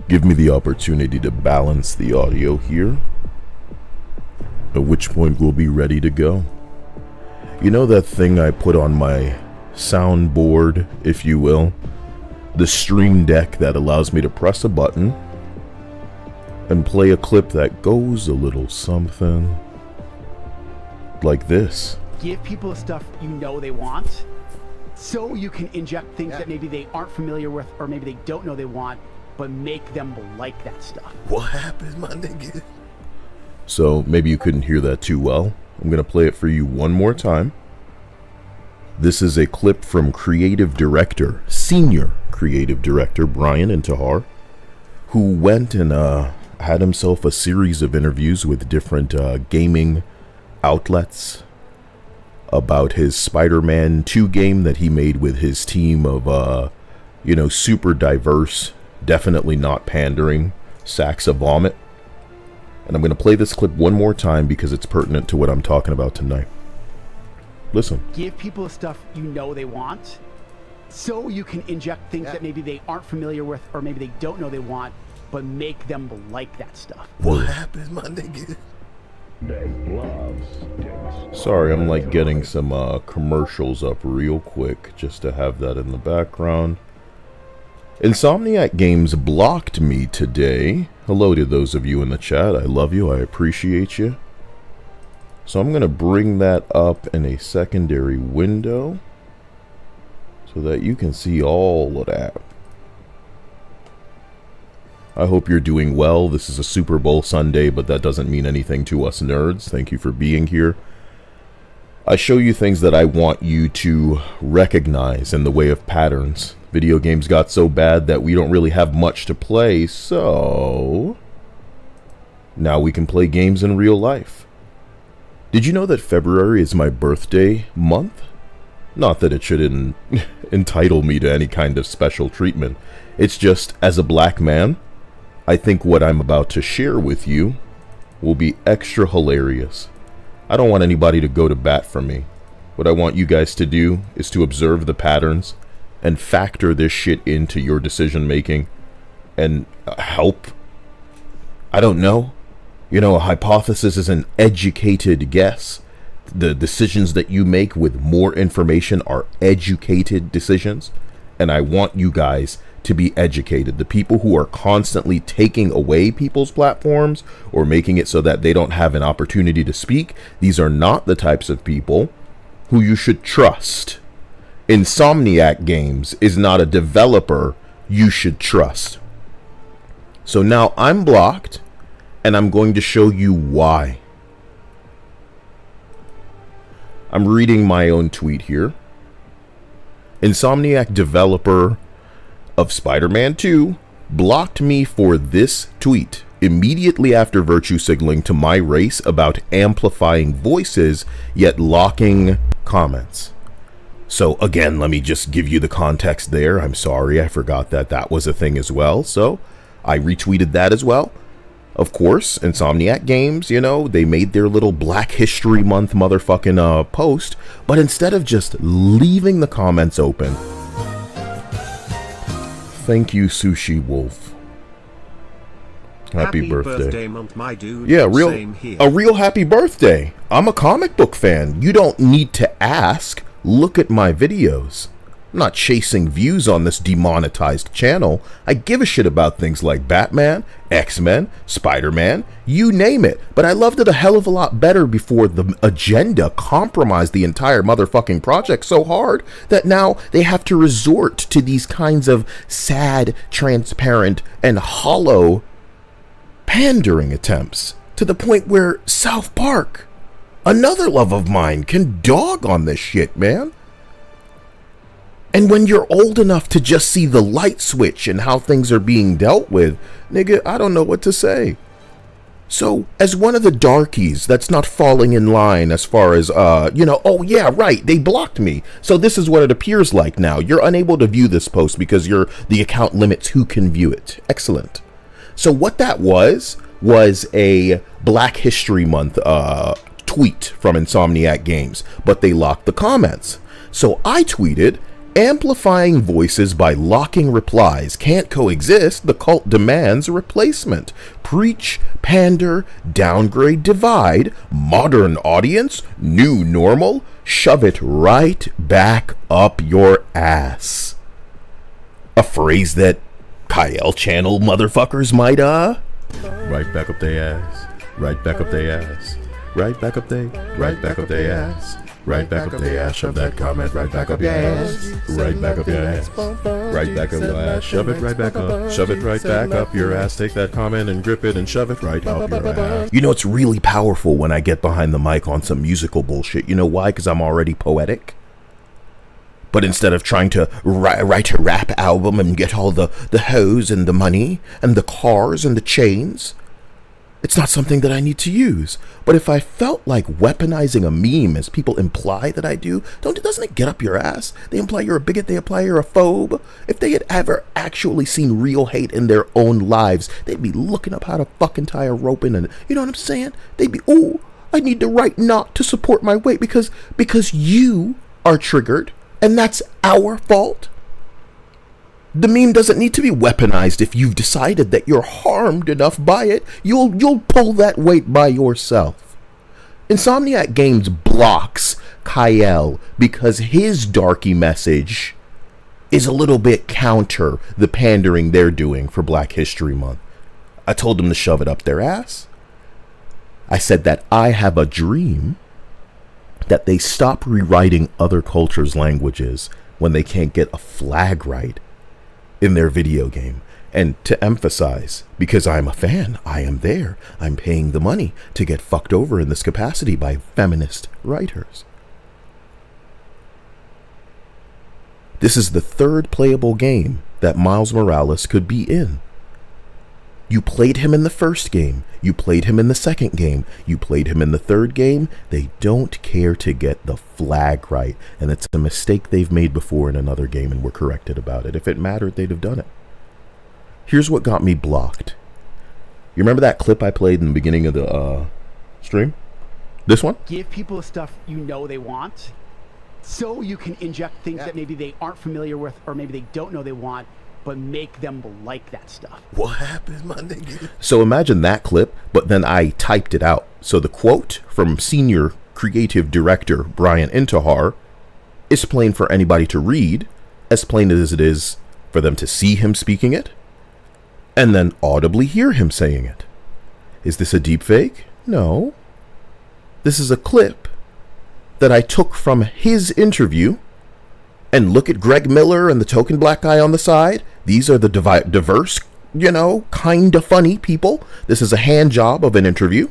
Give me the opportunity to balance the audio here, at which point we'll be ready to go. You know that thing I put on my soundboard, if you will? The stream deck that allows me to press a button and play a clip that goes a little something like this. Give people stuff you know they want, so you can inject things that maybe they aren't familiar with, or maybe they don't know they want, but make them like that stuff. What happened, my nigga? So maybe you couldn't hear that too well. I'm gonna play it for you one more time. This is a clip from senior creative director Brian Intihar, who went and had himself a series of interviews with different gaming outlets about his Spider-Man 2 game that he made with his team of, super diverse, definitely not pandering sacks of vomit. And I'm going to play this clip one more time because it's pertinent to what I'm talking about tonight. Listen. Give people stuff you know they want, so you can inject things that maybe they aren't familiar with, or maybe they don't know they want, but make them like that stuff. What happened, my nigga? Sorry, I'm like getting some commercials up real quick just to have that in the background. Insomniac Games blocked me today. Hello to those of you in the chat. I love you. I appreciate you. So I'm going to bring that up in a secondary window so that you can see all of that. I hope you're doing well. This is a Super Bowl Sunday, but that doesn't mean anything to us nerds. Thank you for being here. I show you things that I want you to recognize in the way of patterns. Video games got so bad that we don't really have much to play, so now we can play games in real life. Did you know that February is my birthday month? Not that it should entitle me to any kind of special treatment. It's just, as a black man, I think what I'm about to share with you will be extra hilarious. I don't want anybody to go to bat for me. What I want you guys to do is to observe the patterns and factor this shit into your decision making and help. I don't know. You know, a hypothesis is an educated guess. The decisions that you make with more information are educated decisions. And I want you guys to be educated. The people who are constantly taking away people's platforms or making it so that they don't have an opportunity to speak, these are not the types of people who you should trust. Insomniac Games is not a developer you should trust. So now I'm blocked, and I'm going to show you why. I'm reading my own tweet here. Insomniac developer of Spider-Man 2 blocked me for this tweet immediately after virtue signaling to my race about amplifying voices yet locking comments. So again, let me just give you the context there. I'm sorry, I forgot that that was a thing as well. So I retweeted that as well. Of course, Insomniac Games, you know, they made their little Black History Month motherfucking post, but instead of just leaving the comments open, thank you, Sushi Wolf. Happy birthday month, my dude. Yeah, a real happy birthday. I'm a comic book fan. You don't need to ask. Look at my videos. I'm not chasing views on this demonetized channel. I give a shit about things like Batman, X-Men, Spider-Man, you name it. But I loved it a hell of a lot better before the agenda compromised the entire motherfucking project so hard that now they have to resort to these kinds of sad, transparent, and hollow pandering attempts to the point where South Park, another love of mine, can dog on this shit, man. And when you're old enough to just see the light switch and how things are being dealt with, nigga, I don't know what to say. So, as one of the darkies that's not falling in line as far as, oh yeah, right, they blocked me. So this is what it appears like now. You're unable to view this post because the account limits who can view it. Excellent. So what that was a Black History Month tweet from Insomniac Games, but they locked the comments. So I tweeted, Amplifying voices by locking replies can't coexist. The cult demands a replacement. Preach, pander, downgrade, divide, modern audience, new normal, shove it right back up your ass. A phrase that Kyle channel motherfuckers might, right back up their ass, right back up their ass, right back up their ass. Right back up the ass, shove that comment right back up your ass. Right back up your ass. Right back up your ass, shove it right back up. Shove it right back up your ass. Take that comment and grip it and shove it right up your ass. You know, it's really powerful when I get behind the mic on some musical bullshit. You know why? Because I'm already poetic. But instead of trying to write a rap album and get all the hoes and the money and the cars and the chains, it's not something that I need to use. But if I felt like weaponizing a meme, as people imply that I do, doesn't it get up your ass? They imply you're a bigot, they imply you're a phobe. If they had ever actually seen real hate in their own lives, they'd be looking up how to fucking tie a rope in, and you know what I'm saying? They'd be, ooh, I need the right knot to support my weight because you are triggered, and that's our fault. The meme doesn't need to be weaponized. If you've decided that you're harmed enough by it, you'll pull that weight by yourself. Insomniac Games blocks Kyle because his darky message is a little bit counter the pandering they're doing for Black History Month. I told them to shove it up their ass. I said that I have a dream that they stop rewriting other cultures' languages when they can't get a flag right in their video game. And to emphasize, because I'm a fan, I am there, I'm paying the money to get fucked over in this capacity by feminist writers. This is the third playable game that Miles Morales could be in. You played him in the first game, you played him in the second game, you played him in the third game. They don't care to get the flag right, and it's a mistake they've made before in another game and were corrected about it. If it mattered, they'd have done it. Here's what got me blocked. You remember that clip I played in the beginning of the stream? This one? Give people the stuff you know they want, so you can inject things that maybe they aren't familiar with or maybe they don't know they want, but make them like that stuff. What happens, my nigga? So imagine that clip, but then I typed it out. So the quote from senior creative director Brian Intihar is plain for anybody to read, as plain as it is for them to see him speaking it, and then audibly hear him saying it. Is this a deep fake? No. This is a clip that I took from his interview. And look at Greg Miller and the token black guy on the side. These are the diverse, kind of funny people. This is a hand job of an interview.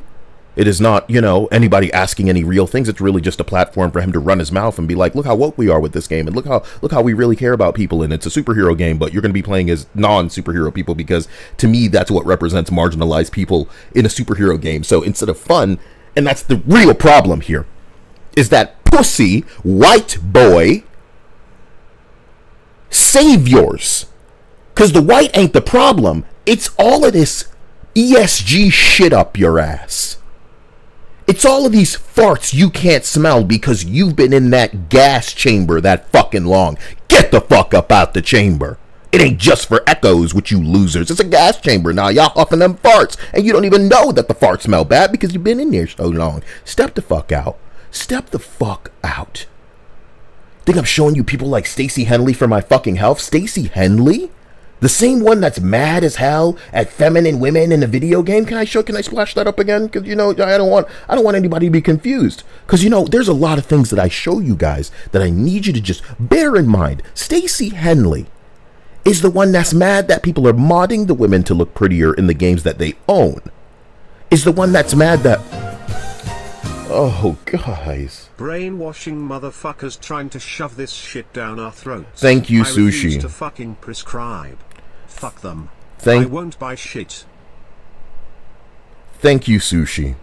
It is not, anybody asking any real things. It's really just a platform for him to run his mouth and be like, look how woke we are with this game. And look how we really care about people. And it's a superhero game, but you're going to be playing as non-superhero people because to me, that's what represents marginalized people in a superhero game. So instead of fun, and that's the real problem here, is that pussy white boy saviors, because the white ain't the problem. It's all of this ESG shit up your ass. It's all of these farts you can't smell because you've been in that gas chamber that fucking long. Get the fuck up out the chamber. It ain't just for echoes with you losers. It's a gas chamber now. Y'all huffing them farts and you don't even know that the farts smell bad because you've been in there so long. Step the fuck out. Step the fuck out. Think I'm showing you people like Stacey Henley for my fucking health? Stacey Henley? The same one that's mad as hell at feminine women in a video game? Can I splash that up again? Because, I don't want anybody to be confused. Because, there's a lot of things that I show you guys that I need you to just bear in mind. Stacey Henley is the one that's mad that people are modding the women to look prettier in the games that they own. Is the one that's mad that... Oh, guys. Brainwashing motherfuckers trying to shove this shit down our throats. Thank you, I refuse Sushi. to fucking prescribe. Fuck them. I won't buy shit. Thank you, Sushi.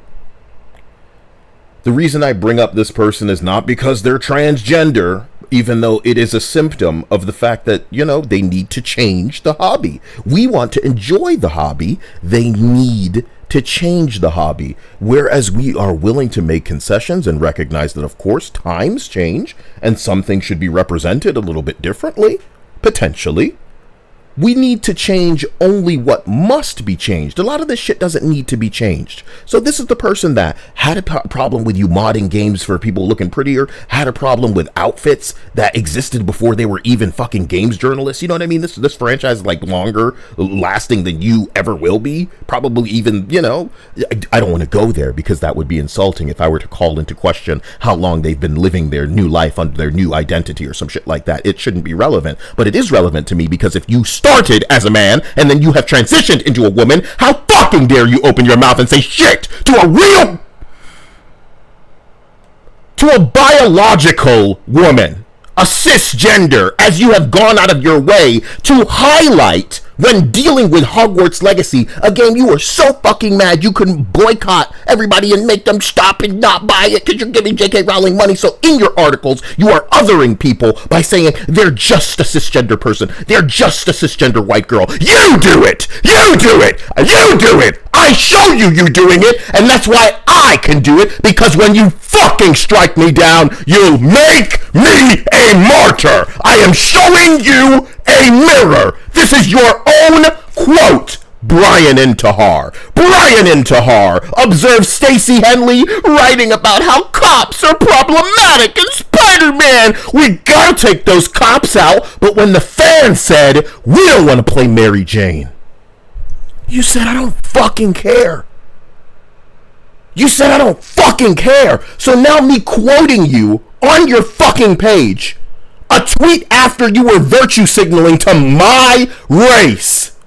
The reason I bring up this person is not because they're transgender, even though it is a symptom of the fact that, they need to change the hobby. We want to enjoy the hobby. They need to change the hobby, whereas we are willing to make concessions and recognize that, of course, times change and some things should be represented a little bit differently, potentially. We need to change only what must be changed. A lot of this shit doesn't need to be changed. So this is the person that had a problem with you modding games for people looking prettier, had a problem with outfits that existed before they were even fucking games journalists. You know what I mean? This franchise is like longer lasting than you ever will be. Probably even, you know, I don't want to go there because that would be insulting if I were to call into question how long they've been living their new life under their new identity or some shit like that. It shouldn't be relevant, but it is relevant to me because if you started as a man and then you have transitioned into a woman, how fucking dare you open your mouth and say shit to a biological woman, a cisgender, as you have gone out of your way to highlight when dealing with Hogwarts Legacy, a game you were so fucking mad you couldn't boycott everybody and make them stop and not buy it because you're giving J.K. Rowling money. So in your articles, you are othering people by saying they're just a cisgender person. They're just a cisgender white girl. You do it! You do it! You do it! I show you doing it, and that's why I can do it, because when you fucking strike me down, you'll make me a martyr. I am showing you a mirror. This is your own quote. Brian Intihar. Brian Intihar observed Stacey Henley writing about how cops are problematic in Spider-Man. We gotta take those cops out. But when the fans said, we don't want to play Mary Jane, you said, I don't fucking care. You said, I don't fucking care. So now me quoting you on your fucking page, a tweet after you were virtue signaling to my race,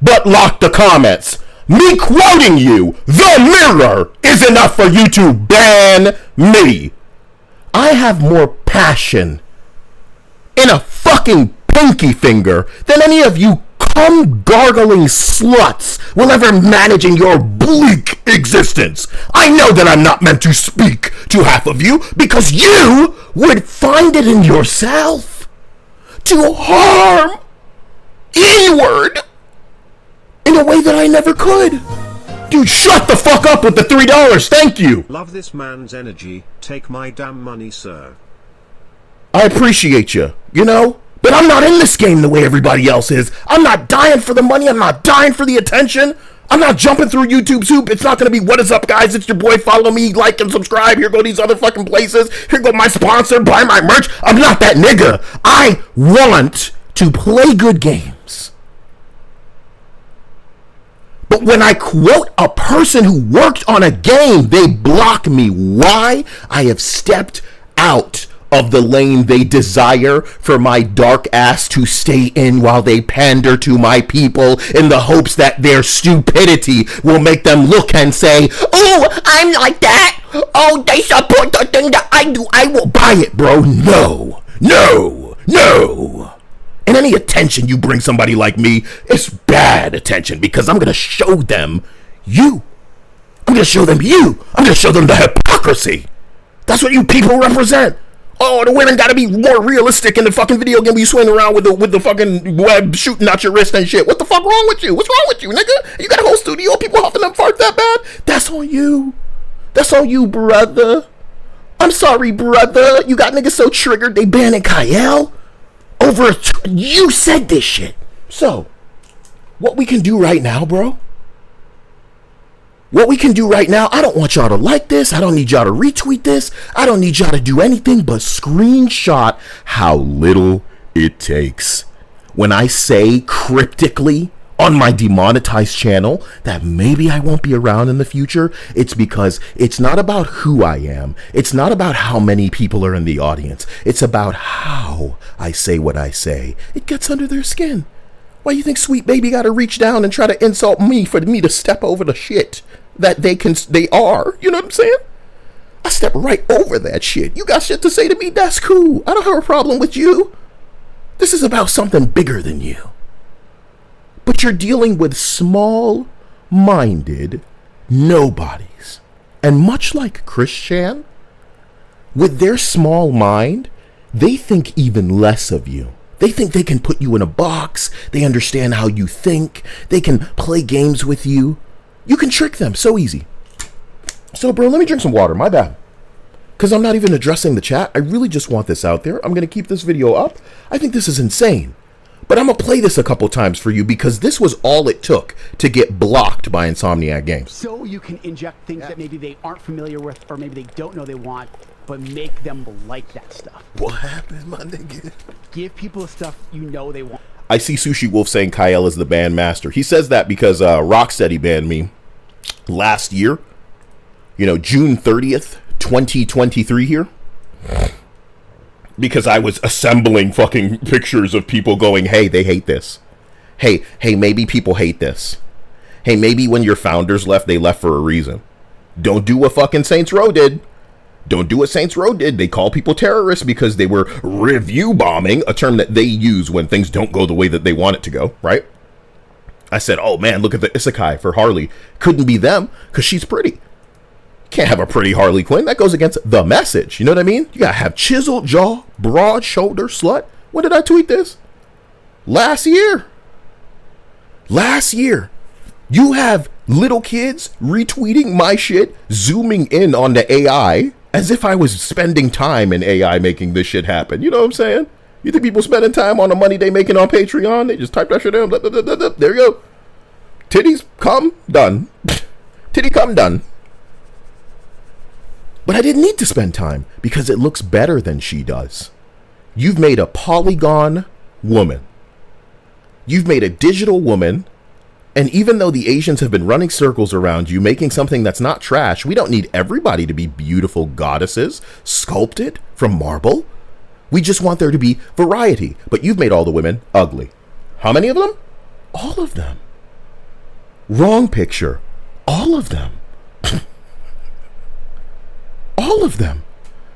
but locked the comments. Me quoting you, the mirror, is enough for you to ban me. I have more passion in a fucking pinky finger than any of you cum gargling sluts will ever manage in your bleak existence. I know that I'm not meant to speak to half of you because you would find it in yourself to harm inward in a way that I never could. Dude, shut the fuck up with the $3. Thank you. Love this man's energy. Take my damn money, sir. I appreciate you, you know? But I'm not in this game the way everybody else is. I'm not dying for the money. I'm not dying for the attention. I'm not jumping through YouTube's hoop. It's not going to be, what is up, guys? It's your boy. Follow me, like, and subscribe. Here go these other fucking places. Here go my sponsor. Buy my merch. I'm not that nigga. I want to play good games. But when I quote a person who worked on a game, they block me. Why? I have stepped out of the lane they desire for my dark ass to stay in while they pander to my people in the hopes that their stupidity will make them look and say, oh, I'm like that. Oh, they support the thing that I do. I will buy it, bro. No, no, no. And any attention you bring somebody like me is bad attention because I'm going to show them you. I'm going to show them you. I'm going to show them the hypocrisy. That's what you people represent. Oh, the women gotta be more realistic in the fucking video game. You swing around with the fucking web shooting out your wrist and shit. What the fuck wrong with you? What's wrong with you, nigga? You got a whole studio, people huffing them fart that bad? That's on you. That's on you, brother. I'm sorry, brother. You got niggas so triggered they banning Kyle over you said this shit. So, what we can do right now, bro? What we can do right now, I don't want y'all to like this. I don't need y'all to retweet this. I don't need y'all to do anything but screenshot how little it takes. When I say cryptically on my demonetized channel that maybe I won't be around in the future, it's because it's not about who I am. It's not about how many people are in the audience. It's about how I say what I say. It gets under their skin. Why you think Sweet Baby gotta reach down and try to insult me for me to step over the shit that they are? You know what I'm saying? I step right over that shit. You got shit to say to me? That's cool. I don't have a problem with you. This is about something bigger than you. But you're dealing with small-minded nobodies. And much like Chris Chan, with their small mind, they think even less of you. They think they can put you in a box. They understand how you think. They can play games with you. You can trick them so easy. So, bro, let me drink some water. My bad. Because I'm not even addressing the chat. I really just want this out there. I'm going to keep this video up. I think this is insane. But I'm going to play this a couple times for you because this was all it took to get blocked by Insomniac Games. So you can inject things that maybe they aren't familiar with or maybe they don't know they want, but make them like that stuff. What happened, my nigga? Give people the stuff you know they want. I see Sushi Wolf saying Kyle is the band master. He says that because Rocksteady banned me last year. You know, June 30th, 2023 here. Because I was assembling fucking pictures of people going, hey, they hate this. Hey, maybe people hate this. Hey, maybe when your founders left, they left for a reason. Don't do what fucking Saints Row did. Don't do what Saints Row did. They call people terrorists because they were review bombing, a term that they use when things don't go the way that they want it to go, right? I said, oh man, look at the Isekai for Harley. Couldn't be them because she's pretty. Can't have a pretty Harley Quinn. That goes against the message. You know what I mean? You gotta have chiseled jaw, broad shoulder, slut. When did I tweet this? Last year. Last year. You have little kids retweeting my shit, zooming in on the AI as if I was spending time in AI making this shit happen. You know what I'm saying? You think people spending time on the money they making on Patreon? They just type that shit in. Blah, blah, blah, blah, blah. There you go. Titties come done. Titty come done. But I didn't need to spend time because it looks better than she does. You've made a polygon woman. You've made a digital woman. And even though the Asians have been running circles around you, making something that's not trash, we don't need everybody to be beautiful goddesses, sculpted from marble. We just want there to be variety. But you've made all the women ugly. How many of them? All of them. Wrong picture. All of them. All of them.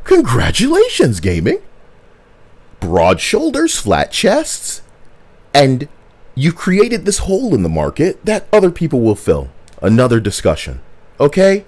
Congratulations, gaming. Broad shoulders, flat chests, and you've created this hole in the market that other people will fill. Another discussion. Okay?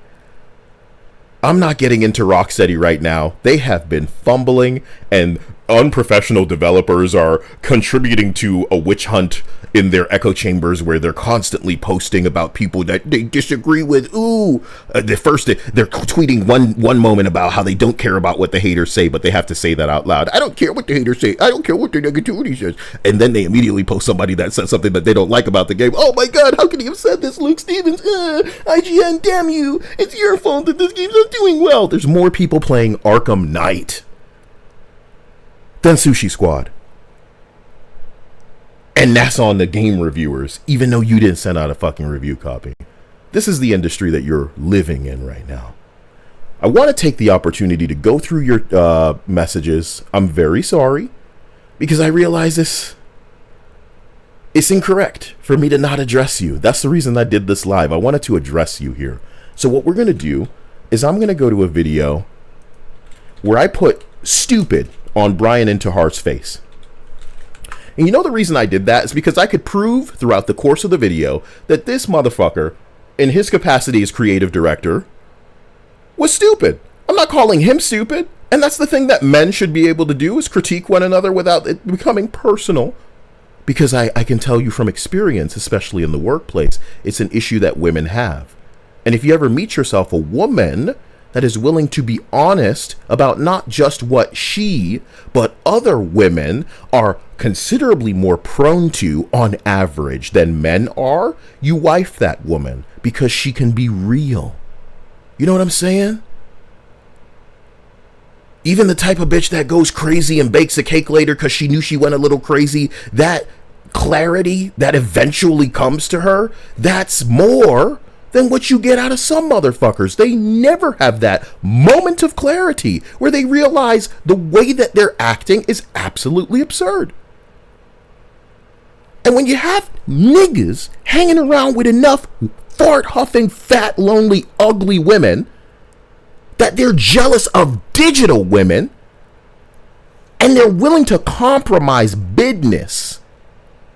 I'm not getting into Rocksteady right now. They have been fumbling, and unprofessional developers are contributing to a witch hunt in their echo chambers where they're constantly posting about people that they disagree with. They're tweeting one moment about how they don't care about what the haters say, but they have to say that out loud. I don't care what the haters say. I don't care what their negativity says. And then they immediately post somebody that says something that they don't like about the game. Oh my God, how can you have said this, Luke Stevens? IGN, damn you. It's your fault that this game's not doing well. There's more people playing Arkham Knight than Sushi Squad. And that's on the game reviewers, even though you didn't send out a fucking review copy. This is the industry that you're living in right now. I want to take the opportunity to go through your messages. I'm very sorry, because I realize it's incorrect for me to not address you. That's the reason I did this live. I wanted to address you here. So what we're going to do is I'm going to go to a video where I put stupid on Brian Intahar's face. And you know the reason I did that is because I could prove throughout the course of the video that this motherfucker, in his capacity as creative director, was stupid. I'm not calling him stupid. And that's the thing that men should be able to do, is critique one another without it becoming personal. Because I can tell you from experience, especially in the workplace, it's an issue that women have. And if you ever meet yourself a woman that is willing to be honest about not just what she, but other women are considerably more prone to on average than men are, you wife that woman because she can be real. You know what I'm saying? Even the type of bitch that goes crazy and bakes a cake later because she knew she went a little crazy, that clarity that eventually comes to her, that's more than what you get out of some motherfuckers. They never have that moment of clarity where they realize the way that they're acting is absolutely absurd. And when you have niggas hanging around with enough fart-huffing, fat, lonely, ugly women that they're jealous of digital women and they're willing to compromise business.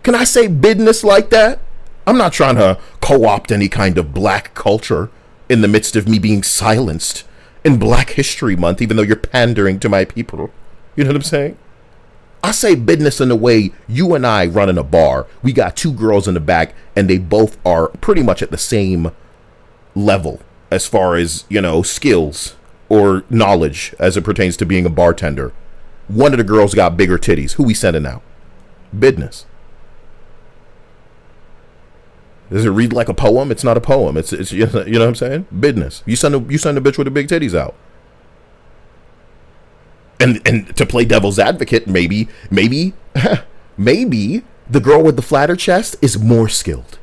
Can I say business like that? I'm not trying to co-opt any kind of black culture in the midst of me being silenced in Black History Month, even though you're pandering to my people. You know what I'm saying? I say business in the way you and I run in a bar. We got two girls in the back and they both are pretty much at the same level as far as, you know, skills or knowledge as it pertains to being a bartender. One of the girls got bigger titties. Who we sending out? Business. Does it read like a poem? It's not a poem. It's you know what I'm saying? Business. You send a bitch with the big titties out. And to play devil's advocate, maybe maybe the girl with the flatter chest is more skilled.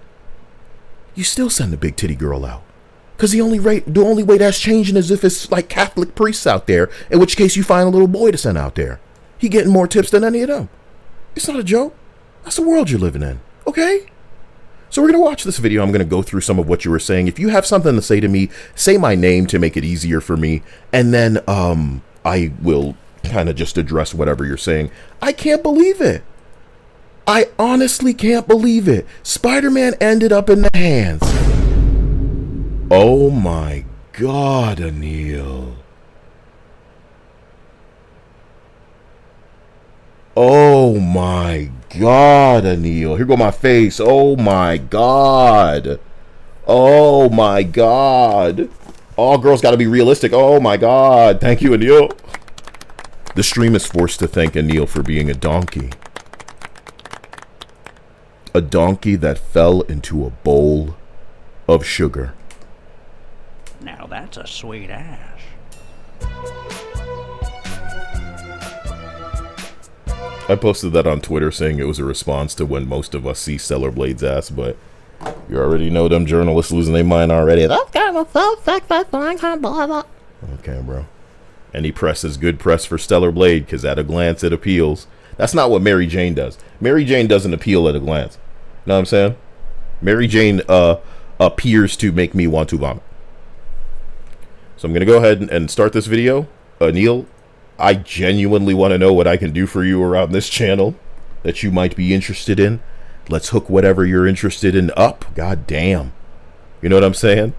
You still send the big titty girl out. Because the only way that's changing is if it's like Catholic priests out there, in which case you find a little boy to send out there. He getting more tips than any of them. It's not a joke. That's the world you're living in. Okay? So we're going to watch this video. I'm going to go through some of what you were saying. If you have something to say to me, say my name to make it easier for me. And then I will kind of just address whatever you're saying. I can't believe it. I honestly can't believe it. Spider-Man ended up in the hands. Oh my God, Anil. Oh my God, Anil. Here go my face. Oh my God. Oh my God. All girls got to be realistic. Oh my God. Thank you, Anil. The stream is forced to thank Anil for being a donkey. A donkey that fell into a bowl of sugar. Now that's a sweet ass. I posted that on Twitter saying it was a response to when most of us see Stellar Blade's ass, but you already know them journalists losing their mind already. Okay, bro. Any press is good press for Stellar Blade, because at a glance it appeals. That's not what Mary Jane does. Mary Jane doesn't appeal at a glance. Know what I'm saying? Mary Jane appears to make me want to vomit. So I'm going to go ahead and start this video. Neil, I genuinely want to know what I can do for you around this channel that you might be interested in. Let's hook whatever you're interested in up. God damn. You know what I'm saying?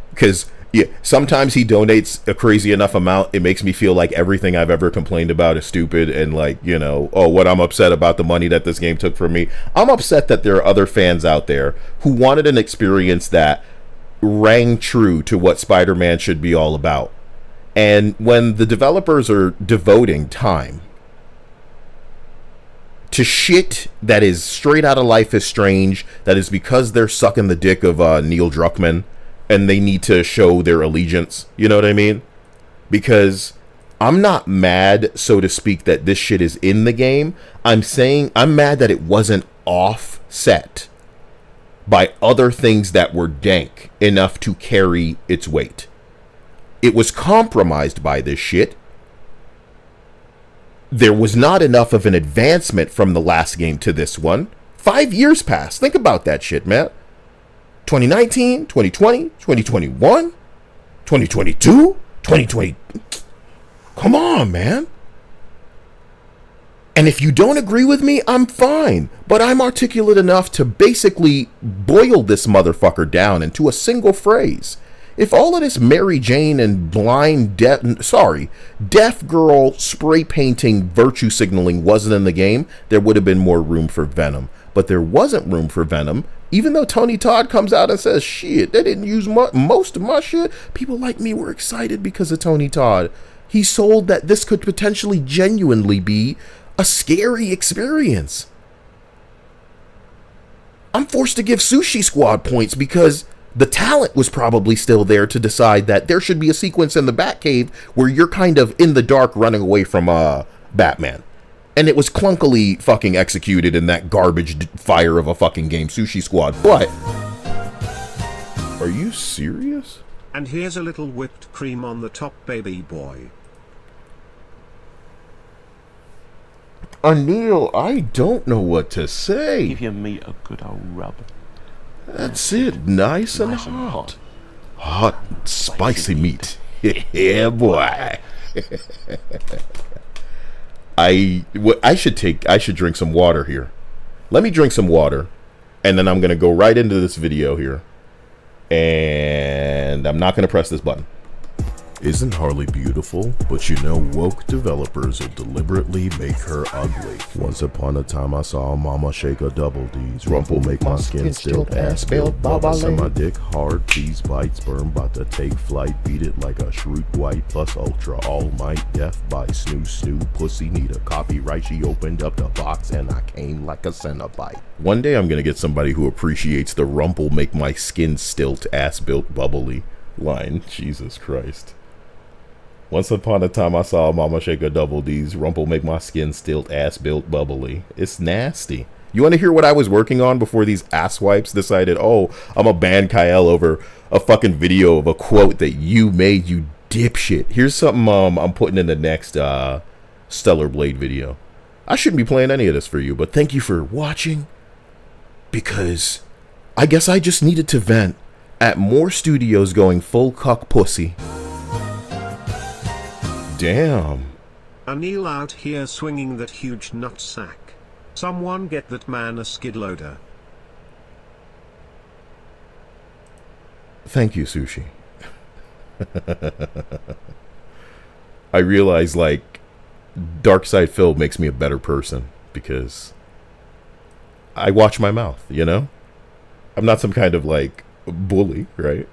Because yeah, sometimes he donates a crazy enough amount, it makes me feel like everything I've ever complained about is stupid, and like, you know, oh, what I'm upset about the money that this game took from me. I'm upset that there are other fans out there who wanted an experience that rang true to what Spider-Man should be all about. And when the developers are devoting time to shit that is straight out of Life is Strange, that is because they're sucking the dick of Neil Druckmann, and they need to show their allegiance, you know what I mean? Because I'm not mad, so to speak, that this shit is in the game. I'm saying I'm mad that it wasn't offset by other things that were dank enough to carry its weight. It was compromised by this shit. There was not enough of an advancement from the last game to this one. 5 years passed. Think about that shit, man. 2019, 2020, 2021, 2022, 2020. Come on, man. And if you don't agree with me, I'm fine. But I'm articulate enough to basically boil this motherfucker down into a single phrase. If all of this Mary Jane and blind deaf girl spray painting virtue signaling wasn't in the game, there would have been more room for Venom. But there wasn't room for Venom, even though Tony Todd comes out and says, shit, they didn't use most of my shit. People like me were excited because of Tony Todd. He sold that this could potentially genuinely be a scary experience. I'm forced to give Sushi Squad points because the talent was probably still there to decide that there should be a sequence in the Batcave where you're kind of in the dark running away from Batman. And it was clunkily fucking executed in that garbage fire of a fucking game, Sushi Squad. But are you serious? And here's a little whipped cream on the top, baby boy. Anil, I don't know what to say. Give your meat a good old rub. That's it, nice and hot. Hot, spicy meat. Yeah, boy. I should drink some water here. Let me drink some water, and then I'm gonna go right into this video here. And I'm not gonna press this button. Isn't Harley beautiful? But you know, woke developers will deliberately make her ugly. Once upon a time I saw mama shake a double D's. Rumple make my skin stilt, ass built, bubbles on my dick hard, please bite, sperm bout to take flight, beat it like a shrewd white, plus ultra all might, death by snoo, pussy need a copyright, she opened up the box and I came like a Cenobite. One day I'm gonna get somebody who appreciates the rumple make my skin stilt, ass built, bubbly line. Jesus Christ. Once upon a time I saw mama shake a double D's. Rumple make my skin stilt, ass built, bubbly. It's nasty. You want to hear what I was working on before these asswipes decided, oh, I'm a ban Kyle over a fucking video of a quote that you made, you dipshit. Here's something I'm putting in the next Stellar Blade video. I shouldn't be playing any of this for you, but thank you for watching. Because I guess I just needed to vent at more studios going full cuck pussy. Damn. Anil out here swinging that huge nutsack. Someone get that man a skid loader. Thank you, Sushi. I realize, like, Dark Side Phil makes me a better person because I watch my mouth, you know? I'm not some kind of, like, bully, right?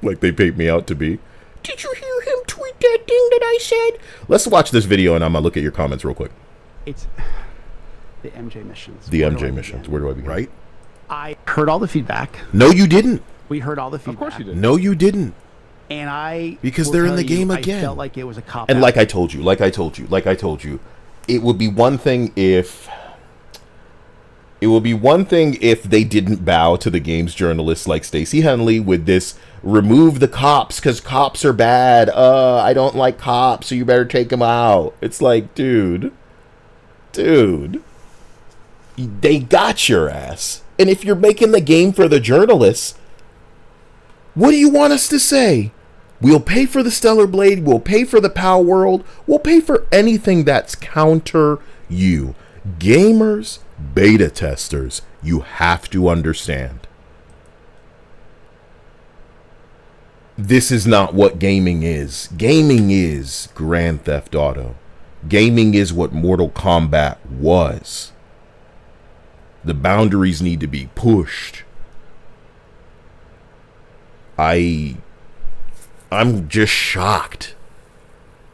Like they paint me out to be. Did you hear him tweet that thing that I said? Let's watch this video and I'm going to look at your comments real quick. It's the MJ missions. The MJ missions. Where do I begin? Right? I heard all the feedback. No, you didn't. We heard all the feedback. Of course you did. No, you didn't. And I Because will they're in tell the you, game I again. felt like it was a cop And out. like I told you, it would be one thing if they didn't bow to the game's journalists like Stacey Henley with this remove the cops because cops are bad. I don't like cops, so you better take them out. It's like, dude, they got your ass. And if you're making the game for the journalists, what do you want us to say? We'll pay for the Stellar Blade, we'll pay for the Power World, we'll pay for anything that's counter you. Gamers, beta testers, you have to understand. This is not what gaming is. Gaming is Grand Theft Auto. Gaming is what Mortal Kombat was. The boundaries need to be pushed. I'm just shocked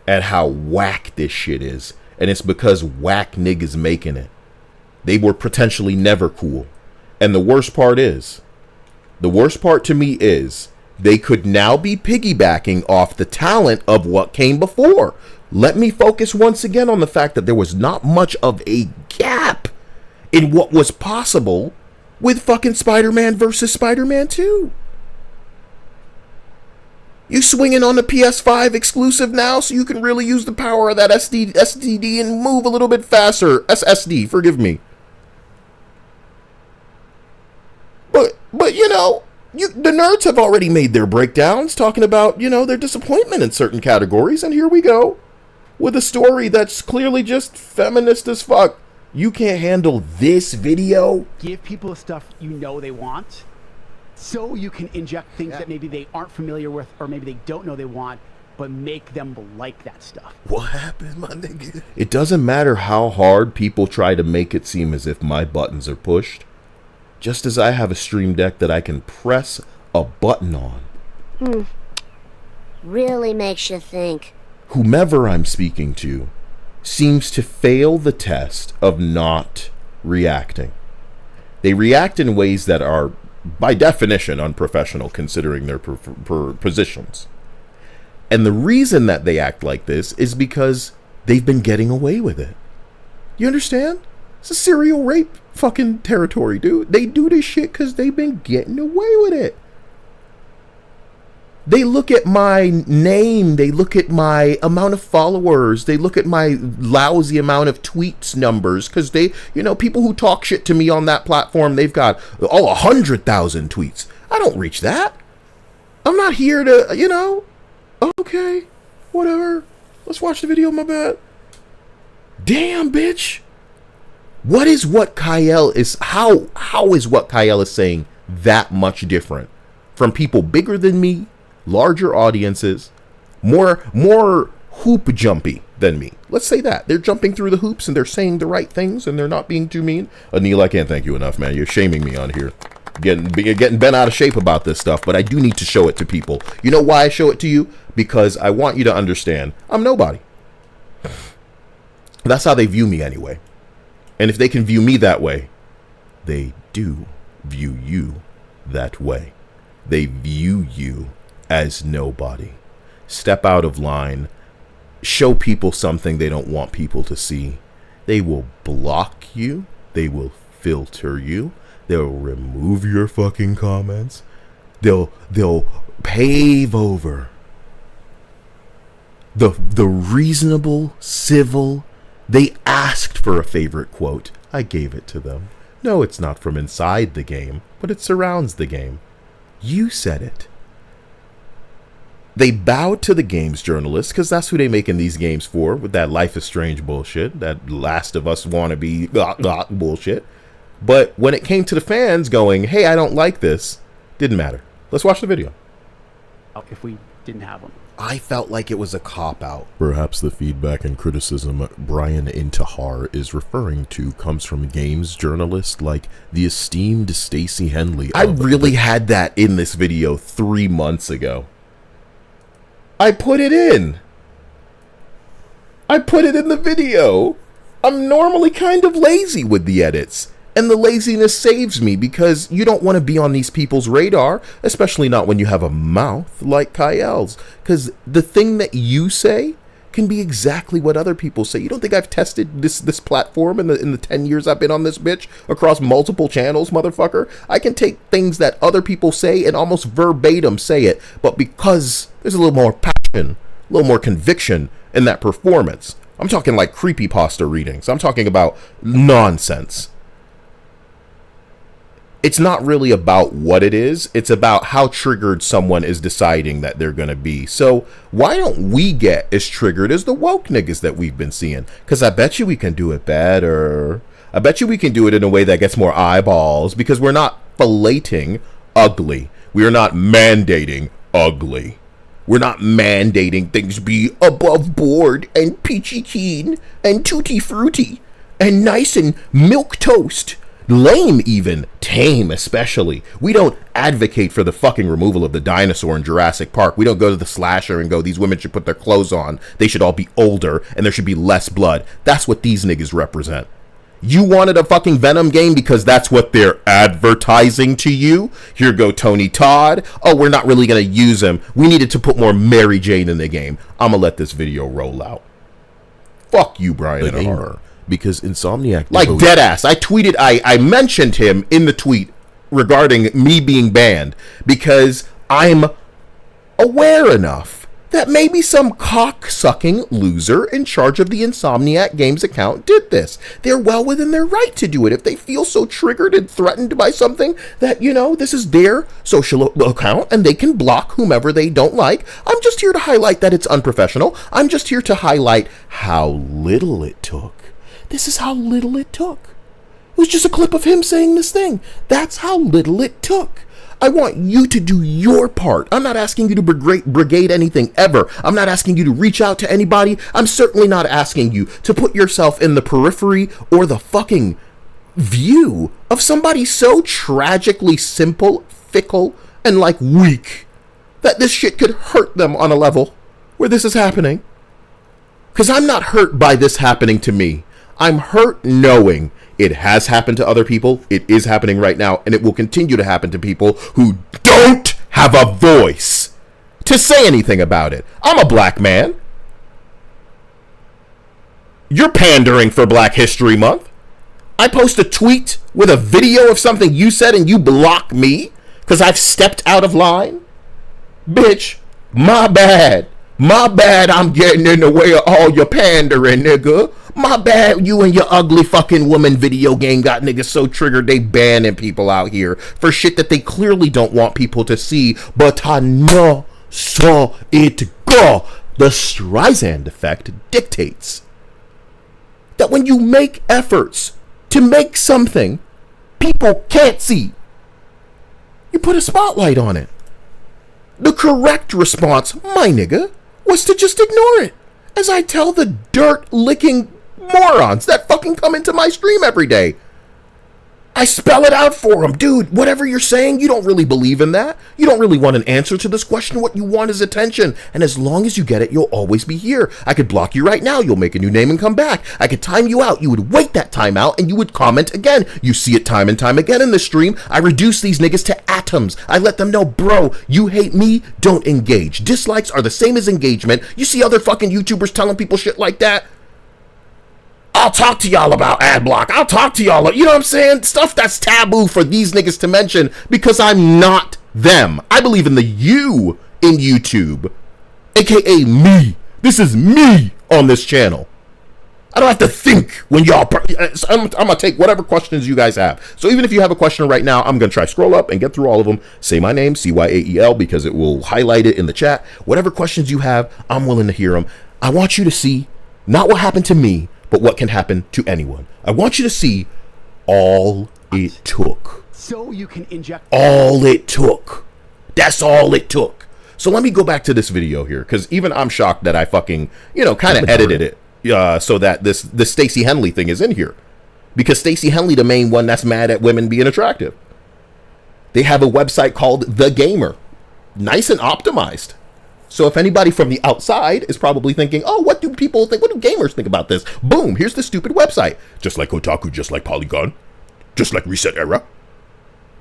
at how whack this shit is. And it's because whack niggas making it. They were potentially never cool. And the worst part to me is they could now be piggybacking off the talent of what came before. Let me focus once again on the fact that there was not much of a gap in what was possible with fucking Spider-Man versus Spider-Man 2. You swinging on the PS5 exclusive now so you can really use the power of that SSD and move a little bit faster. SSD, forgive me. But you know, the nerds have already made their breakdowns talking about, you know, their disappointment in certain categories. And here we go with a story that's clearly just feminist as fuck. You can't handle this video? Give people the stuff you know they want, so you can inject things that maybe they aren't familiar with or maybe they don't know they want, but make them like that stuff. What happened, my nigga? It doesn't matter how hard people try to make it seem as if my buttons are pushed. Just as I have a Stream Deck that I can press a button on. Really makes you think. Whomever I'm speaking to seems to fail the test of not reacting. They react in ways that are, by definition, unprofessional considering their positions. And the reason that they act like this is because they've been getting away with it. You understand? It's a serial rape fucking territory, dude. They do this shit because they've been getting away with it. They look at my name, they look at my amount of followers, they look at my lousy amount of tweets numbers, because they, you know, people who talk shit to me on that platform, they've got, 100,000 tweets. I don't reach that. I'm not here to, you know, okay, whatever. Let's watch the video, my bad. Damn, bitch. How is what Kyle is saying that much different from people bigger than me, larger audiences, more hoop jumpy than me. Let's say that. They're jumping through the hoops and they're saying the right things and they're not being too mean. Anil, I can't thank you enough, man. You're shaming me on here. Getting bent out of shape about this stuff, but I do need to show it to people. You know why I show it to you? Because I want you to understand I'm nobody. That's how they view me anyway. And if they can view me that way, they do view you that way. They view you as nobody. Step out of line. Show people something they don't want people to see. They will block you. They will filter you. They'll remove your fucking comments. They'll pave over the reasonable, civil. They asked for a favorite quote. I gave it to them. No, it's not from inside the game, but it surrounds the game. You said it. They bowed to the games journalists because that's who they making these games for, with that Life is Strange bullshit, that Last of Us wannabe bullshit. But when it came to the fans going, hey, I don't like this, didn't matter. Let's watch the video. If we didn't have them. I felt like it was a cop-out. Perhaps the feedback and criticism Brian Intihar is referring to comes from games journalists like the esteemed Stacey Henley. I really had that in this video 3 months ago. I put it in. I put it in the video. I'm normally kind of lazy with the edits. And the laziness saves me because you don't want to be on these people's radar, especially not when you have a mouth like Kyle's. Because the thing that you say can be exactly what other people say. You don't think I've tested this platform in the 10 years I've been on this bitch across multiple channels, motherfucker? I can take things that other people say and almost verbatim say it, but because there's a little more passion, a little more conviction in that performance. I'm talking like creepypasta readings. I'm talking about nonsense. It's not really about what it is. It's about how triggered someone is deciding that they're going to be. So why don't we get as triggered as the woke niggas that we've been seeing? Because I bet you we can do it better. I bet you we can do it in a way that gets more eyeballs because we're not filleting ugly. We are not mandating ugly. We're not mandating things be above board and peachy keen and tutti frutti and nice and milk toast. Lame even, tame especially. We don't advocate for the fucking removal of the dinosaur in Jurassic Park. We don't go to the slasher and go, these women should put their clothes on. They should all be older and there should be less blood. That's what these niggas represent. You wanted a fucking Venom game because that's what they're advertising to you? Here go Tony Todd. Oh, we're not really going to use him. We needed to put more Mary Jane in the game. I'm going to let this video roll out. Fuck you, Brian Intihar. Because Insomniac, like deadass, I tweeted, I mentioned him in the tweet regarding me being banned because I'm aware enough that maybe some cock-sucking loser in charge of the Insomniac Games account did this. They're well within their right to do it if they feel so triggered and threatened by something that, you know, this is their social account and they can block whomever they don't like. I'm just here to highlight that it's unprofessional. I'm just here to highlight how little it took. This is how little it took. It was just a clip of him saying this thing. That's how little it took. I want you to do your part. I'm not asking you to brigade anything ever. I'm not asking you to reach out to anybody. I'm certainly not asking you to put yourself in the periphery or the fucking view of somebody so tragically simple, fickle, and like weak that this shit could hurt them on a level where this is happening. Because I'm not hurt by this happening to me. I'm hurt knowing it has happened to other people, it is happening right now, and it will continue to happen to people who don't have a voice to say anything about it. I'm a black man. You're pandering for Black History Month. I post a tweet with a video of something you said and you block me because I've stepped out of line. Bitch, my bad. My bad I'm getting in the way of all your pandering, nigga. My bad you and your ugly fucking woman video game got niggas so triggered they banning people out here for shit that they clearly don't want people to see, but I know so it go. The Streisand effect dictates that when you make efforts to make something people can't see, you put a spotlight on it. The correct response, my nigga, was to just ignore it, as I tell the dirt-licking morons that fucking come into my stream every day. I spell it out for them. Dude, whatever you're saying, you don't really believe in that. You don't really want an answer to this question. What you want is attention. And as long as you get it, you'll always be here. I could block you right now. You'll make a new name and come back. I could time you out. You would wait that time out and you would comment again. You see it time and time again in the stream. I reduce these niggas to atoms. I let them know, bro, you hate me, don't engage. Dislikes are the same as engagement. You see other fucking YouTubers telling people shit like that? I'll talk to y'all about ad block. I'll talk to y'all. You know what I'm saying? Stuff that's taboo for these niggas to mention because I'm not them. I believe in the you in YouTube, aka me. This is me on this channel. I don't have to think when y'all. I'm gonna take whatever questions you guys have. So even if you have a question right now, I'm gonna try scroll up and get through all of them. Say my name, CYAEL, because it will highlight it in the chat. Whatever questions you have, I'm willing to hear them. I want you to see not what happened to me, but what can happen to anyone. I want you to see all it took. So you can inject all it took. That's all it took. So let me go back to this video here, because even I'm shocked that I fucking, kind of edited it so that this Stacey Henley thing is in here. Because Stacey Henley, the main one that's mad at women being attractive. They have a website called The Gamer. Nice and optimized. So if anybody from the outside is probably thinking, oh, what do people think? What do gamers think about this? Boom, here's the stupid website. Just like Otaku, just like Polygon, just like Reset Era,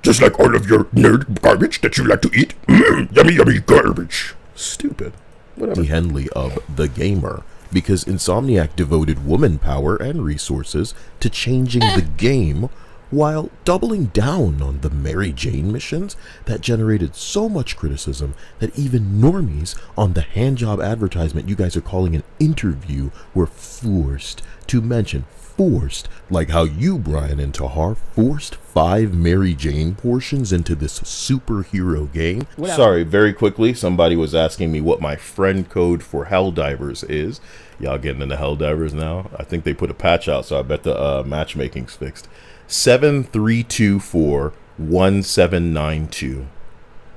just like all of your nerd garbage that you like to eat. Yummy, yummy garbage. Stupid. Whatever. Henley of The Gamer, because Insomniac devoted woman power and resources to changing the game while doubling down on the Mary Jane missions that generated so much criticism that even normies on the handjob advertisement you guys are calling an interview were forced to mention. Forced, like how you, Brian and Tahar, forced 5 Mary Jane portions into this superhero game. Whatever. Sorry, very quickly, somebody was asking me what my friend code for Helldivers is. Y'all getting into Helldivers now? I think they put a patch out, so I bet the matchmaking's fixed. 7324-1792.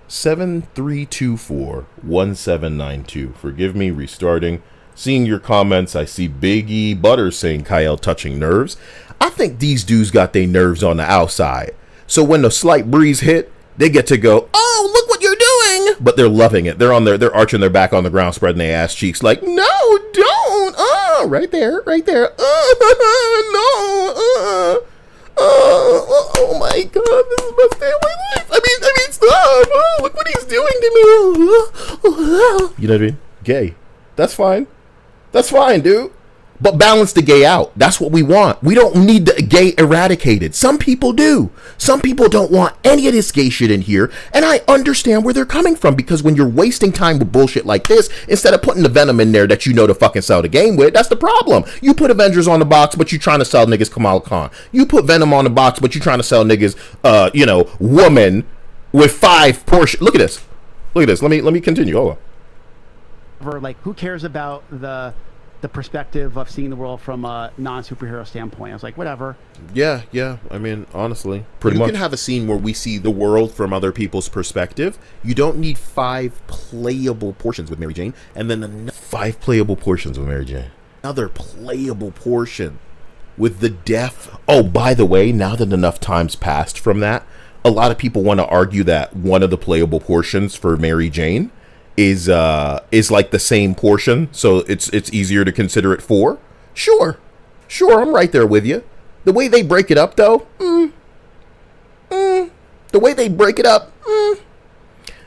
7324-1792. Forgive me, restarting. Seeing your comments, I see Big E Butter saying Kyle touching nerves. I think these dudes got their nerves on the outside. So when the slight breeze hit, they get to go, oh, look what you're doing. But they're loving it. They're arching their back on the ground, spreading their ass cheeks like, no, don't. Right there. No. Oh my God, this is my family life. I mean, stop. Oh, look what he's doing to me. You know what I mean? Gay. That's fine. That's fine, dude. But balance the gay out. That's what we want. We don't need the gay eradicated. Some people do. Some people don't want any of this gay shit in here. And I understand where they're coming from, because when you're wasting time with bullshit like this, instead of putting the Venom in there that you know to fucking sell the game with, that's the problem. You put Avengers on the box, but you're trying to sell niggas Kamala Khan. You put Venom on the box, but you're trying to sell niggas, woman with 5 portions. Look at this. Let me continue. Hold on. Like, who cares about the perspective of seeing the world from a non-superhero standpoint? I was like, whatever. Yeah. I mean, honestly, pretty much. You can have a scene where we see the world from other people's perspective. You don't need 5 playable portions with Mary Jane, and then 5 playable portions with Mary Jane. Another playable portion with the deaf. Oh, by the way, now that enough time's passed from that, a lot of people want to argue that one of the playable portions for Mary Jane is like the same portion, so it's easier to consider it 4. Sure, I'm right there with you. The way they break it up, though, the way they break it up,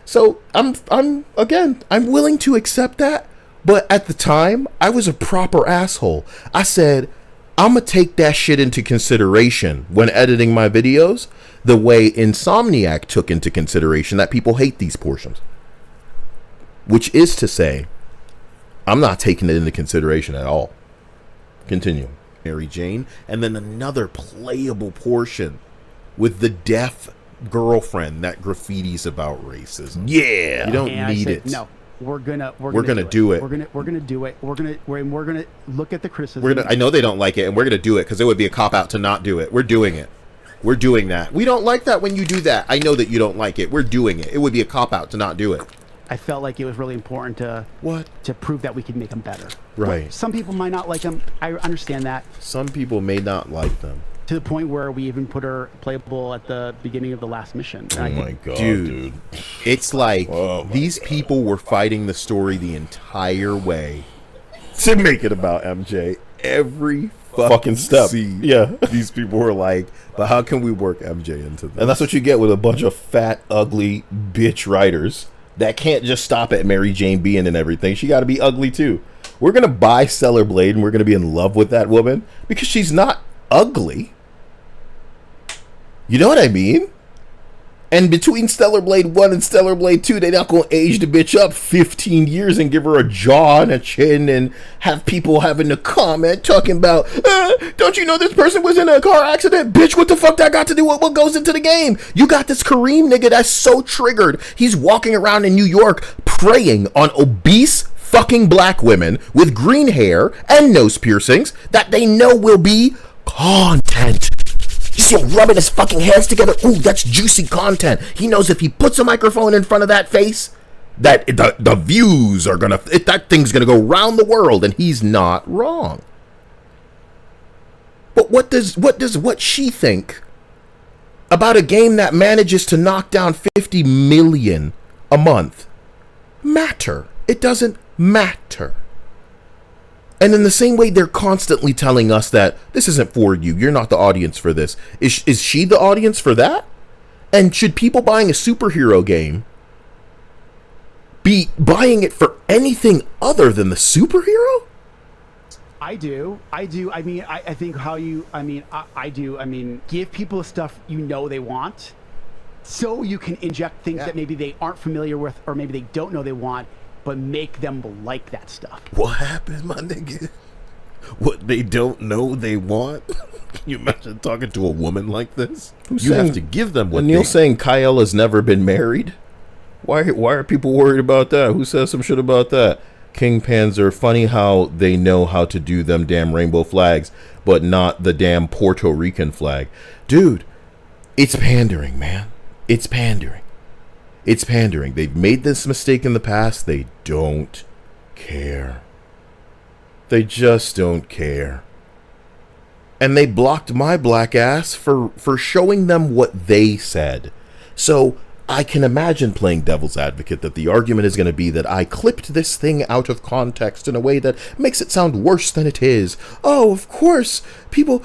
So I'm willing to accept that, but at the time, I was a proper asshole. I said, I'm gonna take that shit into consideration when editing my videos, the way Insomniac took into consideration that people hate these portions. Which is to say, I'm not taking it into consideration at all. Continue. Mary Jane. And then another playable portion with the deaf girlfriend that graffitis about racism. Yeah. You don't need it. No. We're gonna do it. We're gonna do it. We're gonna look at the criticism. I know they don't like it, and we're gonna do it because it would be a cop out to not do it. We're doing it. We're doing that. We don't like that when you do that. I know that you don't like it. We're doing it. It would be a cop out to not do it. I felt like it was really important to prove that we could make them better. Right. But some people might not like them. I understand that. Some people may not like them. To the point where we even put her playable at the beginning of the last mission. Oh my god, dude. It's like these people were fighting the story the entire way to make it about MJ. Every fucking step. scene. Yeah. These people were like, but how can we work MJ into this? And that's what you get with a bunch of fat, ugly bitch writers that can't just stop at Mary Jane being and everything. She got to be ugly too. We're going to buy Stellar Blade and we're going to be in love with that woman because she's not ugly. You know what I mean? And between Stellar Blade 1 and Stellar Blade 2, they're not going to age the bitch up 15 years and give her a jaw and a chin and have people having to comment talking about, don't you know this person was in a car accident? Bitch, what the fuck that got to do with what goes into the game? You got this Kareem nigga that's so triggered. He's walking around in New York preying on obese fucking black women with green hair and nose piercings that they know will be content. You see him rubbing his fucking hands together. Ooh, that's juicy content. He knows if he puts a microphone in front of that face, that the views are gonna, that thing's gonna go round the world, and he's not wrong. But what does what she think about a game that manages to knock down 50 million a month matter? It doesn't matter. And in the same way, they're constantly telling us that this isn't for you. You're not the audience for this. Is she the audience for that? And should people buying a superhero game be buying it for anything other than the superhero? I do. I mean, I think how you, I do. I mean, give people stuff you know they want so you can inject things that maybe they aren't familiar with or maybe they don't know they want, but make them like that stuff. What happened, my nigga? What they don't know they want? Can you imagine talking to a woman like this? You have to give them what Neil's saying Kyle has never been married. Why are people worried about that? Who says some shit about that? King Panzer, funny how they know how to do them damn rainbow flags, but not the damn Puerto Rican flag. Dude, it's pandering, man. It's pandering. It's pandering. They've made this mistake in the past. They don't care. They just don't care. And they blocked my black ass for showing them what they said. So I can imagine playing devil's advocate that the argument is going to be that I clipped this thing out of context in a way that makes it sound worse than it is. Oh, of course, people,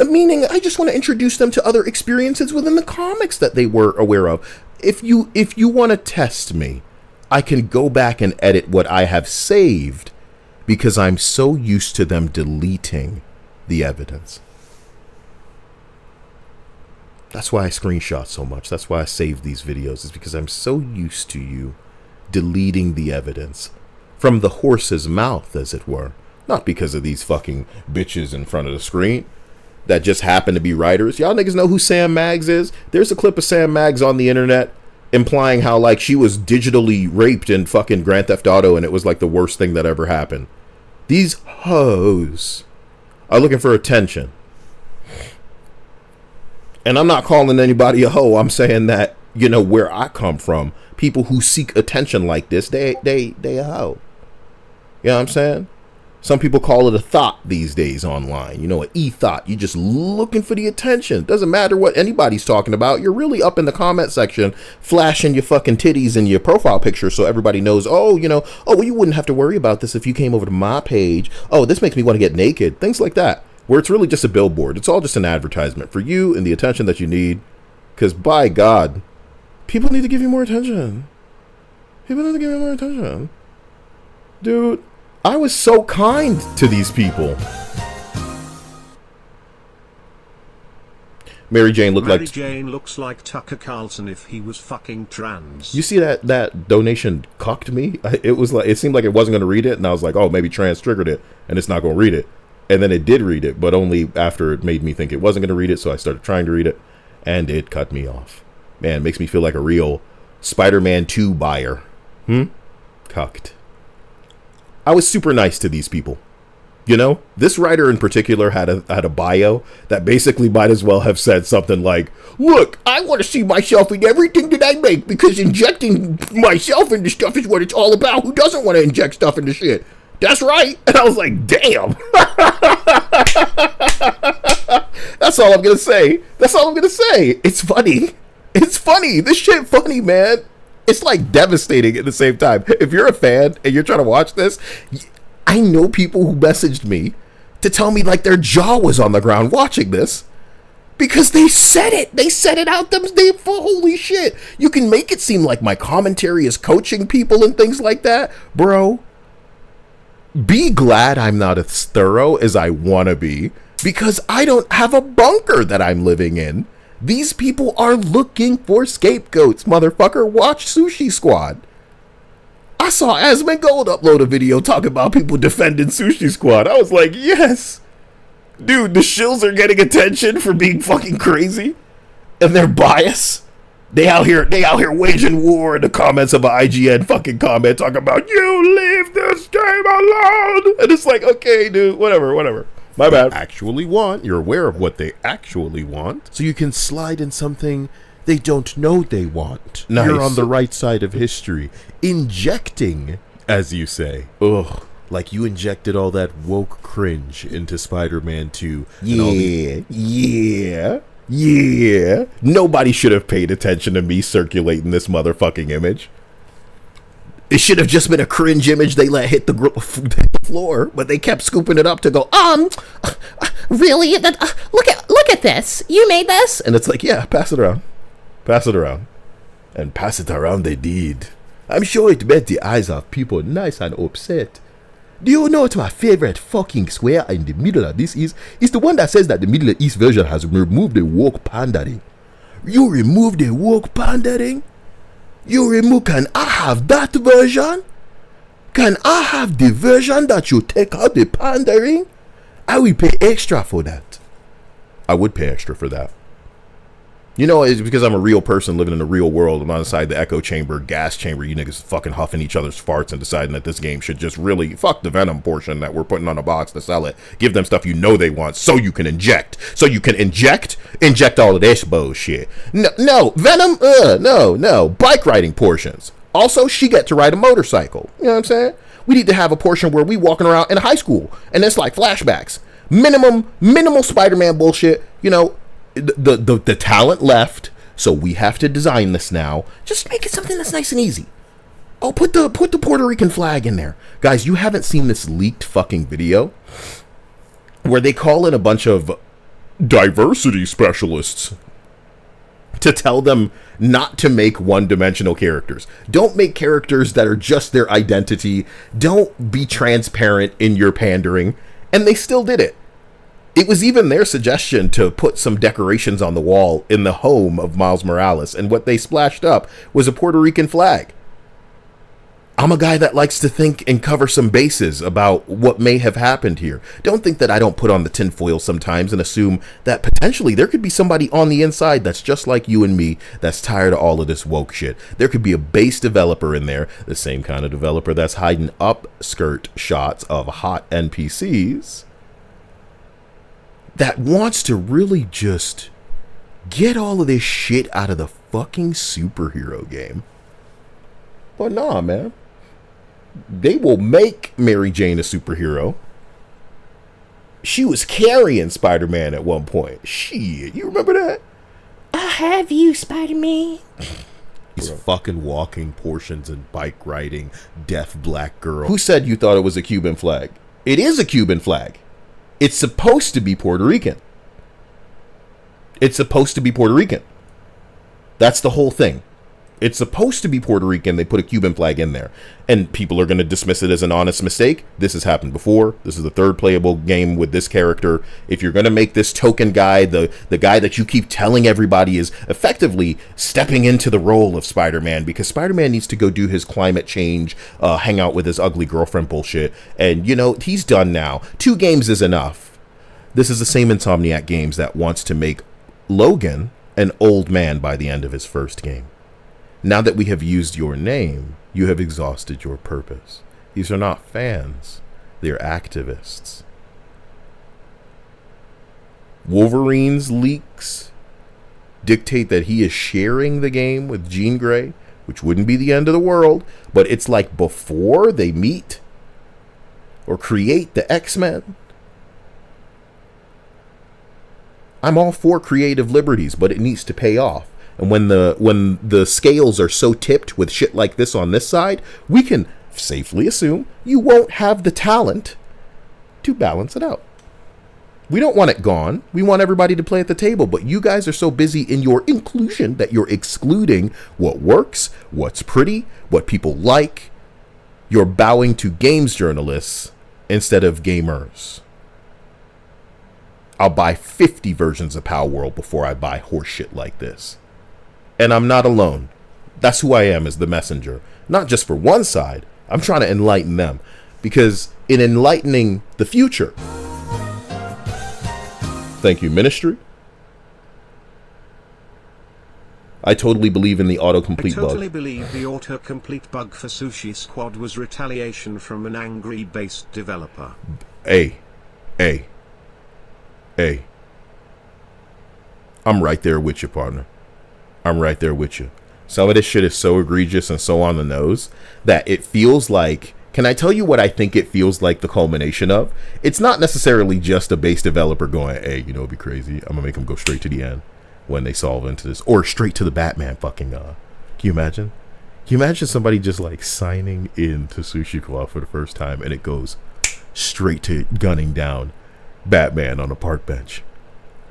meaning I just want to introduce them to other experiences within the comics that they were aware of. If you want to test me, I can go back and edit what I have saved because I'm so used to them deleting the evidence. That's why I screenshot so much. That's why I save these videos, is because I'm so used to you deleting the evidence from the horse's mouth, as it were. Not because of these fucking bitches in front of the screen that just happen to be writers. Y'all niggas know who Sam Maggs is? There's a clip of Sam Maggs on the internet implying how like she was digitally raped in fucking Grand Theft Auto and it was like the worst thing that ever happened. These hoes are looking for attention. And I'm not calling anybody a hoe. I'm saying that, you know, where I come from, people who seek attention like this, they a hoe. You know what I'm saying? Some people call it a thought these days online. You know, an e-thought. You're just looking for the attention. Doesn't matter what anybody's talking about. You're really up in the comment section flashing your fucking titties in your profile picture so everybody knows, well, you wouldn't have to worry about this if you came over to my page. Oh, this makes me want to get naked. Things like that. Where it's really just a billboard. It's all just an advertisement for you and the attention that you need. Because by God, people need to give you more attention. People need to give you more attention. Dude, I was so kind to these people. Mary Jane looks like Tucker Carlson if he was fucking trans. You see that donation cucked me? It seemed like it wasn't going to read it, and I was like, oh, maybe trans triggered it, and it's not going to read it. And then it did read it, but only after it made me think it wasn't going to read it, so I started trying to read it, and it cut me off. Man, it makes me feel like a real Spider-Man 2 buyer. Cucked. I was super nice to these people. You know, this writer in particular had a bio that basically might as well have said something like, look, I want to see myself in everything that I make because injecting myself into stuff is what it's all about. Who doesn't want to inject stuff into shit? That's right. And I was like, damn. That's all I'm going to say. That's all I'm going to say. It's funny. It's funny. This shit funny, man. It's like devastating at the same time. If you're a fan and you're trying to watch this, I know people who messaged me to tell me like their jaw was on the ground watching this because they said it. They said it out them. Holy shit. You can make it seem like my commentary is coaching people and things like that. Bro, be glad I'm not as thorough as I want to be because I don't have a bunker that I'm living in. These people are looking for scapegoats, motherfucker. Watch Sushi Squad. I saw Asmongold upload a video talking about people defending Sushi Squad. I was like, yes. Dude, the shills are getting attention for being fucking crazy. And they're biased. They out here waging war in the comments of an IGN fucking comment talking about, you leave this game alone. And it's like, okay, dude, whatever. My bad. You're aware of what they actually want. So you can slide in something they don't know they want. Nice. You're on the right side of history. Injecting, as you say. Ugh. Like you injected all that woke cringe into Spider-Man 2. Yeah. Nobody should have paid attention to me circulating this motherfucking image. It should have just been a cringe image they let hit the floor, but they kept scooping it up to go, really? Look at this. You made this? And it's like, yeah, pass it around. And pass it around they did. I'm sure it met the eyes of people nice and upset. Do you know what my favorite fucking square in the middle of this is? It's the one that says that the Middle East version has removed the woke pandering. You removed the woke pandering? Can I have that version? Can I have the version that you take out the pandering? I will pay extra for that. I would pay extra for that. You know, it's because I'm a real person living in the real world. I'm on the side of the echo chamber, gas chamber. You niggas fucking huffing each other's farts and deciding that this game should just really fuck the Venom portion that we're putting on a box to sell it. Give them stuff you know they want so you can inject. So you can inject all of this bullshit. No, Venom, no. Bike riding portions. Also, she get to ride a motorcycle. You know what I'm saying? We need to have a portion where we walking around in high school and it's like flashbacks. Minimal Spider-Man bullshit, you know. The talent left, so we have to design this now. Just make it something that's nice and easy. Oh, put the Puerto Rican flag in there. Guys, you haven't seen this leaked fucking video where they call in a bunch of diversity specialists to tell them not to make one-dimensional characters. Don't make characters that are just their identity. Don't be transparent in your pandering. And they still did it. It was even their suggestion to put some decorations on the wall in the home of Miles Morales, and what they splashed up was a Puerto Rican flag. I'm a guy that likes to think and cover some bases about what may have happened here. Don't think that I don't put on the tinfoil sometimes and assume that potentially there could be somebody on the inside that's just like you and me that's tired of all of this woke shit. There could be a base developer in there, the same kind of developer that's hiding upskirt shots of hot NPCs, that wants to really just get all of this shit out of the fucking superhero game. But nah, man. They will make Mary Jane a superhero. She was carrying Spider-Man at one point. Shit, you remember that? I have you, Spider-Man. These fucking walking portions and bike riding deaf black girl. Who said you thought it was a Cuban flag? It is a Cuban flag. It's supposed to be Puerto Rican. It's supposed to be Puerto Rican. That's the whole thing. It's supposed to be Puerto Rican. They put a Cuban flag in there. And people are going to dismiss it as an honest mistake. This has happened before. This is the third playable game with this character. If you're going to make this token guy, the guy that you keep telling everybody is effectively stepping into the role of Spider-Man, because Spider-Man needs to go do his climate change, hang out with his ugly girlfriend bullshit. And, you know, he's done now. 2 games is enough. This is the same Insomniac Games that wants to make Logan an old man by the end of his first game. Now that we have used your name, you have exhausted your purpose. These are not fans. They're activists. Wolverine's leaks dictate that he is sharing the game with Jean Grey, which wouldn't be the end of the world, but it's like before they meet or create the X-Men. I'm all for creative liberties, but it needs to pay off. And when the scales are so tipped with shit like this on this side, we can safely assume you won't have the talent to balance it out. We don't want it gone. We want everybody to play at the table, but you guys are so busy in your inclusion that you're excluding what works, what's pretty, what people like. You're bowing to games journalists instead of gamers. I'll buy 50 versions of Power World before I buy horseshit like this. And I'm not alone. That's who I am as the messenger. Not just for one side. I'm trying to enlighten them. Because in enlightening the future... Thank you, Ministry. I totally believe in the autocomplete bug. I totally believe the autocomplete bug for Sushi Squad was retaliation from an angry based developer. Hey. I'm right there with you, partner. I'm right there with you. Some of this shit is so egregious and so on the nose that it feels like... Can I tell you what I think it feels like the culmination of? It's not necessarily just a base developer going, hey, you know, it'd be crazy. I'm gonna make them go straight to the end when they solve into this. Or straight to the Batman fucking, Can you imagine? Can you imagine somebody just like signing into Sushi Claw for the first time and it goes straight to gunning down Batman on a park bench?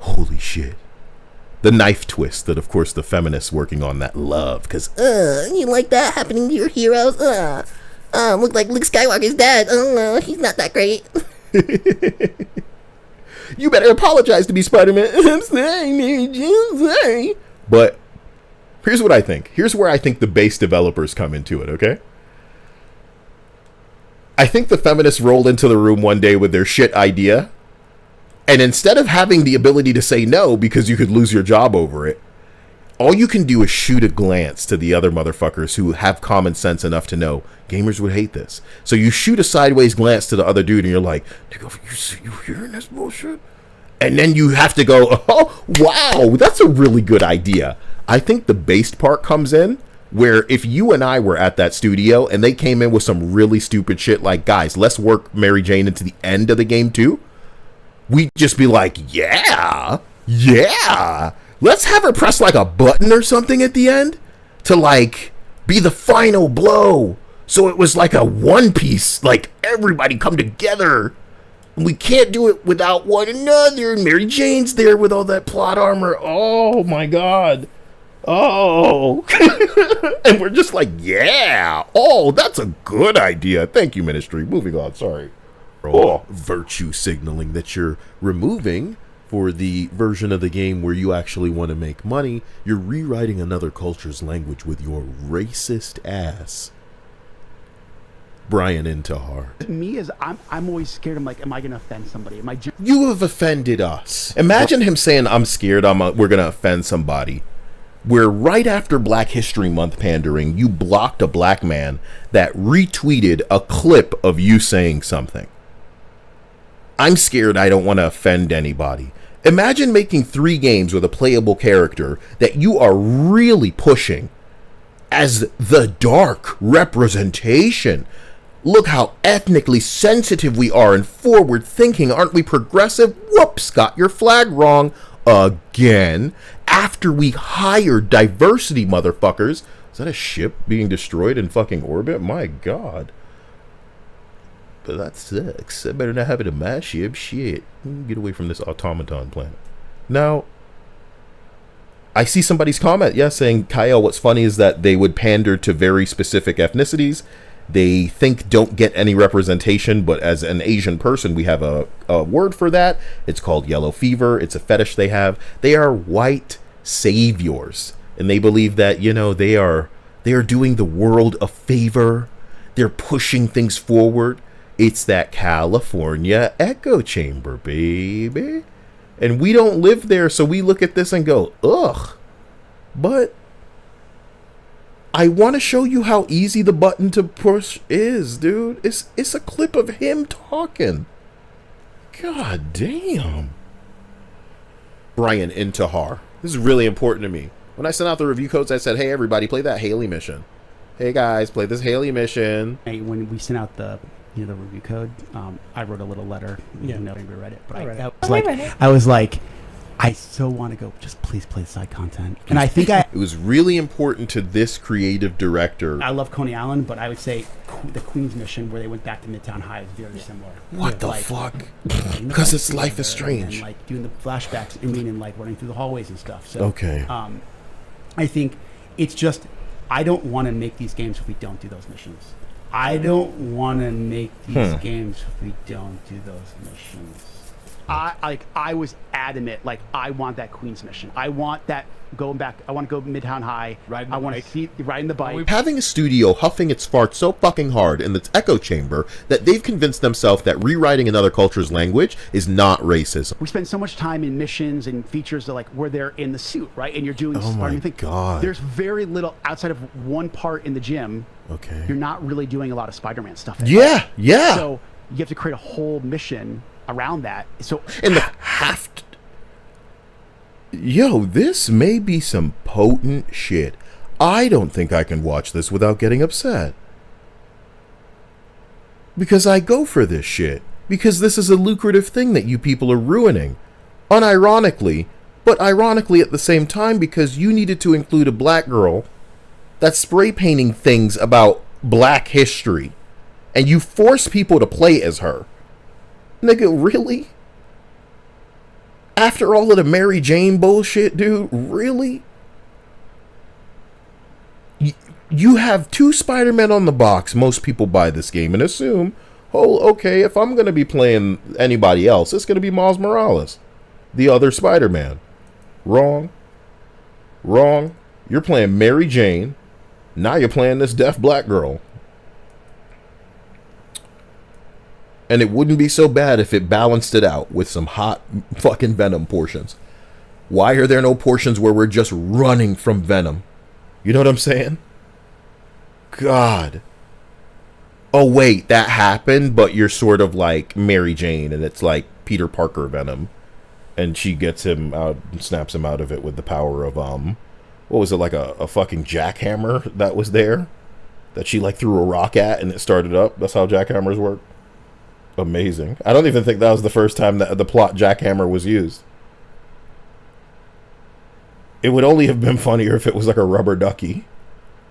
Holy shit. The knife twist that, of course, the feminists working on that love. Because, You like that happening to your heroes? Look like Luke Skywalker's dad. He's not that great. You better apologize to me, Spider-Man. I'm sorry, Mary Jane, sorry. But here's what I think. Here's where I think the base developers come into it, okay? I think the feminists rolled into the room one day with their shit idea. And instead of having the ability to say no because you could lose your job over it, all you can do is shoot a glance to the other motherfuckers who have common sense enough to know gamers would hate this. So you shoot a sideways glance to the other dude and you're like, you hearing this bullshit? And then you have to go, oh, wow, that's a really good idea. I think the based part comes in where if you and I were at that studio and they came in with some really stupid shit like, guys, let's work Mary Jane into the end of the game too. We'd just be like, yeah. Let's have her press like a button or something at the end to like be the final blow. So it was like a one piece, like everybody come together. And we can't do it without one another. And Mary Jane's there with all that plot armor. Oh my God. Oh. And we're just like, yeah. Oh, that's a good idea. Thank you, Ministry. Moving on. Sorry. Oh, virtue signaling that you're removing for the version of the game where you actually want to make money. You're rewriting another culture's language with your racist ass. Brian Intihar. Me is I'm always scared. I'm like, am I gonna offend somebody? You have offended us. Imagine him saying, I'm scared we're gonna offend somebody. Where right after Black History Month pandering, you blocked a black man that retweeted a clip of you saying something. I'm scared I don't want to offend anybody. Imagine making 3 games with a playable character that you are really pushing as the dark representation. Look how ethnically sensitive we are and forward thinking. Aren't we progressive? Whoops, got your flag wrong again. After we hired diversity motherfuckers. Is that a ship being destroyed in fucking orbit? My God. But that sucks. I better not have it in my ship. Shit. Get away from this automaton planet. Now, I see somebody's comment, saying, Kyle, what's funny is that they would pander to very specific ethnicities. They think don't get any representation, but as an Asian person, we have a word for that. It's called yellow fever. It's a fetish they have. They are white saviors. And they believe that, they are doing the world a favor. They're pushing things forward. It's that California echo chamber, baby. And we don't live there, so we look at this and go, ugh. But I want to show you how easy the button to push is, dude. It's a clip of him talking. God damn. Brian into Har. This is really important to me. When I sent out the review codes, I said, hey, everybody, play that Haley mission. Hey, guys, play this Haley mission. When we sent out the review code, I wrote a little letter. Yeah. Nobody read it, but I I was like, I so want to go. Just please play side content. And I think It was really important to this creative director. I love Coney Island, but I would say the Queen's mission, where they went back to Midtown High, is very similar. What the Like, fuck? Because it's Life is Strange. And like doing the flashbacks, and like running through the hallways and stuff. So Okay. I think it's just, I don't want to make these games if we don't do those missions. I don't want to make these games if we don't do those missions. I was adamant, like, I want that Queen's mission. I want that going back. I want to go Midtown High. I want to see riding the bike. Having a studio huffing its farts so fucking hard in its echo chamber that they've convinced themselves that rewriting another culture's language is not racism. We spend so much time in missions and features that, like, where they're in the suit, right? And you're doing Oh my God. There's very little outside of one part in the gym. Okay. You're not really doing a lot of Spider-Man stuff. Yeah, yeah. So you have to create a whole mission around that. So And the Yo, this may be some potent shit. I don't think I can watch this without getting upset. Because I go for this shit. Because this is a lucrative thing that you people are ruining. Unironically, but ironically at the same time, because you needed to include a black girl that's spray painting things about black history. And you force people to play as her. Nigga, really? After all of the Mary Jane bullshit, dude, really? You have 2 Spider-Men on the box. Most people buy this game and assume, oh, okay, if I'm going to be playing anybody else, it's going to be Miles Morales, the other Spider-Man. Wrong. Wrong. You're playing Mary Jane. Now you're playing this deaf black girl. And it wouldn't be so bad if it balanced it out with some hot fucking Venom portions. Why are there no portions where we're just running from Venom? You know what I'm saying? God. Oh, wait, that happened, but you're sort of like Mary Jane, and it's like Peter Parker Venom. And she gets him out and snaps him out of it with the power of, what was it, like a fucking jackhammer that was there? That she, like, threw a rock at and it started up? That's how jackhammers work? Amazing. I don't even think that was the first time that the plot jackhammer was used. It would only have been funnier if it was like a rubber ducky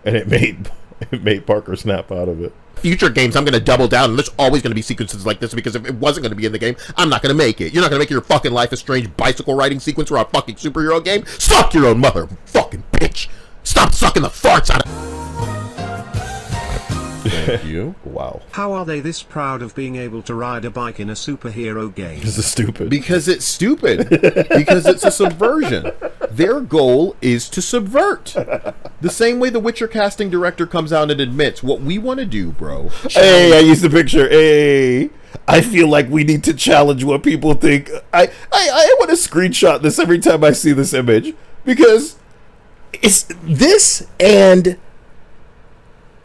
and it made Parker snap out of it. Future games, I'm going to double down, and there's always going to be sequences like this, because if it wasn't going to be in the game, I'm not going to make it. You're not going to make your fucking Life is Strange bicycle riding sequence for a fucking superhero game? Suck your own mother, fucking bitch. Stop sucking the farts out of... Thank you. Wow. How are they this proud of being able to ride a bike in a superhero game? This is stupid. Because it's stupid. Because it's a subversion. Their goal is to subvert. The same way the Witcher casting director comes out and admits, what we want to do, bro. Hey, I used the picture. Hey, I feel like we need to challenge what people think. I want to screenshot this every time I see this image. Because it's this, and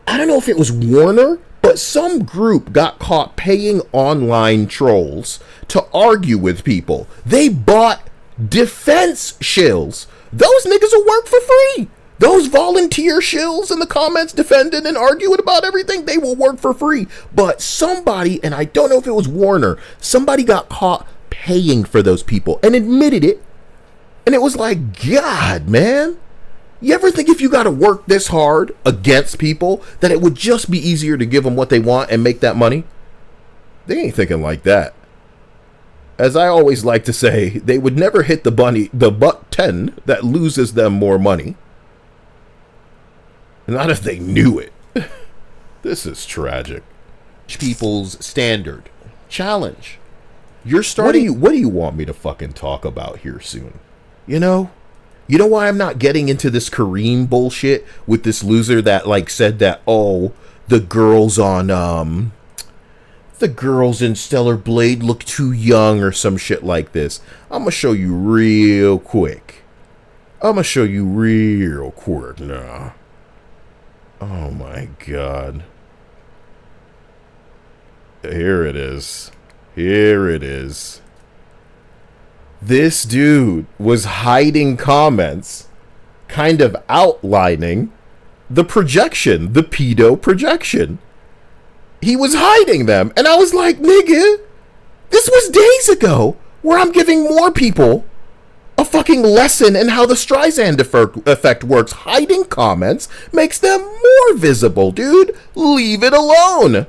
I don't know if it was Warner, but some group got caught paying online trolls to argue with people. They bought defense shills. Those niggas will work for free. Those volunteer shills in the comments defending and arguing about everything, they will work for free. But somebody, and I don't know if it was Warner, somebody got caught paying for those people and admitted it. And it was like, God, man. You ever think if you got to work this hard against people that it would just be easier to give them what they want and make that money? They ain't thinking like that. As I always like to say, they would never hit the buck 10 that loses them more money. Not if they knew it. This is tragic. People's standard challenge. You're starting. What do you want me to fucking talk about here soon? You know? You know why I'm not getting into this Kareem bullshit with this loser that, like, said that, oh, the girls in Stellar Blade look too young or some shit like this. I'm gonna show you real quick. now. Oh my God. Here it is. This dude was hiding comments, kind of outlining the projection, the pedo projection. He was hiding them, and I was like, nigga, this was days ago, where I'm giving more people a fucking lesson in how the Streisand effect works. Hiding comments makes them more visible, dude. Leave it alone.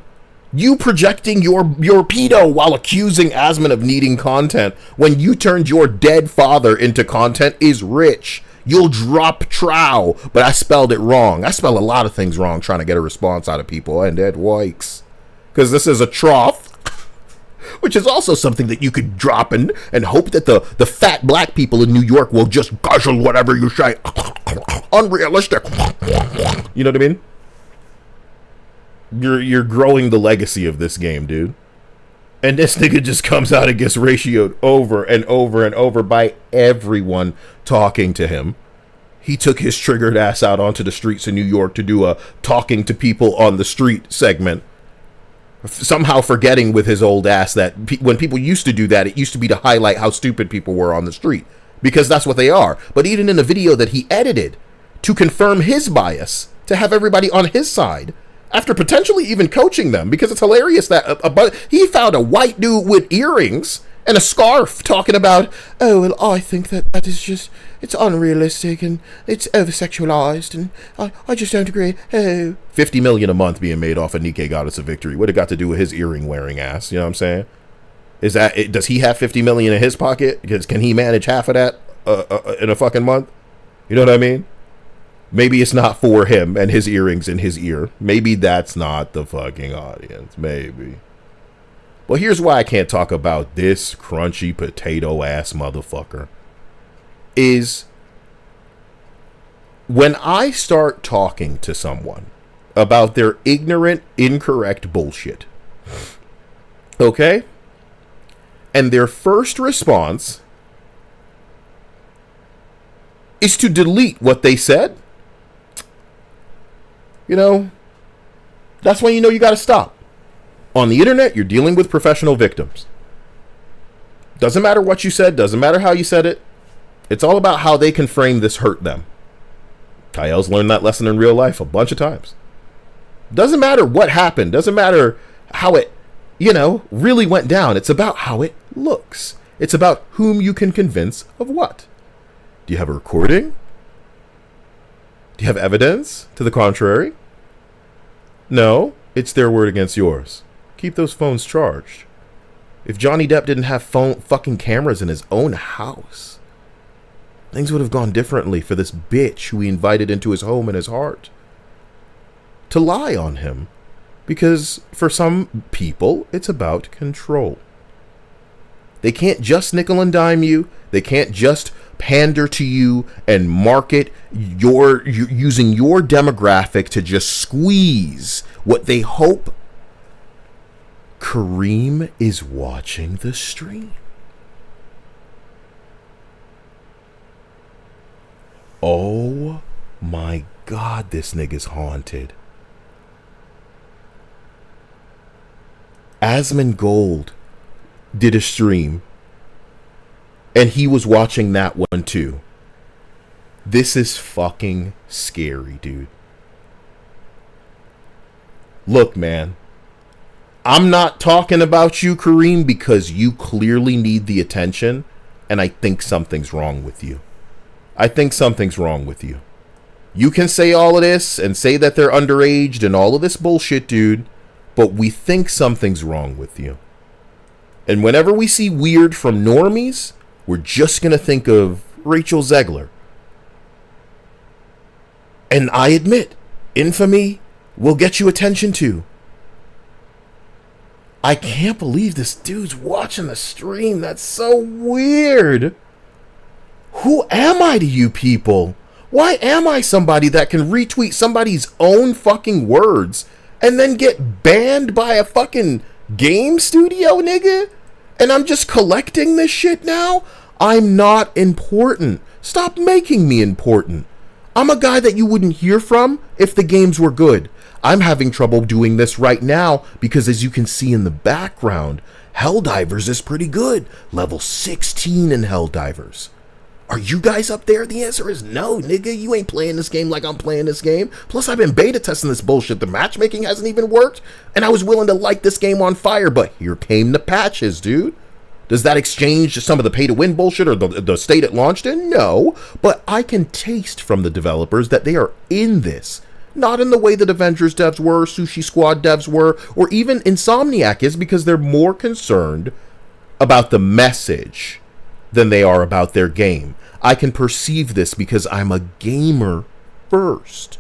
You projecting your pedo while accusing Asman of needing content when you turned your dead father into content is rich. You'll drop trow, but I spelled it wrong. I spell a lot of things wrong trying to get a response out of people, and it works. Because this is a trough, which is also something that you could drop and hope that the fat black people in New York will just guzzle whatever you say. Unrealistic. You know what I mean? You're growing the legacy of this game, dude. And this nigga just comes out and gets ratioed over and over and over by everyone talking to him. He took his triggered ass out onto the streets of New York to do a talking to people on the street segment. Somehow forgetting with his old ass that when people used to do that, it used to be to highlight how stupid people were on the street. Because that's what they are. But even in a video that he edited to confirm his bias, to have everybody on his side, after potentially even coaching them, because it's hilarious that he found a white dude with earrings and a scarf talking about, oh, well, I think that is just, it's unrealistic and it's over-sexualized and I just don't agree. Oh. 50 million a month being made off of Nikkei Goddess of Victory. What it got to do with his earring wearing ass? You know what I'm saying? Is that it? Does he have 50 million in his pocket? Because can he manage half of that in a fucking month? You know what I mean? Maybe it's not for him and his earrings in his ear. Maybe that's not the fucking audience. Maybe. Well, here's why I can't talk about this crunchy potato ass motherfucker. Is when I start talking to someone about their ignorant, incorrect bullshit. Okay? And their first response is to delete what they said. You know, that's when you know you got to stop. On the internet, you're dealing with professional victims. Doesn't matter what you said, doesn't matter how you said it. It's all about how they can frame this hurt them. Kyl's learned that lesson in real life a bunch of times. Doesn't matter what happened, doesn't matter how it, really went down. It's about how it looks. It's about whom you can convince of what. Do you have a recording? Do you have evidence to the contrary? No, it's their word against yours. Keep those phones charged. If Johnny Depp didn't have fucking cameras in his own house, things would have gone differently for this bitch who he invited into his home and his heart to lie on him. Because for some people, it's about control. They can't just nickel and dime you. They can't just pander to you and market using your demographic to just squeeze what they hope. Kareem is watching the stream. Oh my God, this nigga's haunted. Asmongold did a stream and he was watching that one too. This is fucking scary, dude. Look, man. I'm not talking about you, Kareem, because you clearly need the attention, and I think something's wrong with you. I think something's wrong with you. You can say all of this and say that they're underaged and all of this bullshit, dude, but we think something's wrong with you. And whenever we see weird from normies, we're just going to think of Rachel Zegler. And I admit, infamy will get you attention too. I can't believe this dude's watching the stream. That's so weird. Who am I to you people? Why am I somebody that can retweet somebody's own fucking words and then get banned by a fucking game studio, nigga? And I'm just collecting this shit now? I'm not important. Stop making me important. I'm a guy that you wouldn't hear from if the games were good. I'm having trouble doing this right now because, as you can see in the background, Helldivers is pretty good. Level 16 in Helldivers. Are you guys up there? The answer is no, nigga. You ain't playing this game like I'm playing this game. Plus, I've been beta testing this bullshit. The matchmaking hasn't even worked. And I was willing to light this game on fire, but here came the patches, dude. Does that exchange some of the pay-to-win bullshit or the state it launched in? No. But I can taste from the developers that they are in this. Not in the way that Avengers devs were, Sushi Squad devs were, or even Insomniac is, because they're more concerned about the message than they are about their game. I can perceive this because I'm a gamer first.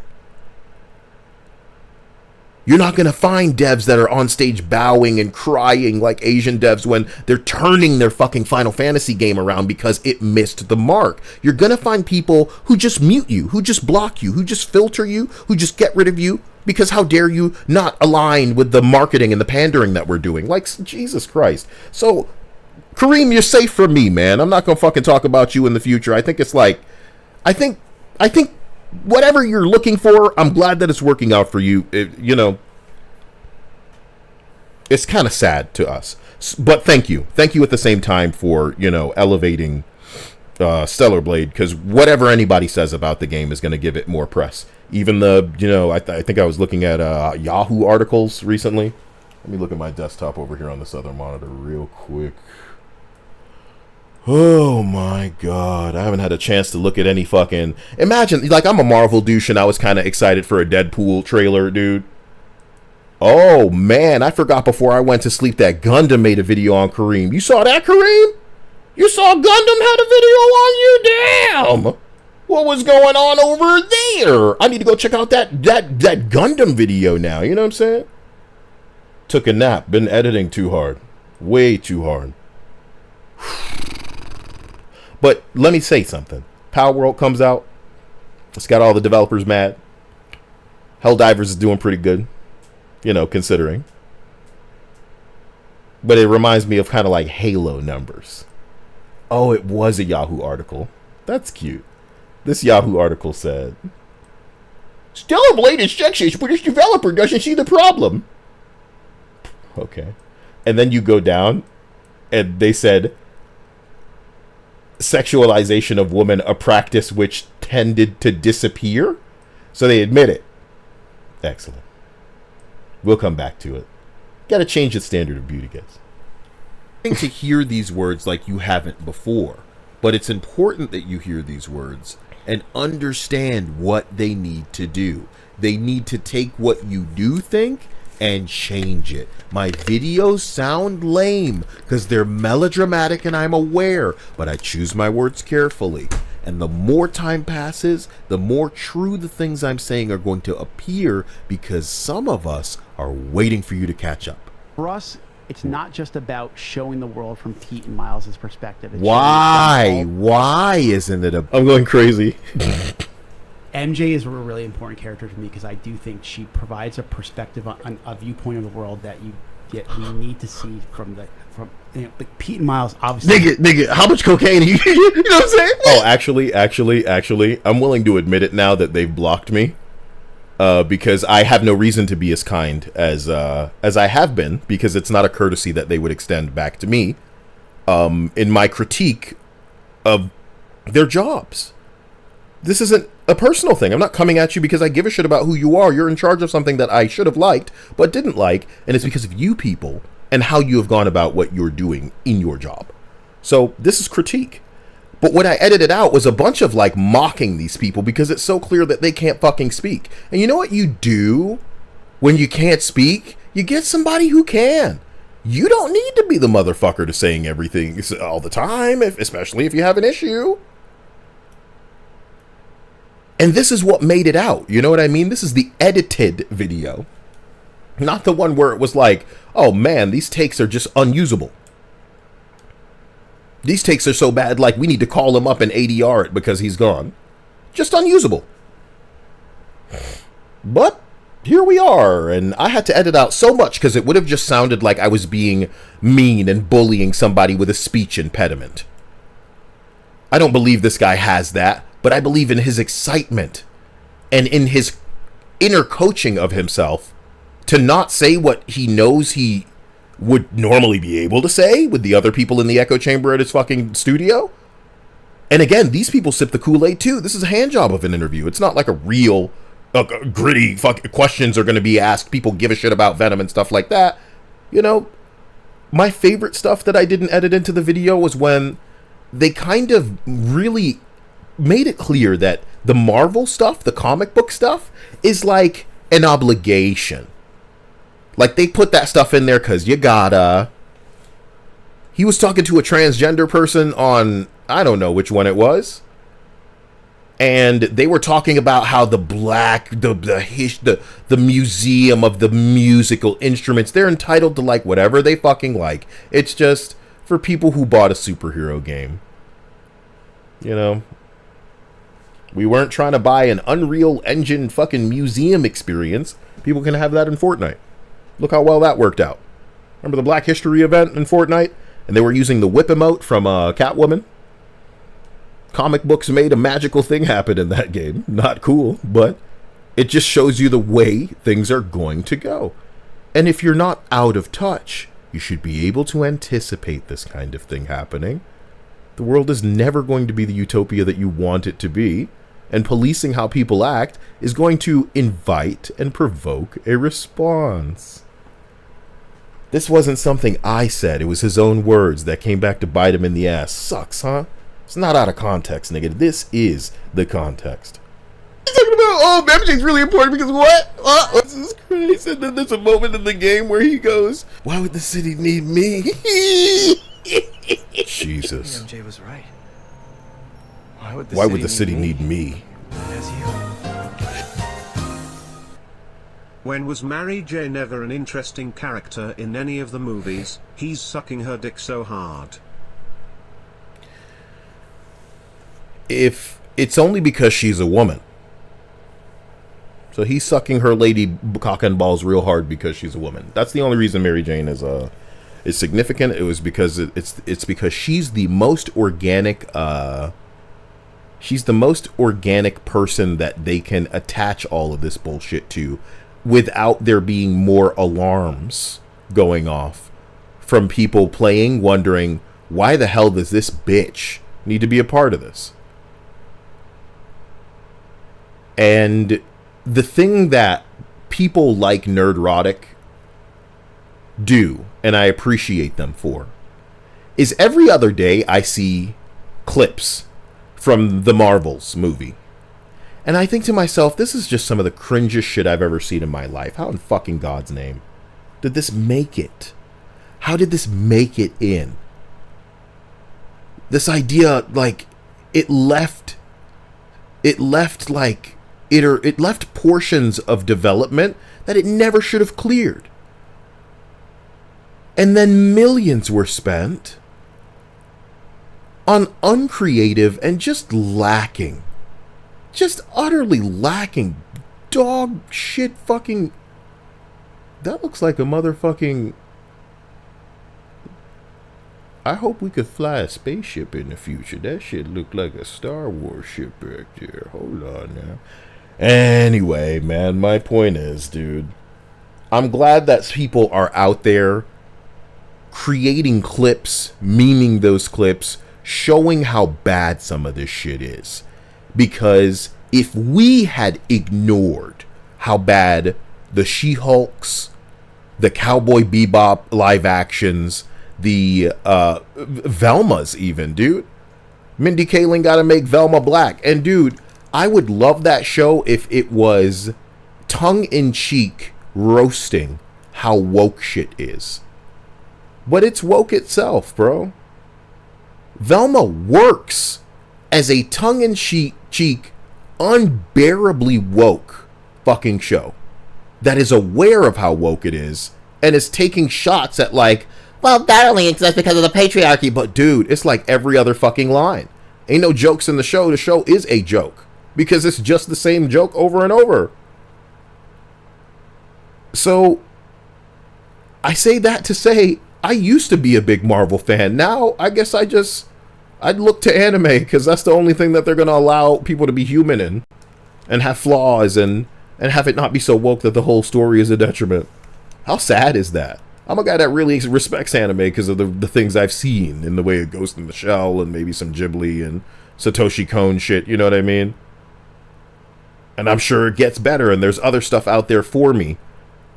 You're not going to find devs that are on stage bowing and crying like Asian devs when they're turning their fucking Final Fantasy game around because it missed the mark. You're going to find people who just mute you, who just block you, who just filter you, who just get rid of you because how dare you not align with the marketing and the pandering that we're doing. Like, Jesus Christ. So, Kareem, you're safe from me, man. I'm not going to fucking talk about you in the future. I think it's like, I think whatever you're looking for, I'm glad that it's working out for you. You know, it's kind of sad to us, but thank you at the same time for, you know, elevating Stellar Blade, because whatever anybody says about the game is going to give it more press. Even the, you know, I think I was looking at Yahoo articles recently. Let me look at my desktop over here on this other monitor real quick. Oh my god, I haven't had a chance to look at any fucking... Imagine, like, I'm a Marvel douche and I was kind of excited for a Deadpool trailer, dude. Oh man, I forgot before I went to sleep that Gundam made a video on Kareem. You saw that, Kareem? You saw Gundam had a video on you? Damn! What was going on over there? I need to go check out that Gundam video now, you know what I'm saying? Took a nap, been editing too hard. Way too hard. But let me say something. Power World comes out. It's got all the developers mad. Helldivers is doing pretty good, you know, considering. But it reminds me of kind of like Halo numbers. Oh, it was a Yahoo article. That's cute. This Yahoo article said, Stellar Blade is sexist, but its developer doesn't see the problem. Okay. And then you go down, and they said, sexualization of women, a practice which tended to disappear. So they admit it. Excellent. We'll come back to it. Got to change the standard of beauty, guys. To hear these words like you haven't before, but it's important that you hear these words and understand what they need to do. They need to take what you do think and change it. My videos sound lame because they're melodramatic and I'm aware, but I choose my words carefully. And the more time passes, the more true the things I'm saying are going to appear, because some of us are waiting for you to catch up. For us, it's not just about showing the world from Pete and Miles' perspective. It's Why? Why isn't it I'm going crazy. MJ is a really important character to me because I do think she provides a perspective on a viewpoint of the world that we need to see from you know, like Pete and Miles, obviously. Nigga, how much cocaine you know what I'm saying? Oh, actually, I'm willing to admit it now that they've blocked me. Because I have no reason to be as kind as I have been, because it's not a courtesy that they would extend back to me in my critique of their jobs. This isn't a personal thing. I'm not coming at you because I give a shit about who you are. You're in charge of something that I should have liked but didn't like, and it's because of you people and how you have gone about what you're doing in your job. So this is critique. But what I edited out was a bunch of like mocking these people because it's so clear that they can't fucking speak. And you know what you do when you can't speak? You get somebody who can. You don't need to be the motherfucker to saying everything all the time, especially if you have an issue. And this is what made it out. You know what I mean? This is the edited video. Not the one where it was like, oh man, these takes are just unusable. These takes are so bad, like we need to call him up and ADR it because he's gone. Just unusable. But here we are, and I had to edit out so much because it would have just sounded like I was being mean and bullying somebody with a speech impediment. I don't believe this guy has that, but I believe in his excitement and in his inner coaching of himself to not say what he knows he would normally be able to say with the other people in the echo chamber at his fucking studio. And again, these people sip the Kool-Aid too. This is a hand job of an interview. It's not like a real gritty questions are going to be asked. People give a shit about Venom and stuff like that. You know, my favorite stuff that I didn't edit into the video was when they kind of really made it clear that the Marvel stuff, the comic book stuff, is like an obligation. Like, they put that stuff in there because you gotta. He was talking to a transgender person on, I don't know which one it was. And they were talking about how the museum of the musical instruments, they're entitled to like whatever they fucking like. It's just for people who bought a superhero game. You know, we weren't trying to buy an Unreal Engine fucking museum experience. People can have that in Fortnite. Look how well that worked out. Remember the Black History event in Fortnite? And they were using the whip emote from Catwoman? Comic books made a magical thing happen in that game. Not cool, but it just shows you the way things are going to go. And if you're not out of touch, you should be able to anticipate this kind of thing happening. The world is never going to be the utopia that you want it to be, and policing how people act is going to invite and provoke a response. This wasn't something I said. It was his own words that came back to bite him in the ass. Sucks, huh? It's not out of context, nigga. This is the context. He's talking about, oh, MJ's really important because what? What's this crazy? And then there's a moment in the game where he goes, why would the city need me? Jesus. MJ was right. Why would the city need me? As you. When was Mary J never an interesting character in any of the movies? He's sucking her dick so hard. If it's only because she's a woman. So he's sucking her lady cock and balls real hard because she's a woman. That's the only reason Mary Jane is significant. It was because it's because she's the most organic she's the most organic person that they can attach all of this bullshit to without there being more alarms going off from people playing, wondering, why the hell does this bitch need to be a part of this? And the thing that people like Nerdrotic do, and I appreciate them for, is every other day I see clips from the Marvels movie. And I think to myself, this is just some of the cringest shit I've ever seen in my life. How in fucking God's name did this make it? How did this make it in? This idea, like, it left portions of development that it never should have cleared. And then millions were spent on uncreative and just utterly lacking dog shit fucking. That looks like a motherfucking. I hope we could fly a spaceship in the future. That shit looked like a Star Wars ship back there. Hold on now. Anyway, man, my point is, dude, I'm glad that people are out there creating clips, memeing those clips, showing how bad some of this shit is. Because if we had ignored how bad the She-Hulks, the Cowboy Bebop live actions, the Velmas even, dude. Mindy Kaling gotta make Velma black. And dude, I would love that show if it was tongue-in-cheek roasting how woke shit is. But it's woke itself, bro. Velma works as a tongue-in-cheek, unbearably woke fucking show that is aware of how woke it is and is taking shots at, like, well, that only exists because of the patriarchy. But dude, it's like every other fucking line. Ain't no jokes in the show. The show is a joke because it's just the same joke over and over. So I say that to say I used to be a big Marvel fan. Now I guess I'd look to anime because that's the only thing that they're going to allow people to be human in and have flaws and have it not be so woke that the whole story is a detriment. How sad is that? I'm a guy that really respects anime because of the things I've seen in the way of Ghost in the Shell and maybe some Ghibli and Satoshi Kon shit, you know what I mean? And I'm sure it gets better, and there's other stuff out there for me.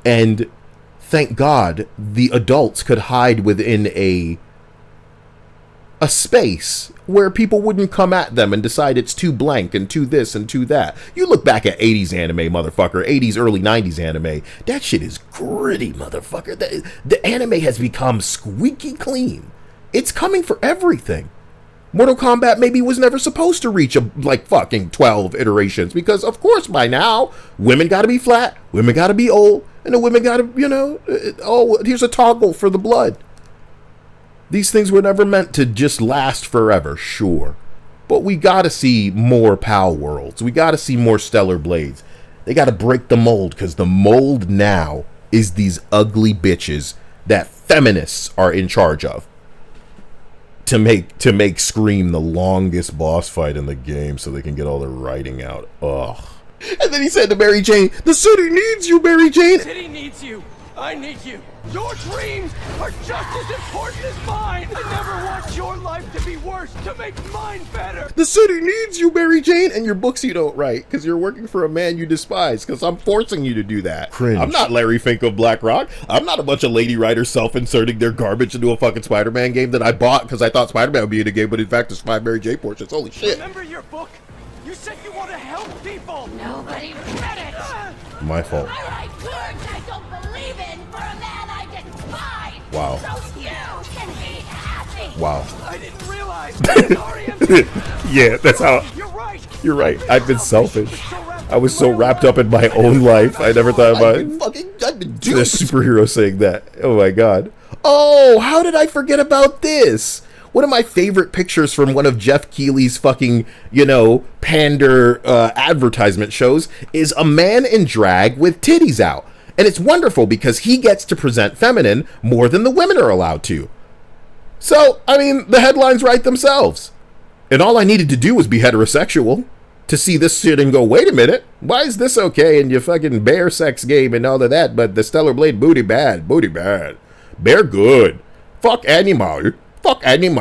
And thank God the adults could hide within a space where people wouldn't come at them and decide it's too blank and too this and too that. You look back at 80s anime, motherfucker, 80s, early 90s anime, that shit is gritty, motherfucker. The anime has become squeaky clean. It's coming for everything. Mortal Kombat maybe was never supposed to reach like fucking 12 iterations because, of course, by now, women gotta be flat, women gotta be old, and the women gotta, you know, oh, here's a toggle for the blood. These things were never meant to just last forever, sure. But we gotta see more PAL worlds. We gotta see more Stellar Blades. They gotta break the mold, because the mold now is these ugly bitches that feminists are in charge of. To make Scream the longest boss fight in the game so they can get all their writing out. Ugh. And then he said to Mary Jane, "The city needs you, Mary Jane." The city needs you. I need you. Your dreams are just as important as mine. I never want your life to be worse, to make mine better. The city needs you, Mary Jane. And your books you don't write because you're working for a man you despise because I'm forcing you to do that. Cringe. I'm not Larry Fink of BlackRock. I'm not a bunch of lady writers self-inserting their garbage into a fucking Spider-Man game that I bought because I thought Spider-Man would be in a game, but in fact it's 5 Mary Jane portions. Holy shit. Remember your book? You said you want to help people. Nobody read it. My fault. I write words I don't believe in for a man I despise. Wow. So you can be happy. Wow. I didn't realize. Sorry, I'm Yeah, that's how. You're right. You're right. I've been selfish. I was so wrapped up in my own life. I never thought about I've been the superhero saying that. Oh my god. Oh, how did I forget about this? One of my favorite pictures from one of Jeff Keighley's fucking, you know, pander advertisement shows is a man in drag with titties out. And it's wonderful because he gets to present feminine more than the women are allowed to. So, I mean, the headlines write themselves. And all I needed to do was be heterosexual to see this shit and go, wait a minute, why is this okay in your fucking bear sex game and all of that, but the Stellar Blade booty bad, bear good, fuck animal,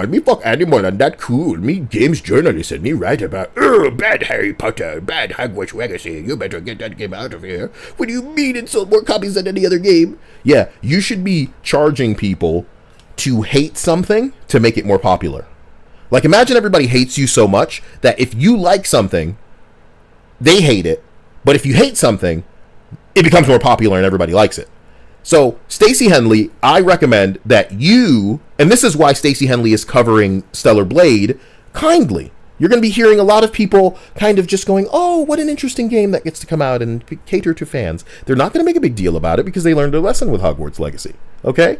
me fuck animal and that cool, me games journalist and me write about, bad Harry Potter, bad Hogwarts Legacy, you better get that game out of here. What do you mean it sold more copies than any other game? Yeah, you should be charging people to hate something to make it more popular. Like, imagine everybody hates you so much that if you like something, they hate it. But if you hate something, it becomes more popular and everybody likes it. So, Stacey Henley, I recommend that you, and this is why Stacey Henley is covering Stellar Blade kindly. You're going to be hearing a lot of people kind of just going, oh, what an interesting game that gets to come out and cater to fans. They're not going to make a big deal about it because they learned a lesson with Hogwarts Legacy. Okay?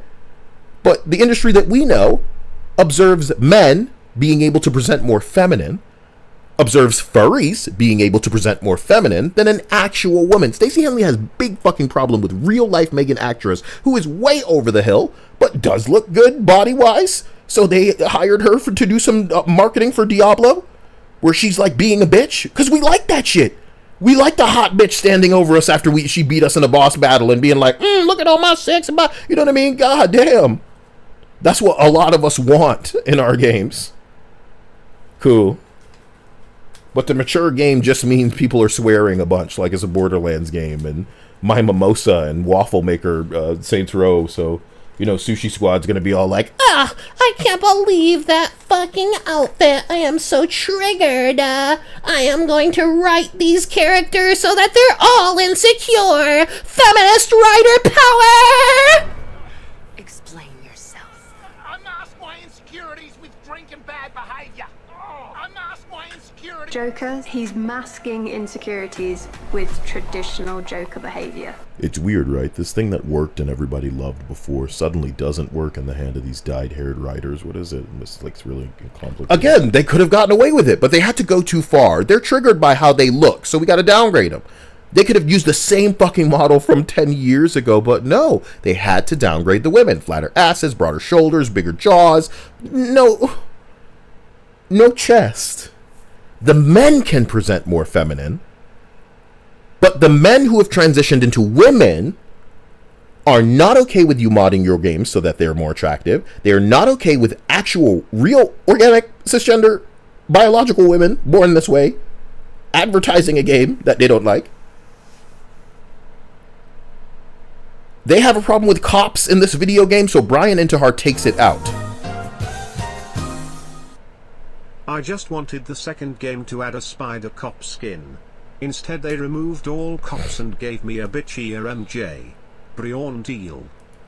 But the industry that we know observes men being able to present more feminine, observes furries being able to present more feminine than an actual woman. Stacey Henley has big fucking problem with real life Megan actress who is way over the hill, but does look good body wise. So they hired her to do some marketing for Diablo, where she's like being a bitch, because we like that shit. We like the hot bitch standing over us after she beat us in a boss battle and being like, look at all my sex, you know what I mean? God damn. That's what a lot of us want in our games. Cool. But the mature game just means people are swearing a bunch, like it's a Borderlands game, and My Mimosa and Waffle Maker, Saints Row, so, you know, Sushi Squad's gonna be all like, I can't believe that fucking outfit. I am so triggered. I am going to write these characters so that they're all insecure. Feminist writer power! Explain yourself. Unmask my insecurities with drink and bad behavior. Unmask my insecurities. Joker, he's masking insecurities with traditional Joker behavior. it's weird, right? This thing that worked and everybody loved before suddenly doesn't work in the hand of these dyed-haired writers. What is it? It's like really complicated. Again, they could have gotten away with it, but they had to go too far. They're triggered by how they look, so we got to downgrade them. They could have used the same fucking model from 10 years ago, but no, they had to downgrade the women. Flatter asses, broader shoulders, bigger jaws. No chest. The men can present more feminine, but the men who have transitioned into women are not okay with you modding your games so that they're more attractive. They are not okay with actual, real, organic, cisgender, biological women born this way advertising a game that they don't like. They have a problem with cops in this video game, so Brian Intihar takes it out. I just wanted the second game to add a spider cop skin. Instead they removed all cops and gave me a bitchier MJ. Brion deal.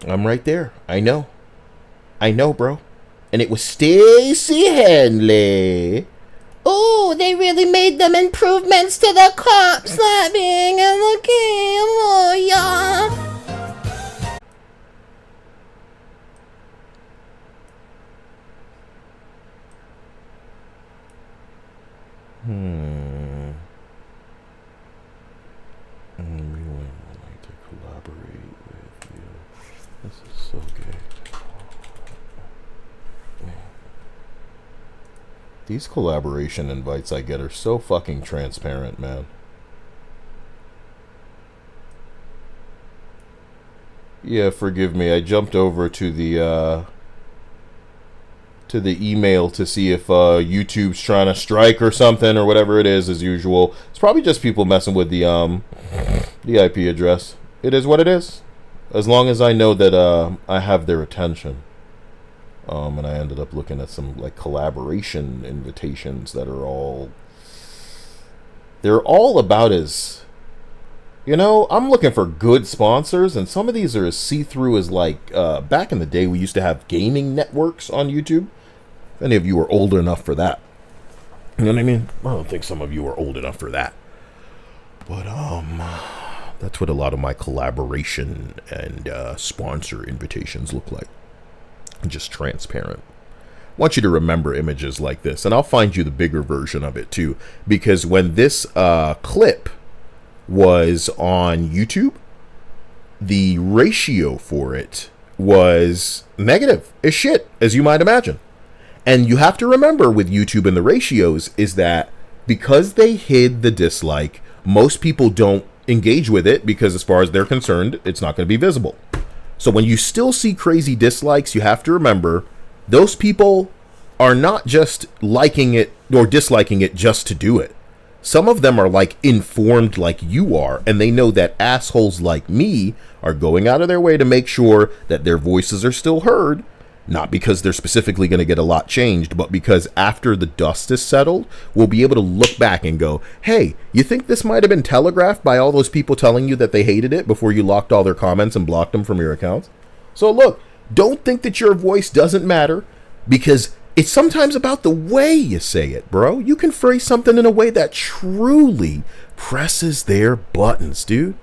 I'm right there. I know, bro. And it was Stacey Henley. Oh, they really made them improvements to the cops not being in the game. Oh, yeah. We would like to collaborate with you. This is so gay. These collaboration invites I get are so fucking transparent, man. Yeah, forgive me. I jumped over to the email to see if YouTube's trying to strike or something or whatever it is, as usual. It's probably just people messing with the IP address. It is what it is. As long as I know that I have their attention. And I ended up looking at some like collaboration invitations that are all, they're all about as, you know, I'm looking for good sponsors, and some of these are as see-through as like back in the day we used to have gaming networks on YouTube. If any of you are old enough for that, you know what I mean? I don't think some of you are old enough for that, but that's what a lot of my collaboration and sponsor invitations look like. Just transparent. I want you to remember images like this, and I'll find you the bigger version of it too, because when this clip was on YouTube, the ratio for it was negative as shit, as you might imagine. And you have to remember with YouTube and the ratios is that because they hid the dislike, most people don't engage with it because as far as they're concerned, it's not going to be visible. So when you still see crazy dislikes, you have to remember those people are not just liking it or disliking it just to do it. Some of them are like informed like you are, and they know that assholes like me are going out of their way to make sure that their voices are still heard, not because they're specifically going to get a lot changed, but because after the dust is settled, we'll be able to look back and go, hey, you think this might have been telegraphed by all those people telling you that they hated it before you locked all their comments and blocked them from your accounts? So look, don't think that your voice doesn't matter, because it's sometimes about the way you say it, bro. You can phrase something in a way that truly presses their buttons, dude.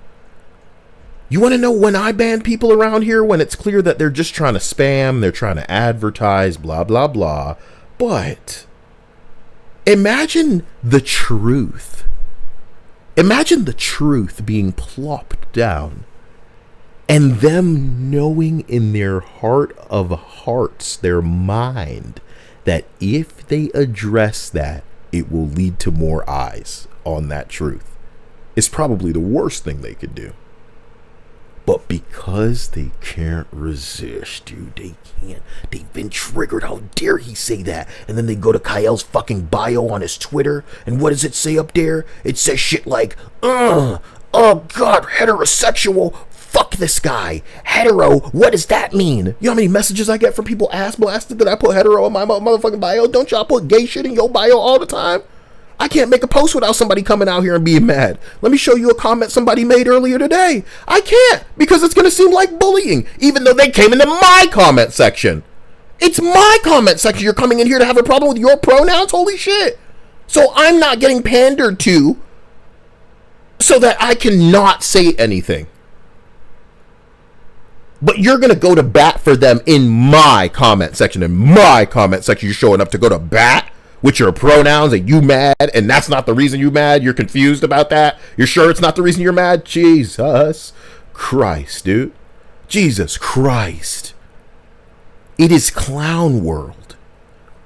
You want to know when I ban people around here? When it's clear that they're just trying to spam, they're trying to advertise, blah, blah, blah. But imagine the truth. Imagine the truth being plopped down and them knowing in their heart of hearts, their mind, that if they address that, it will lead to more eyes on that truth. It's probably the worst thing they could do. But because they can't resist, dude, they can't. They've been triggered. How dare he say that? And then they go to Kyle's fucking bio on his Twitter. And what does it say up there? It says shit like, oh God, heterosexual. Fuck this guy. Hetero, what does that mean? You know how many messages I get from people ass blasted that I put hetero in my motherfucking bio? Don't y'all put gay shit in your bio all the time? I can't make a post without somebody coming out here and being mad. Let me show you a comment somebody made earlier today. I can't, because it's going to seem like bullying, even though they came into my comment section. It's my comment section. You're coming in here to have a problem with your pronouns? Holy shit. So I'm not getting pandered to so that I cannot say anything. But you're going to go to bat for them in my comment section. In my comment section, you're showing up to go to bat with your pronouns and you mad, and that's not the reason you mad. You're confused about that. You're sure it's not the reason you're mad? Jesus Christ, dude. Jesus Christ. It is clown world.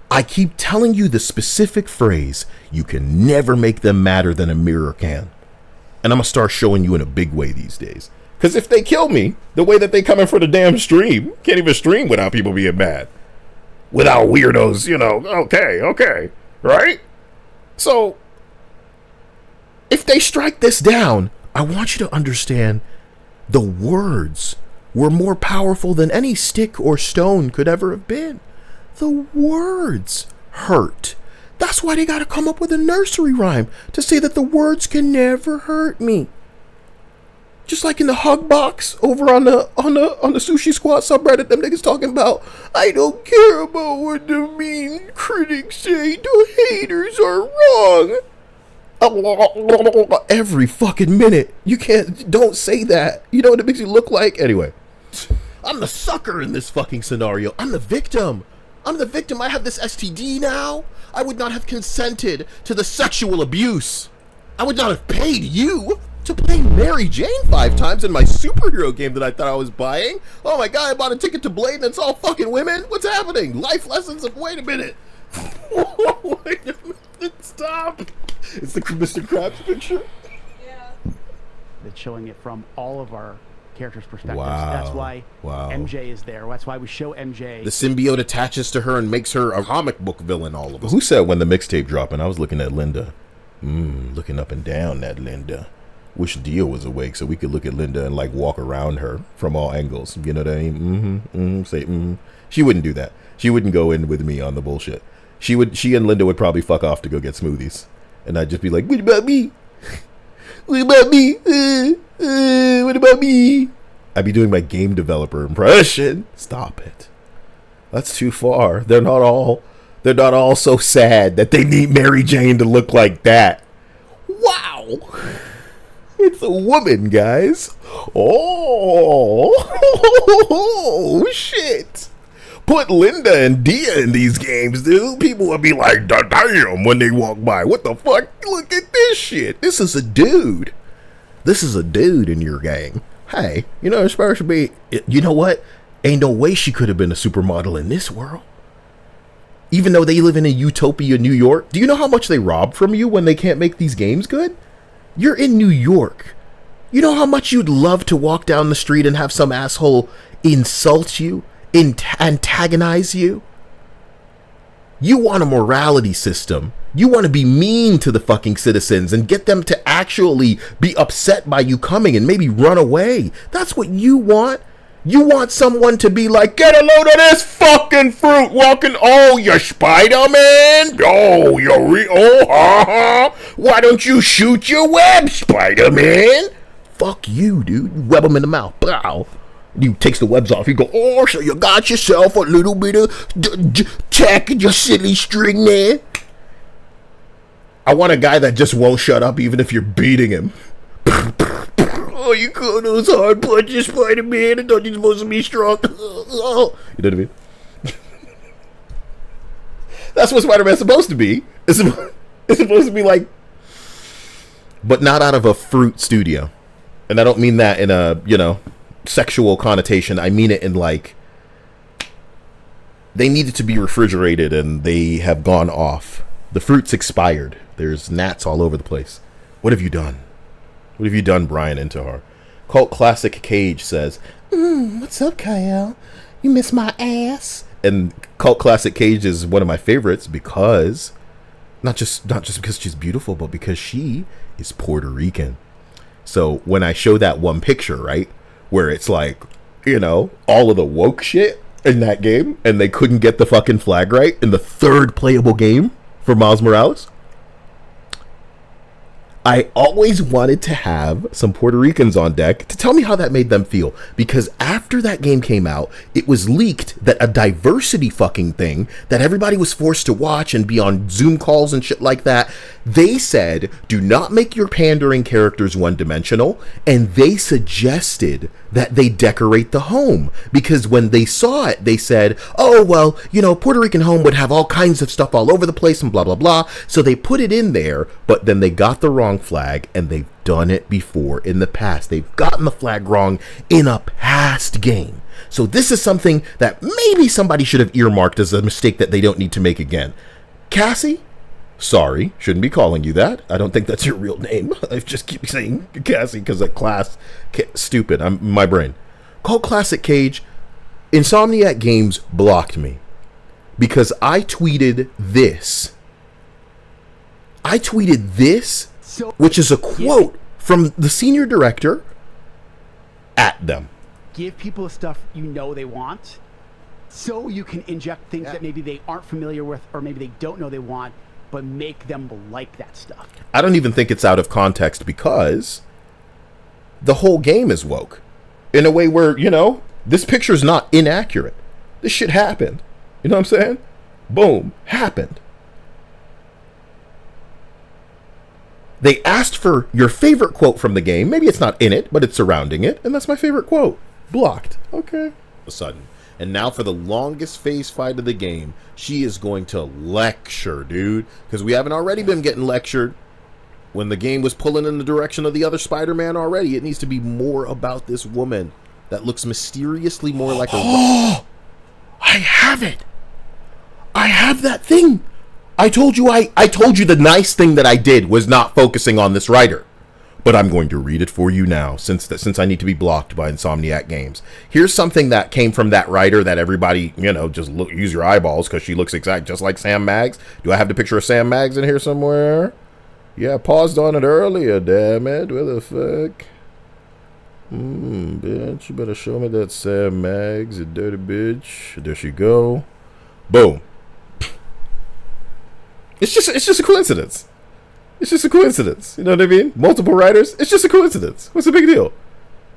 I keep telling you the specific phrase. You can never make them madder than a mirror can. And I'm going to start showing you in a big way these days. Because if they kill me, the way that they come in for the damn stream, can't even stream without people being mad. Without weirdos, okay, right? So, if they strike this down, I want you to understand the words were more powerful than any stick or stone could ever have been. The words hurt. That's why they gotta come up with a nursery rhyme to say that the words can never hurt me. Just like in the hug box over on the Sushi Squad subreddit, them niggas talking about, I don't care about what the mean critics say, the haters are wrong. Every fucking minute. Don't say that. You know what it makes you look like? Anyway, I'm the sucker in this fucking scenario. I'm the victim. I have this STD now. I would not have consented to the sexual abuse. I would not have paid you to play Mary Jane 5 times in my superhero game that I thought I was buying. Oh my god, I bought a ticket to Blade and it's all fucking women? What's happening? Life lessons of, wait a minute. Wait a minute, stop. It's the Mr. Krabs picture? Yeah. It's showing it from all of our characters' perspectives. Wow. That's why MJ is there. That's why we show MJ. The symbiote attaches to her and makes her a comic book villain all of us. Who said when the mixtape dropping? I was looking at Linda. Looking up and down at Linda. Wish Dio was awake so we could look at Linda and like walk around her from all angles. You know what I mean? Say She wouldn't do that. She wouldn't go in with me on the bullshit. She and Linda would probably fuck off to go get smoothies. And I'd just be like, what about me? What about me? What about me? I'd be doing my game developer impression. Stop it. That's too far. They're not all so sad that they need Mary Jane to look like that. Wow. It's a woman, guys. Oh, shit. Put Linda and Dia in these games, dude. People would be like, damn, when they walk by. What the fuck? Look at this shit. This is a dude. This is a dude in your game. Hey, you know, it's supposed to be, you know what? Ain't no way she could have been a supermodel in this world. Even though they live in a utopia, New York. Do you know how much they rob from you when they can't make these games good? You're in New York. You know how much you'd love to walk down the street and have some asshole insult you, antagonize you? You want a morality system. You want to be mean to the fucking citizens and get them to actually be upset by you coming and maybe run away. That's what you want. You want someone to be like, get a load of this fucking fruit walking. Oh, you're Spider-Man? Oh, why don't you shoot your web, Spider-Man? Fuck you, dude. You web him in the mouth. Bow. He takes the webs off. He go, oh, so you got yourself a little bit of tech in your silly string there. I want a guy that just won't shut up even if you're beating him. Oh, you call those hard punches, Spider-Man? I thought you were supposed to be strong. Oh. You know what I mean? That's what Spider-Man's supposed to be. It's supposed to be like, but not out of a fruit studio. And I don't mean that in a, sexual connotation. I mean it in like, they needed to be refrigerated and they have gone off. The fruit's expired. There's gnats all over the place. What have you done? What have you done, Brian Intihar? Cult Classic Cage says, what's up, Kyle? You miss my ass? And Cult Classic Cage is one of my favorites because, not just because she's beautiful, but because she is Puerto Rican. So when I show that one picture, right, where it's like, all of the woke shit in that game, and they couldn't get the fucking flag right in the third playable game for Miles Morales, I always wanted to have some Puerto Ricans on deck to tell me how that made them feel. Because after that game came out, it was leaked that a diversity fucking thing that everybody was forced to watch and be on Zoom calls and shit like that, they said, do not make your pandering characters one-dimensional. And they suggested that they decorate the home. Because when they saw it, they said, oh, well, Puerto Rican home would have all kinds of stuff all over the place and blah, blah, blah. So they put it in there, but then they got the wrong flag, and they've done it before in the past. They've gotten the flag wrong in a past game. So this is something that maybe somebody should have earmarked as a mistake that they don't need to make again. Cassie, Sorry, shouldn't be calling you that. I don't think that's your real name. I just keep saying Cassie because of class. Stupid. I'm my brain. Call Classic Cage. Insomniac Games blocked me because I tweeted this. Which is a quote from the senior director at them. Give people stuff you know they want, so you can inject things that maybe they aren't familiar with, or maybe they don't know they want, but make them like that stuff. I don't even think it's out of context because the whole game is woke in a way where, you know, this picture's not inaccurate. This shit happened. You know what I'm saying? Boom. Happened. They asked for your favorite quote from the game. Maybe it's not in it, but it's surrounding it. And that's my favorite quote. Blocked. Okay. A sudden. And now for the longest phase fight of the game, she is going to lecture, dude. Because we haven't already been getting lectured. When the game was pulling in the direction of the other Spider-Man already, it needs to be more about this woman that looks mysteriously more like a... Oh! I have it! I have that thing! I told you the nice thing that I did was not focusing on this writer. But I'm going to read it for you now, since I need to be blocked by Insomniac Games. Here's something that came from that writer that everybody, you know, just use your eyeballs because she looks exact just like Sam Maggs. Do I have the picture of Sam Maggs in here somewhere? Yeah, I paused on it earlier, damn it. Where the fuck? Bitch, you better show me that Sam Maggs, you dirty bitch. There she go. Boom. It's just a coincidence. It's just a coincidence. You know what I mean? Multiple writers. It's just a coincidence. What's the big deal?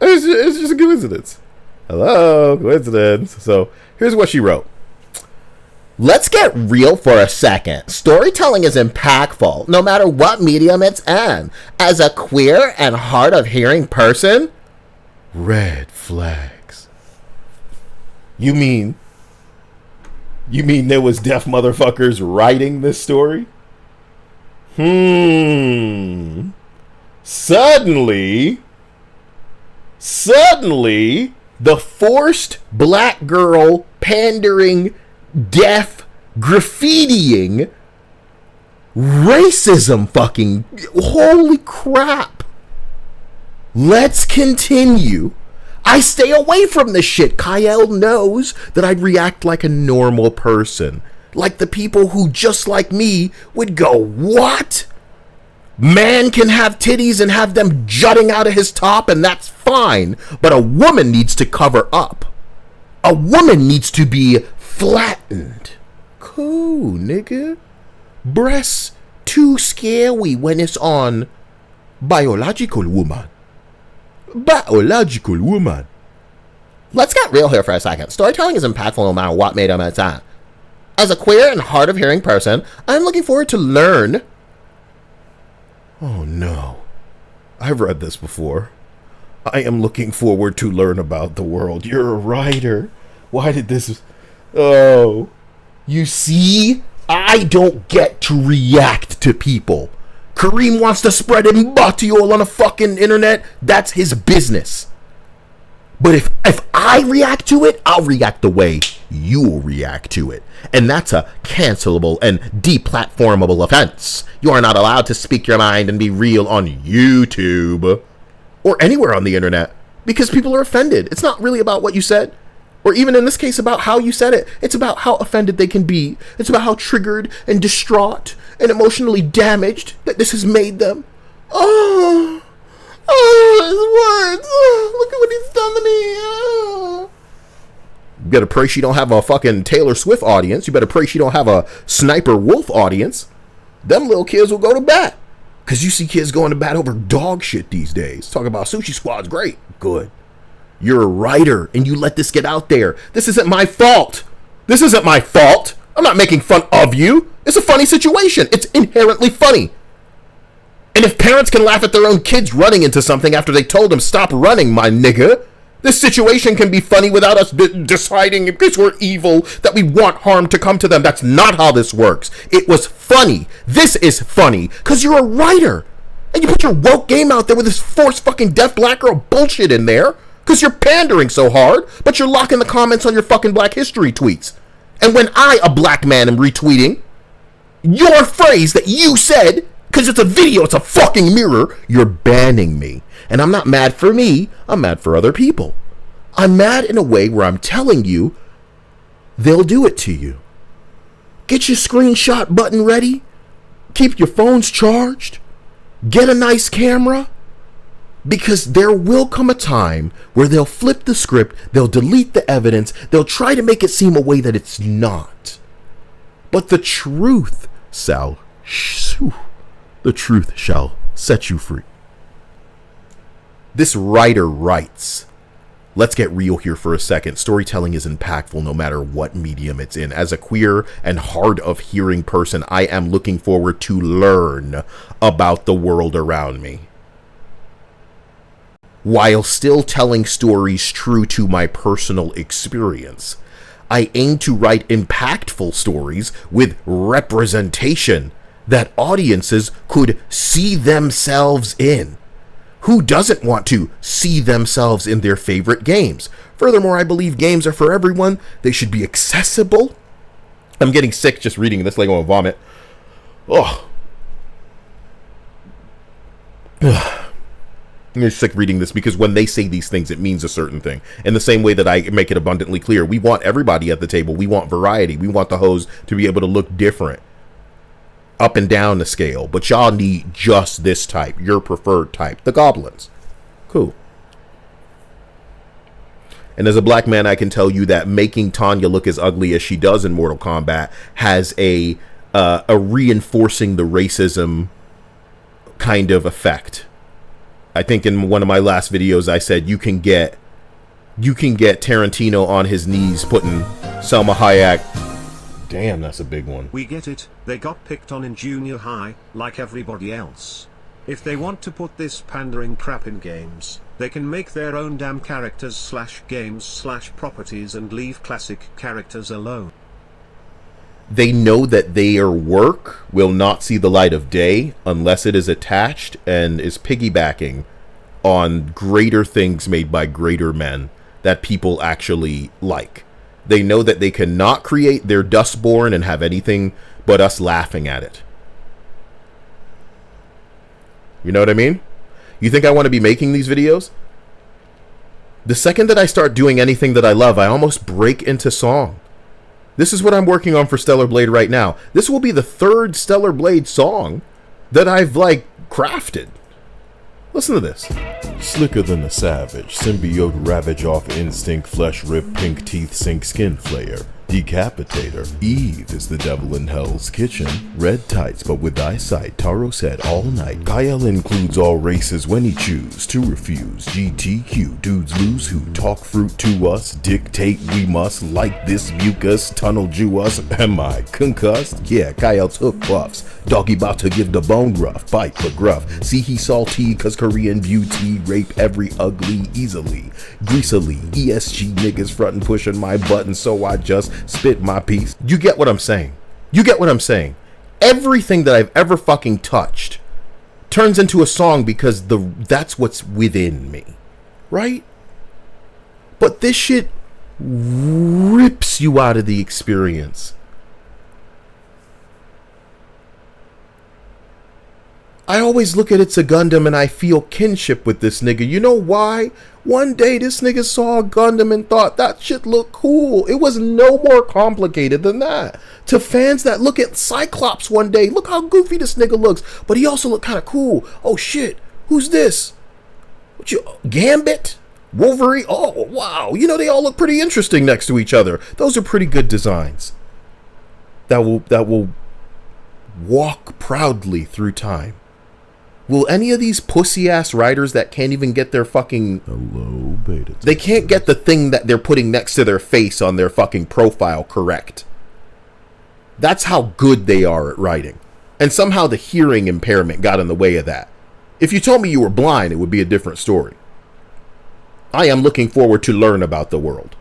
It's just a coincidence. Hello, coincidence. So here's what she wrote. Let's get real for a second. Storytelling is impactful, no matter what medium it's in. As a queer and hard of hearing person, red flags. You mean there was deaf motherfuckers writing this story? Suddenly, the forced black girl pandering, deaf, graffitiing, racism fucking, holy crap. Let's continue. I stay away from this shit. Kyle knows that I'd react like a normal person. Like the people who, just like me, would go, what? Man can have titties and have them jutting out of his top, and that's fine. But a woman needs to cover up. A woman needs to be flattened. Cool, nigga. Breasts too scary when it's on biological woman. Biological woman. Let's get real here for a second. Storytelling is impactful no matter what medium it's in. As a queer and hard of hearing person, I'm looking forward to learn. Oh no. I've read this before. I am looking forward to learn about the world. You're a writer. Why did this... Oh. You see? I don't get to react to people. Kareem wants to spread imbatiol on the fucking internet. That's his business. But if I react to it, I'll react the way you'll react to it. And that's a cancelable and deplatformable offense. You are not allowed to speak your mind and be real on YouTube or anywhere on the internet because people are offended. It's not really about what you said, or even in this case about how you said it. It's about how offended they can be. It's about how triggered and distraught and emotionally damaged that this has made them. Oh, his words. Oh, look at what he's done to me. Oh. You better pray she don't have a fucking Taylor Swift audience. You better pray she don't have a Sniper Wolf audience. Them little kids will go to bat. Because you see kids going to bat over dog shit these days. Talk about Sushi Squad's great. Good. You're a writer and you let this get out there. This isn't my fault. This isn't my fault. I'm not making fun of you. It's a funny situation. It's inherently funny. And if parents can laugh at their own kids running into something after they told them stop running, my nigga, this situation can be funny without us deciding because we're evil that we want harm to come to them. That's not how this works. It was funny. This is funny because you're a writer. And you put your woke game out there with this forced fucking deaf black girl bullshit in there because you're pandering so hard, but you're locking the comments on your fucking Black History tweets. And when I, a black man, am retweeting your phrase that you said, because it's a video, it's a fucking mirror, you're banning me. And I'm not mad for me, I'm mad for other people. I'm mad in a way where I'm telling you they'll do it to you. Get your screenshot button ready. Keep your phones charged. Get a nice camera. Because there will come a time where they'll flip the script, they'll delete the evidence, they'll try to make it seem a way that it's not. But the truth shall set you free. This writer writes, let's get real here for a second. Storytelling is impactful no matter what medium it's in. As a queer and hard of hearing person, I am looking forward to learn about the world around me, while still telling stories true to my personal experience. I aim to write impactful stories with representation that audiences could see themselves in. Who doesn't want to see themselves in their favorite games? Furthermore, I believe games are for everyone. They should be accessible. I'm getting sick just reading this, like I want to vomit. Oh. I'm sick reading this because when they say these things, it means a certain thing. In the same way that I make it abundantly clear, we want everybody at the table. We want variety. We want the hoes to be able to look different up and down the scale. But y'all need just this type, your preferred type, the goblins. Cool. And as a black man, I can tell you that making Tanya look as ugly as she does in Mortal Kombat has a reinforcing the racism kind of effect. I think in one of my last videos I said you can get Tarantino on his knees putting Selma Hayek. Damn, that's a big one. We get it, they got picked on in junior high, like everybody else. If they want to put this pandering crap in games, they can make their own damn characters / games / properties and leave classic characters alone. They know that their work will not see the light of day unless it is attached and is piggybacking on greater things made by greater men that people actually like. They know that they cannot create their Dustborn and have anything but us laughing at it. You know what I mean? You think I want to be making these videos? The second that I start doing anything that I love, I almost break into song. This is what I'm working on for Stellar Blade right now. This will be the third Stellar Blade song that I've, crafted. Listen to this. Slicker than a savage, symbiote ravage off instinct, flesh rip, pink teeth sink, skin flayer, decapitator. Eve is the devil in Hell's Kitchen. Red tights, but with eyesight, Taro said all night. Kyle includes all races when he choose to refuse. GTQ, dudes lose who talk fruit to us, dictate we must, like this mucus, tunnel Jew us. Am I concussed? Yeah, Kyle's hook buffs. Doggy bout to give the bone rough, bite but gruff. See he salty, cause Korean beauty rape every ugly easily. Greasily, ESG niggas frontin' pushing my button, so I just spit my piece. You get what I'm saying? You get what I'm saying? Everything that I've ever fucking touched turns into a song because that's what's within me, right? But this shit rips you out of the experience. I always look at It's a Gundam and I feel kinship with this nigga. You know why? One day this nigga saw a Gundam and thought that shit looked cool. It was no more complicated than that. To fans that look at Cyclops one day, look how goofy this nigga looks, but he also looked kind of cool. Oh shit, who's this? What you, Gambit? Wolverine? Oh wow, you know they all look pretty interesting next to each other. Those are pretty good designs. That will walk proudly through time. Will any of these pussy-ass writers that can't even get their fucking... Hello, beta. They can't get the thing that they're putting next to their face on their fucking profile correct. That's how good they are at writing. And somehow the hearing impairment got in the way of that. If you told me you were blind, it would be a different story. I am looking forward to learn about the world.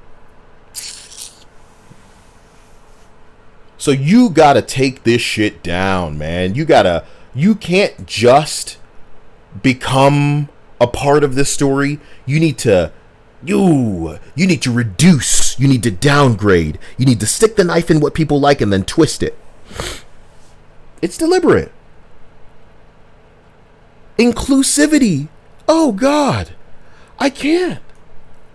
So you gotta take this shit down, man. You can't just become a part of this story. You need to reduce. You need to downgrade. You need to stick the knife in what people like and then twist it. It's deliberate. Inclusivity. Oh, God. I can't.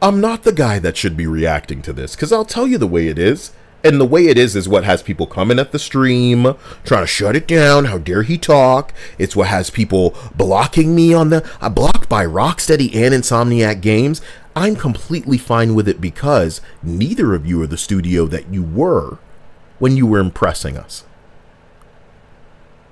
I'm not the guy that should be reacting to this, because I'll tell you the way it is. And the way it is what has people coming at the stream, trying to shut it down. How dare he talk? It's what has people blocking me on the... I'm blocked by Rocksteady and Insomniac Games. I'm completely fine with it because neither of you are the studio that you were when you were impressing us.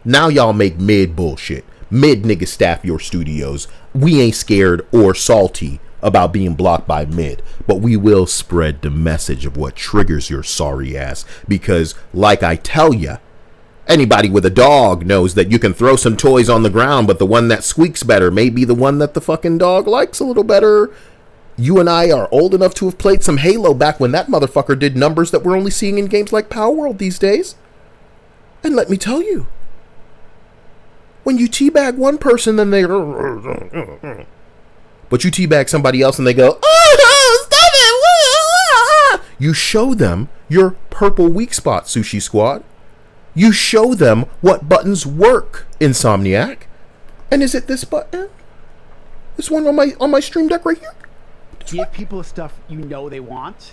Now y'all make mid bullshit. Mid niggas staff your studios. We ain't scared or salty about being blocked by mid, but we will spread the message of what triggers your sorry ass, because like I tell ya, anybody with a dog knows that you can throw some toys on the ground, but the one that squeaks better may be the one that the fucking dog likes a little better. You and I are old enough to have played some Halo back when that motherfucker did numbers that we're only seeing in games like Power World these days. And let me tell you, when you teabag one person, then they... But you teabag somebody else and they go, oh, stop it. You show them your purple weak spot, Sushi Squad. You show them what buttons work, Insomniac. And is it this button? This one on my stream deck right here? Give people stuff you know they want,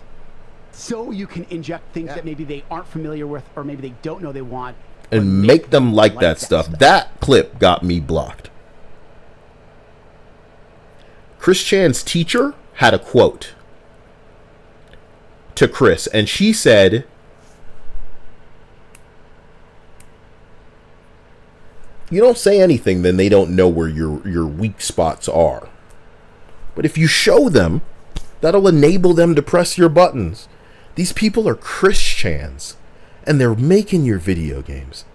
so you can inject things that maybe they aren't familiar with, or maybe they don't know they want. And make them like that stuff. That clip got me blocked. Chris Chan's teacher had a quote to Chris, and she said, you don't say anything, then they don't know where your weak spots are. But if you show them, that'll enable them to press your buttons. These people are Chris Chans, and they're making your video games.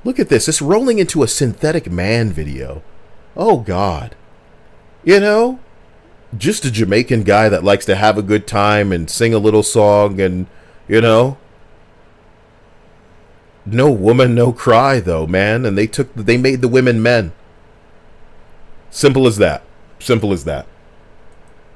Look at this. It's rolling into a synthetic man video. Oh, God. You know, just a Jamaican guy that likes to have a good time and sing a little song and, you know. No woman, no cry, though, man. And they made the women men. Simple as that. Simple as that.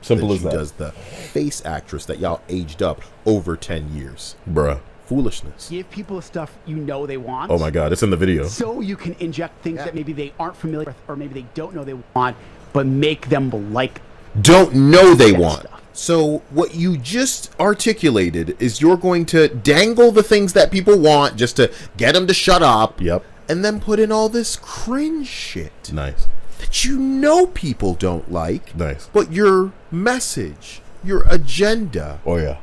Simple as that. She does the face actress that y'all aged up over 10 years. Bruh. Foolishness. Give people stuff you know they want. Oh my God, it's in the video. So you can inject things that maybe they aren't familiar with, or maybe they don't know they want, but make them like... Don't know they want. Stuff. So what you just articulated is you're going to dangle the things that people want just to get them to shut up. Yep. And then put in all this cringe shit. Nice. That you know people don't like. Nice. But your message, your agenda,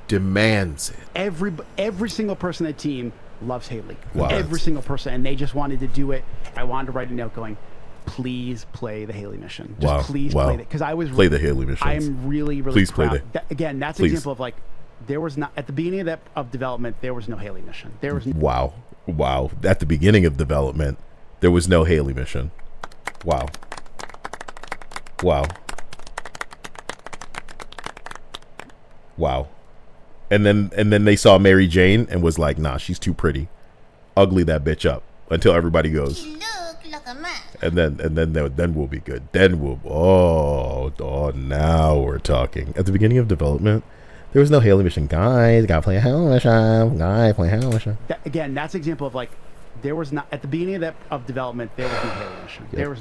demands it. Every single person on the team loves Haley. Wow. Every single person, and they just wanted to do it. I wanted to write a note going, please play the Haley mission. Just please play it, because I was play the Haley mission. I'm really please proud. Play again, that's an example of like there was not at the beginning of development there was no Haley mission. There was wow. At the beginning of development, there was no Haley mission. Wow. And then they saw Mary Jane and was like, nah, she's too pretty. Ugly that bitch up until everybody goes. She look like a man. And then we'll be good. Then we'll now we're talking. At the beginning of development, there was no Haley mission. Guys, gotta play a Haley mission. Guys, play a Haley mission. Again, that's an example of like there was not at the beginning of development there was no Haley mission. Yep. There was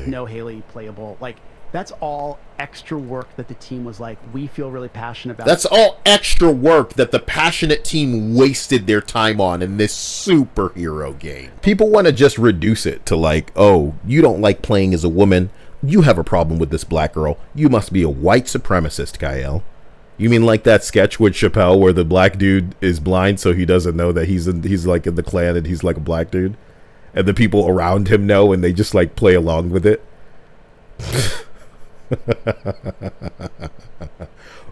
no Haley playable. Like that's all extra work that the team was like, we feel really passionate about. That's all extra work that the passionate team wasted their time on in this superhero game. People want to just reduce it to like, oh, you don't like playing as a woman. You have a problem with this black girl. You must be a white supremacist, Kyle. You mean like that sketch with Chappelle where the black dude is blind so he doesn't know that he's like in the Klan and he's like a black dude? And the people around him know and they just like play along with it?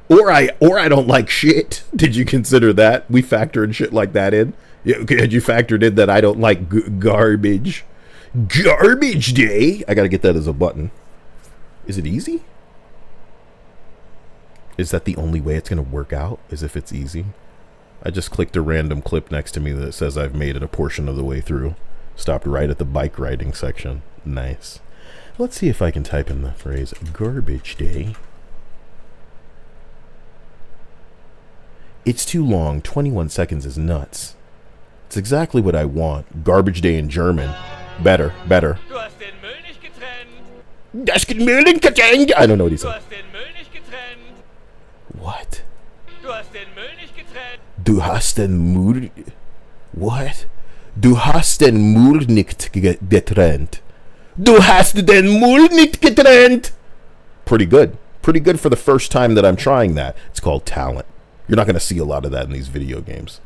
or I don't like shit. Did you consider that? We factored shit like that in. Had you factored in that I don't like garbage? Garbage day. I gotta get that as a button. Is it easy? Is that the only way it's gonna work out? Is if it's easy? I just clicked a random clip next to me that says I've made it a portion of the way through. Stopped right at the bike riding section. Nice. Let's see if I can type in the phrase garbage day. It's too long. 21 seconds is nuts. It's exactly what I want. Garbage Day in German. Better. Du hast den Müll nicht getrennt. Das Müll nicht getrennt. I don't know what he Du said. hast den Müll nicht getrennt. What? Du hast den Müll nicht getrennt. Du hast den Müll... What? Du hast den Müll nicht getrennt. Du hast den Müll nicht getrennt. Pretty good. Pretty good for the first time that I'm trying that. It's called talent. You're not going to see a lot of that in these video games.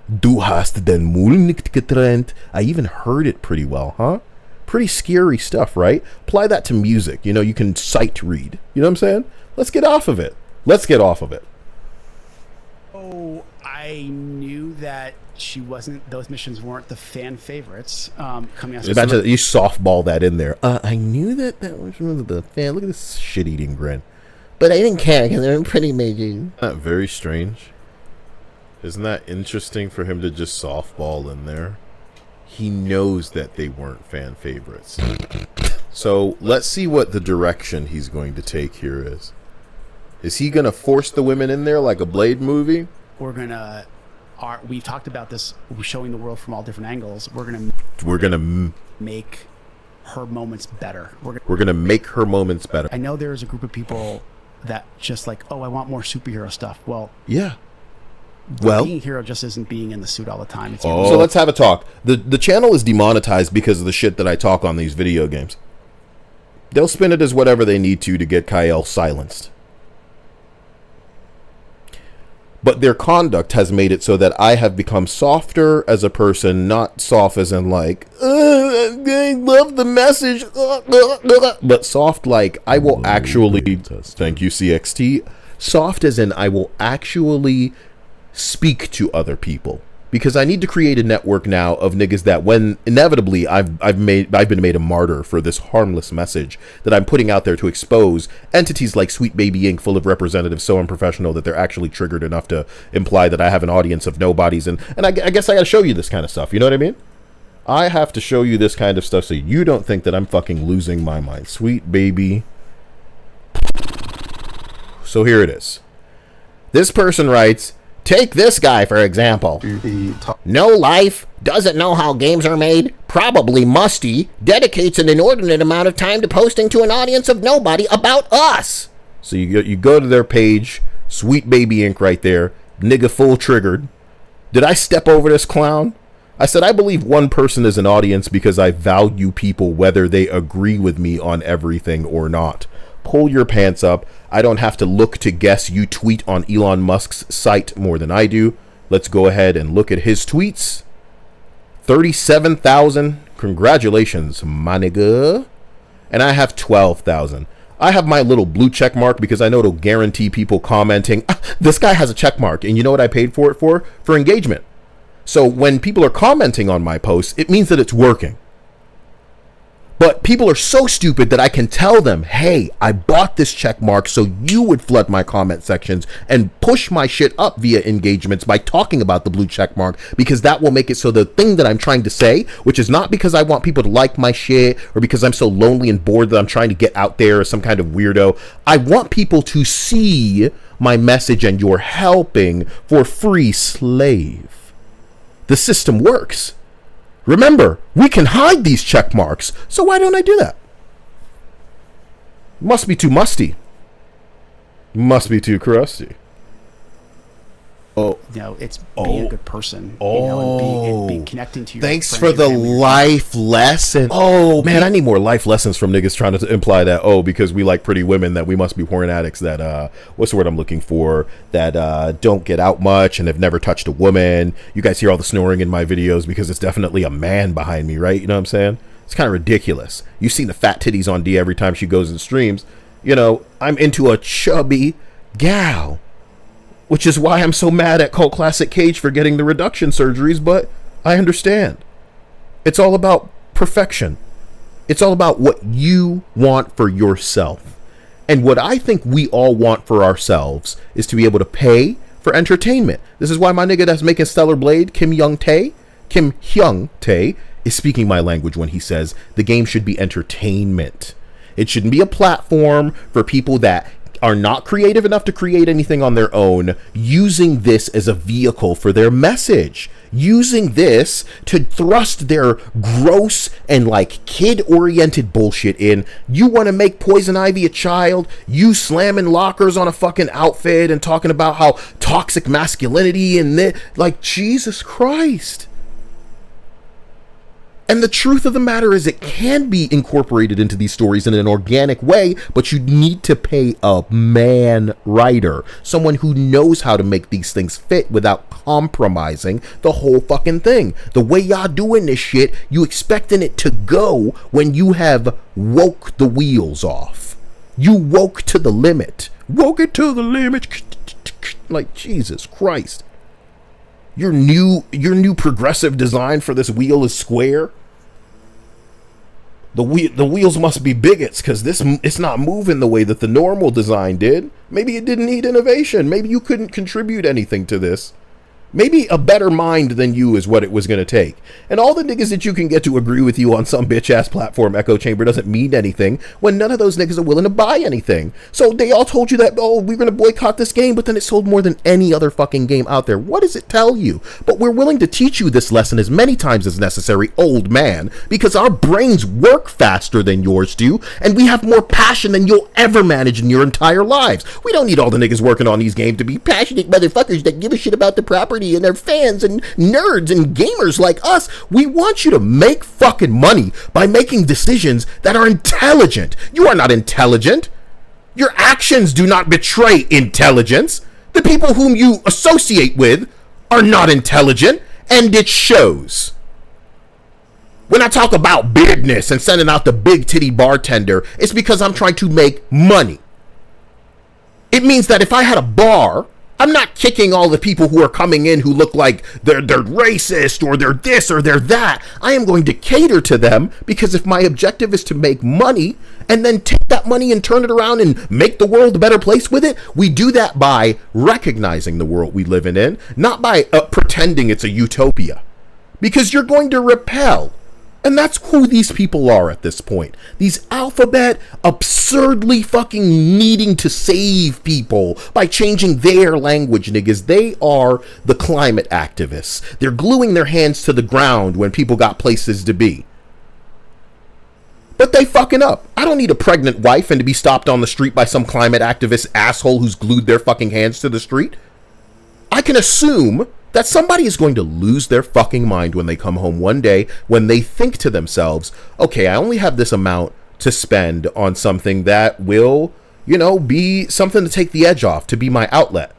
Du hast den Müll nicht getrennt. I even heard it pretty well, huh? Pretty scary stuff, right? Apply that to music. You know, you can sight read. You know what I'm saying? Let's get off of it. Let's get off of it. Oh, I knew that she wasn't. Those missions weren't the fan favorites. Coming out. Imagine you softball that in there. I knew that was one of the fan. Look at this shit-eating grin. But I didn't care because they're pretty amazing. Isn't that very strange? Isn't that interesting for him to just softball in there? He knows that they weren't fan favorites. So let's see what the direction he's going to take here is. Is he going to force the women in there like a Blade movie? We're gonna. We've talked about this, showing the world from all different angles. We're gonna make her moments better. We're gonna make her moments better. I know there's a group of people that just like, oh, I want more superhero stuff. Well, yeah. Well, being a hero just isn't being in the suit all the time. It's So let's have a talk. The channel is demonetized because of the shit that I talk on these video games. They'll spin it as whatever they need to get Kyle silenced. But their conduct has made it so that I have become softer as a person, not soft as in like, I love the message, but soft like I will actually, thank you CXT, soft as in I will actually speak to other people. Because I need to create a network now of niggas that when inevitably I've been made a martyr for this harmless message that I'm putting out there to expose entities like Sweet Baby Inc. full of representatives so unprofessional that they're actually triggered enough to imply that I have an audience of nobodies. And I guess I gotta show you this kind of stuff. You know what I mean? I have to show you this kind of stuff so you don't think that I'm fucking losing my mind. Sweet Baby. So here it is. This person writes, take this guy, for example. No life, doesn't know how games are made, probably musty, dedicates an inordinate amount of time to posting to an audience of nobody about us. So you go to their page, Sweet Baby Inc. right there, nigga full triggered. Did I step over this clown? I said I believe one person is an audience because I value people whether they agree with me on everything or not. Pull your pants up. I don't have to look to guess you tweet on Elon Musk's site more than I do. Let's go ahead and look at his tweets. 37,000. Congratulations, my nigga. And I have 12,000. I have my little blue check mark because I know it'll guarantee people commenting, this guy has a check mark. And you know what I paid for it for? For engagement. So when people are commenting on my posts, it means that it's working. But people are so stupid that I can tell them, hey, I bought this check mark so you would flood my comment sections and push my shit up via engagements by talking about the blue check mark, because that will make it so the thing that I'm trying to say, which is not because I want people to like my shit or because I'm so lonely and bored that I'm trying to get out there as some kind of weirdo. I want people to see my message and you're helping for free slave. The system works. Remember, we can hide these check marks, so why don't I do that? Must be too musty. Must be too crusty. Oh, you know, it's being a good person. You know, and being connecting to your thanks for the life lesson. Oh man, I need more life lessons from niggas trying to imply that because we like pretty women that we must be porn addicts that what's the word I'm looking for, that don't get out much and have never touched a woman. You guys hear all the snoring in my videos because it's definitely a man behind me, right? You know what I'm saying? It's kind of ridiculous. You've seen the fat titties on D every time she goes and streams. You know, I'm into a chubby gal. Which is why I'm so mad at Cult Classic Cage for getting the reduction surgeries, but I understand. It's all about perfection. It's all about what you want for yourself. And what I think we all want for ourselves is to be able to pay for entertainment. This is why my nigga that's making Stellar Blade, Kim Hyung Tae, is speaking my language when he says the game should be entertainment. It shouldn't be a platform for people that are not creative enough to create anything on their own, using this as a vehicle for their message, using this to thrust their gross and like kid-oriented bullshit in. You want to make Poison Ivy a child, you slamming lockers on a fucking outfit and talking about how toxic masculinity and this, like, Jesus Christ. And the truth of the matter is, it can be incorporated into these stories in an organic way, but you need to pay a man writer, someone who knows how to make these things fit without compromising the whole fucking thing. The way y'all doing this shit, you expecting it to go when you have woke the wheels off. You woke to the limit. Woke it to the limit. Like, Jesus Christ. Your new progressive design for this wheel is square. The wheels must be bigots, because it's not moving the way that the normal design did. Maybe it didn't need innovation. Maybe you couldn't contribute anything to this. Maybe a better mind than you is what it was going to take. And all the niggas that you can get to agree with you on some bitch-ass platform echo chamber doesn't mean anything when none of those niggas are willing to buy anything. So they all told you that, oh, we're going to boycott this game, but then it sold more than any other fucking game out there. What does it tell you? But we're willing to teach you this lesson as many times as necessary, old man, because our brains work faster than yours do, and we have more passion than you'll ever manage in your entire lives. We don't need all the niggas working on these games to be passionate motherfuckers that give a shit about the property and their fans and nerds and gamers like us. We want you to make fucking money by making decisions that are intelligent. You are not intelligent. Your actions do not betray intelligence. The people whom you associate with are not intelligent, and it shows. When I talk about bigness and sending out the big titty bartender, it's because I'm trying to make money. It means that if I had a bar, I'm not kicking all the people who are coming in who look like they're racist or they're this or they're that. I am going to cater to them, because if my objective is to make money and then take that money and turn it around and make the world a better place with it, we do that by recognizing the world we live in, not by pretending it's a utopia, because you're going to repel. And that's who these people are at this point. These alphabet, absurdly fucking needing to save people by changing their language niggas. They are the climate activists. They're gluing their hands to the ground when people got places to be. But they fucking up. I don't need a pregnant wife and to be stopped on the street by some climate activist asshole who's glued their fucking hands to the street. I can assume that somebody is going to lose their fucking mind when they come home one day, when they think to themselves, okay, I only have this amount to spend on something that will, be something to take the edge off, to be my outlet.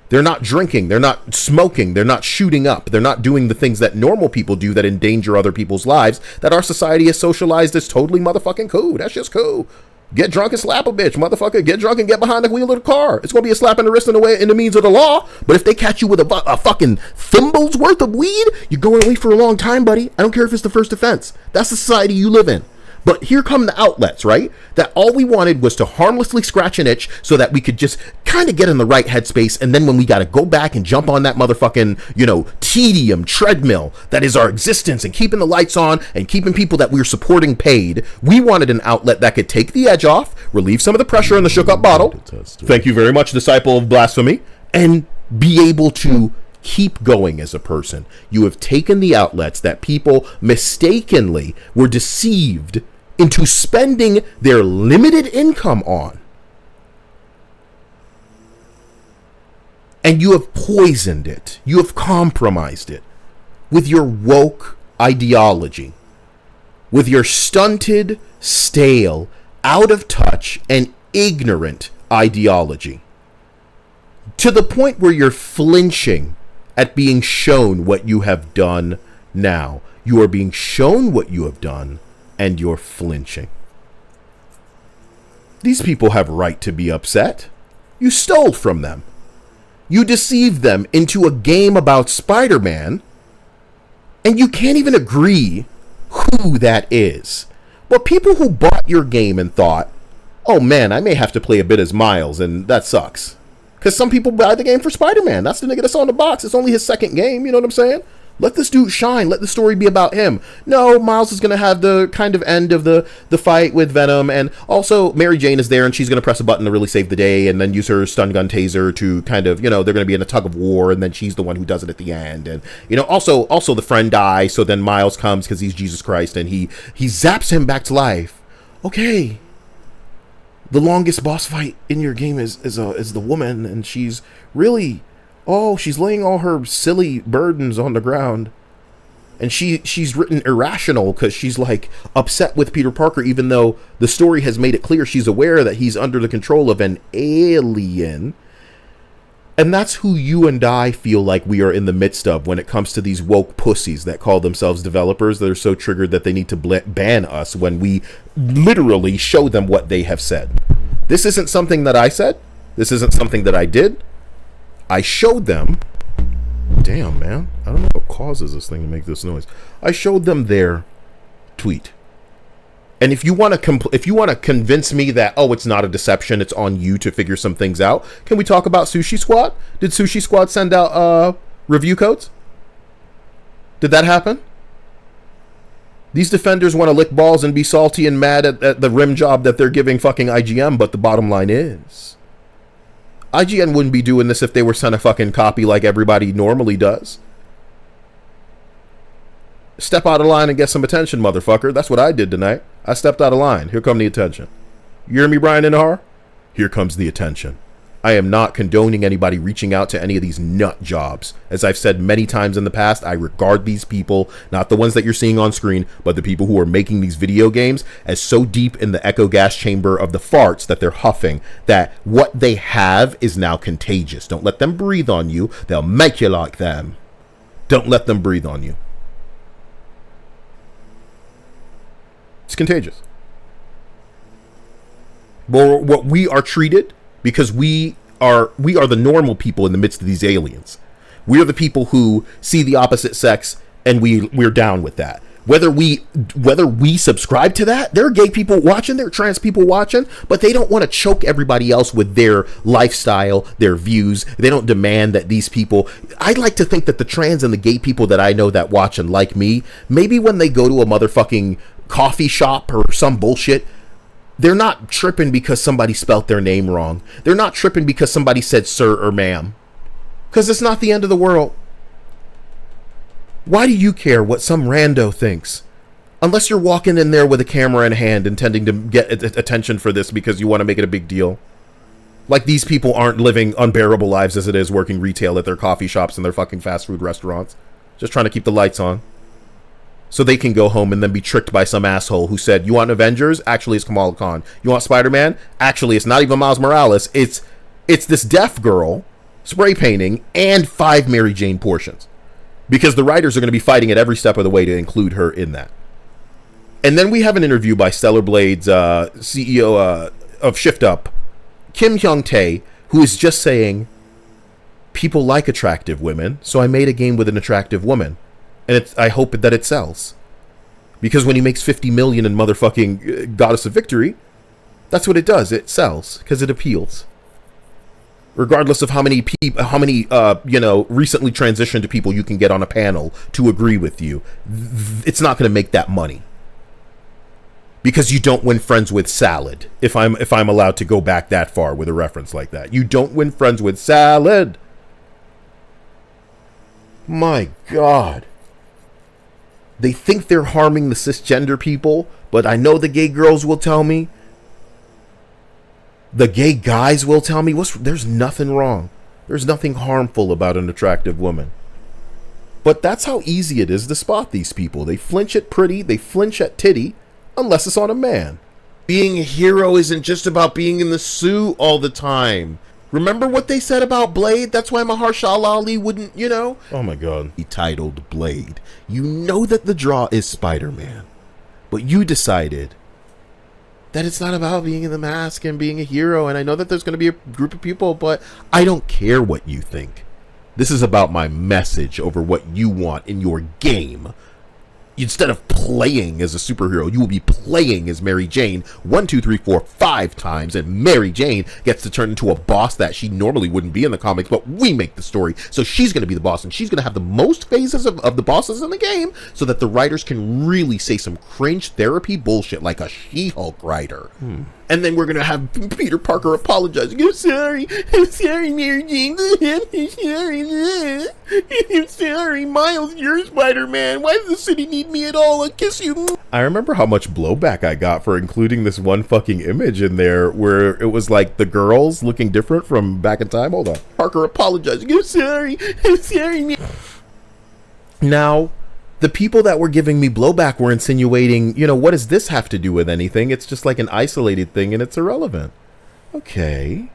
They're not drinking, they're not smoking, they're not shooting up, they're not doing the things that normal people do that endanger other people's lives, that our society has socialized as totally motherfucking cool. That's just cool. Get drunk and slap a bitch, motherfucker. Get drunk and get behind the wheel of the car. It's going to be a slap in the wrist in the means of the law. But if they catch you with a fucking thimble's worth of weed, you're going away for a long time, buddy. I don't care if it's the first offense. That's the society you live in. But here come the outlets, right? That all we wanted was to harmlessly scratch an itch so that we could just kind of get in the right headspace. And then when we got to go back and jump on that motherfucking, tedium treadmill that is our existence and keeping the lights on and keeping people that we're supporting paid, we wanted an outlet that could take the edge off, relieve some of the pressure in the shook up bottle. Thank you very much, disciple of blasphemy. And be able to keep going as a person. You have taken the outlets that people mistakenly were deceived into spending their limited income on, and you have poisoned it. You have compromised it with your woke ideology, with your stunted, stale, out of touch, and ignorant ideology, to the point where you're flinching at being shown what you have done now. You are being shown what you have done, and you're flinching. These people have right to be upset. You stole from them. You deceived them into a game about Spider-Man, and you can't even agree who that is. But people who bought your game and thought, oh man, I may have to play a bit as Miles, and that sucks. Because some people buy the game for Spider-Man. That's the nigga that's on the box. It's only his second game, you know what I'm saying? Let this dude shine. Let the story be about him. No, Miles is going to have the kind of end of the fight with Venom. And also, Mary Jane is there, and she's going to press a button to really save the day and then use her stun gun taser to kind of, they're going to be in a tug of war, and then she's the one who does it at the end. And, also the friend dies, so then Miles comes because he's Jesus Christ, and he zaps him back to life. Okay. The longest boss fight in your game is the woman, and she's really... Oh, she's laying all her silly burdens on the ground. And she's written irrational because she's like upset with Peter Parker, even though the story has made it clear she's aware that he's under the control of an alien. And that's who you and I feel like we are in the midst of when it comes to these woke pussies that call themselves developers that are so triggered that they need to ban us when we literally show them what they have said. This isn't something that I said. This isn't something that I did. I showed them. Damn, man. I don't know what causes this thing to make this noise. I showed them their tweet. And if you want to convince me that, oh, it's not a deception, it's on you to figure some things out, can we talk about Sushi Squad? Did Sushi Squad send out review codes? Did that happen? These defenders want to lick balls and be salty and mad at the rim job that they're giving fucking IGN, but the bottom line is, IGN wouldn't be doing this if they were sent a fucking copy like everybody normally does. Step out of line and get some attention, motherfucker. That's what I did tonight. I stepped out of line. Here come the attention. You hear me, Brian Inhar? Here comes the attention. I am not condoning anybody reaching out to any of these nut jobs. As I've said many times in the past, I regard these people, not the ones that you're seeing on screen, but the people who are making these video games, as so deep in the echo gas chamber of the farts that they're huffing, that what they have is now contagious. Don't let them breathe on you. They'll make you like them. Don't let them breathe on you. It's contagious. But what we are treated, because we are the normal people in the midst of these aliens. We are the people who see the opposite sex, and we're down with that. Whether we subscribe to that, there are gay people watching, there are trans people watching, but they don't want to choke everybody else with their lifestyle, their views. They don't demand that these people... I'd like to think that the trans and the gay people that I know that watch and like me, maybe when they go to a motherfucking coffee shop or some bullshit, they're not tripping because somebody spelt their name wrong. They're not tripping because somebody said sir or ma'am. Because it's not the end of the world. Why do you care what some rando thinks? Unless you're walking in there with a camera in hand intending to get attention for this because you want to make it a big deal. Like these people aren't living unbearable lives as it is working retail at their coffee shops and their fucking fast food restaurants. Just trying to keep the lights on. So they can go home and then be tricked by some asshole who said, you want Avengers? Actually, it's Kamala Khan. You want Spider-Man? Actually, it's not even Miles Morales. It's this deaf girl spray painting and 5 Mary Jane portions. Because the writers are going to be fighting at every step of the way to include her in that. And then we have an interview by Stellar Blade's CEO of Shift Up, Kim Hyung-tae, who is just saying, people like attractive women, so I made a game with an attractive woman. And I hope that it sells. Because when he makes 50 million in motherfucking Goddess of Victory, that's what it does. It sells because it appeals. Regardless of how many recently transitioned people you can get on a panel to agree with you, it's not going to make that money. Because you don't win friends with salad. If I'm allowed to go back that far with a reference like that, you don't win friends with salad. My God. They think they're harming the cisgender people, but I know the gay girls will tell me. The gay guys will tell me, there's nothing wrong. There's nothing harmful about an attractive woman. But that's how easy it is to spot these people. They flinch at pretty, they flinch at titty, unless it's on a man. Being a hero isn't just about being in the suit all the time. Remember what they said about Blade? That's why Mahershala Ali wouldn't, Oh my God. He titled Blade. You know that the draw is Spider-Man. But you decided that it's not about being in the mask and being a hero. And I know that there's going to be a group of people, but I don't care what you think. This is about my message over what you want in your game. instead of playing as a superhero, you will be playing as Mary Jane 1, 2, 3, 4, 5 times, and Mary Jane gets to turn into a boss that she normally wouldn't be in the comics, but we make the story, so she's going to be the boss, and she's going to have the most phases of the bosses in the game, so that the writers can really say some cringe therapy bullshit like a She-Hulk writer. And then we're going to have Peter Parker apologizing. I'm sorry, Mary Jane. I'm sorry, Miles, you're Spider-Man. Why does the city need me at all? I'll kiss you. I remember how much blowback I got for including this one fucking image in there where it was like the girls looking different from back in time. Hold on. Parker apologizing. I'm sorry, man. Now, the people that were giving me blowback were insinuating, what does this have to do with anything? It's just like an isolated thing and it's irrelevant. Okay.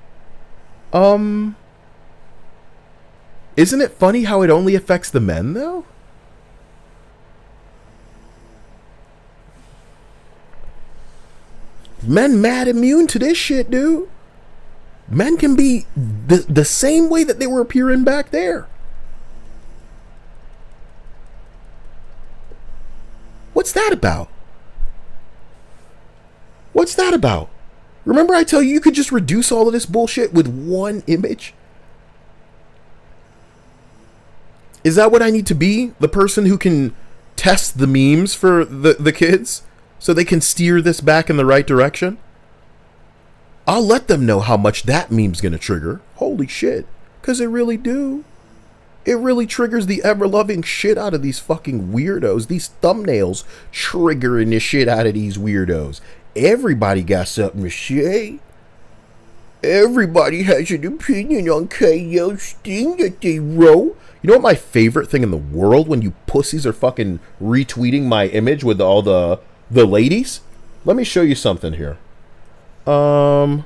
Isn't it funny how it only affects the men, though? Men mad immune to this shit, dude. Men can be the same way that they were appearing back there. What's that about? What's that about? Remember I tell you could just reduce all of this bullshit with one image? Is that what I need to be? The person who can test the memes for the kids so they can steer this back in the right direction? I'll let them know how much that meme's gonna trigger. Holy shit. Because it really do. It really triggers the ever-loving shit out of these fucking weirdos. These thumbnails triggering the shit out of these weirdos. Everybody got something to say. Everybody has an opinion on KO's thing that they wrote. You know what my favorite thing in the world when you pussies are fucking retweeting my image with all the ladies? Let me show you something here. I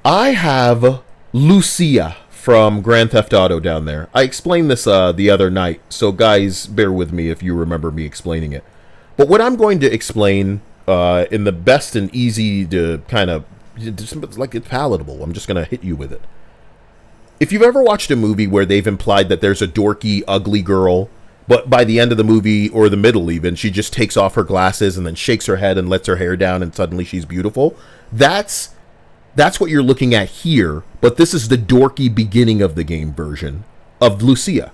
have Lucia from Grand Theft Auto down there. I explained this the other night, so guys, bear with me if you remember me explaining it. But what I'm going to explain in the best and easy to kind of, like it's palatable, I'm just going to hit you with it. If you've ever watched a movie where they've implied that there's a dorky, ugly girl, but by the end of the movie, or the middle even, she just takes off her glasses and then shakes her head and lets her hair down and suddenly she's beautiful, that's what you're looking at here, but this is the dorky beginning of the game version of Lucia.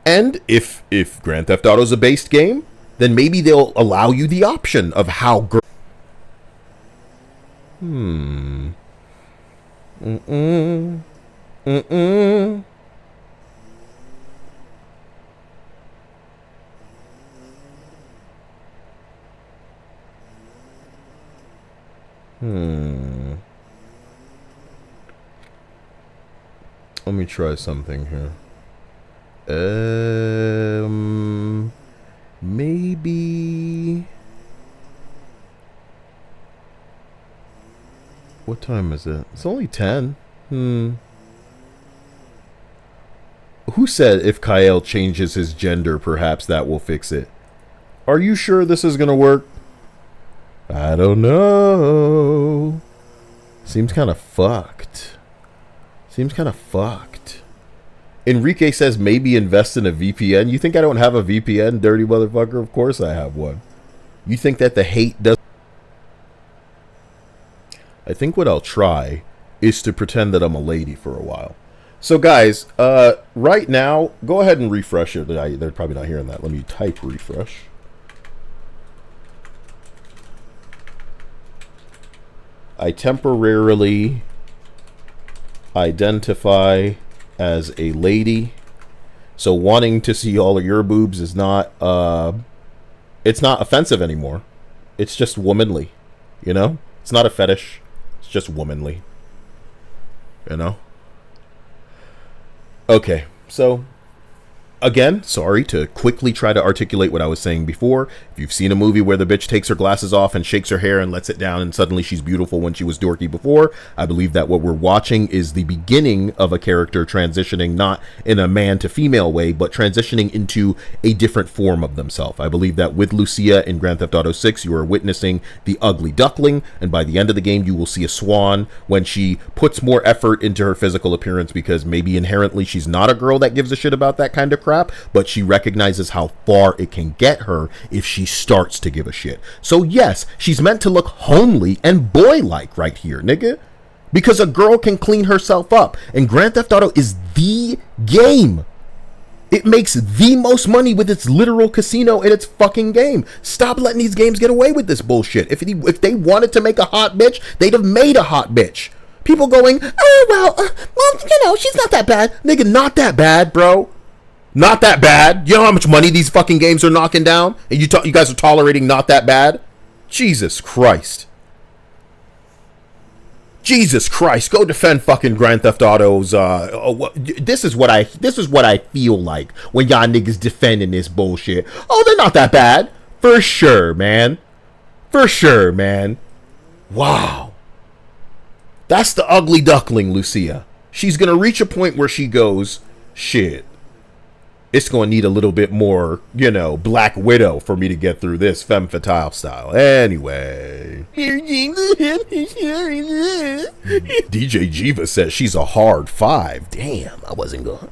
And if Grand Theft Auto is a based game, then maybe they'll allow you the option of how Let me try something here. Maybe. What time is it? It's only 10. Who said if Kyle changes his gender, perhaps that will fix it? Are you sure this is gonna work? I don't know. Seems kind of fucked. Enrique says maybe invest in a VPN. You think I don't have a VPN, dirty motherfucker? Of course I have one. You think that the hate does... I think what I'll try is to pretend that I'm a lady for a while. So guys, right now, go ahead and refresh it. They're probably not hearing that. Let me type refresh. I temporarily identify as a lady, so wanting to see all of your boobs is not it's not offensive anymore. It's just womanly, you know? It's not a fetish. It's just womanly, you know? Okay, so again, sorry to quickly try to articulate what I was saying before. If you've seen a movie where the bitch takes her glasses off and shakes her hair and lets it down and suddenly she's beautiful when she was dorky before, I believe that what we're watching is the beginning of a character transitioning not in a man to female way, but transitioning into a different form of themselves. I believe that with Lucia in Grand Theft Auto 6, you are witnessing the ugly duckling, and by the end of the game, you will see a swan when she puts more effort into her physical appearance, because maybe inherently she's not a girl that gives a shit about that kind of crap. crap, but she recognizes how far it can get her if she starts to give a shit. So yes, she's meant to look homely and boy-like right here, nigga. Because a girl can clean herself up. And Grand Theft Auto is the game. It makes the most money with its literal casino in its fucking game. Stop letting these games get away with this bullshit. If they wanted to make a hot bitch, they'd have made a hot bitch. People going, oh, well, she's not that bad. Nigga, not that bad, bro. Not that bad. You know how much money these fucking games are knocking down? And you guys are tolerating not that bad? Jesus Christ. Jesus Christ, go defend fucking Grand Theft Auto's, this is what I feel like when y'all niggas defending this bullshit. Oh, they're not that bad. For sure, man. For sure, man. Wow. That's the ugly duckling, Lucia. She's gonna reach a point where she goes, shit. It's gonna need a little bit more, Black Widow for me to get through this femme fatale style. Anyway. DJ Jiva says she's a hard 5. Damn, I wasn't going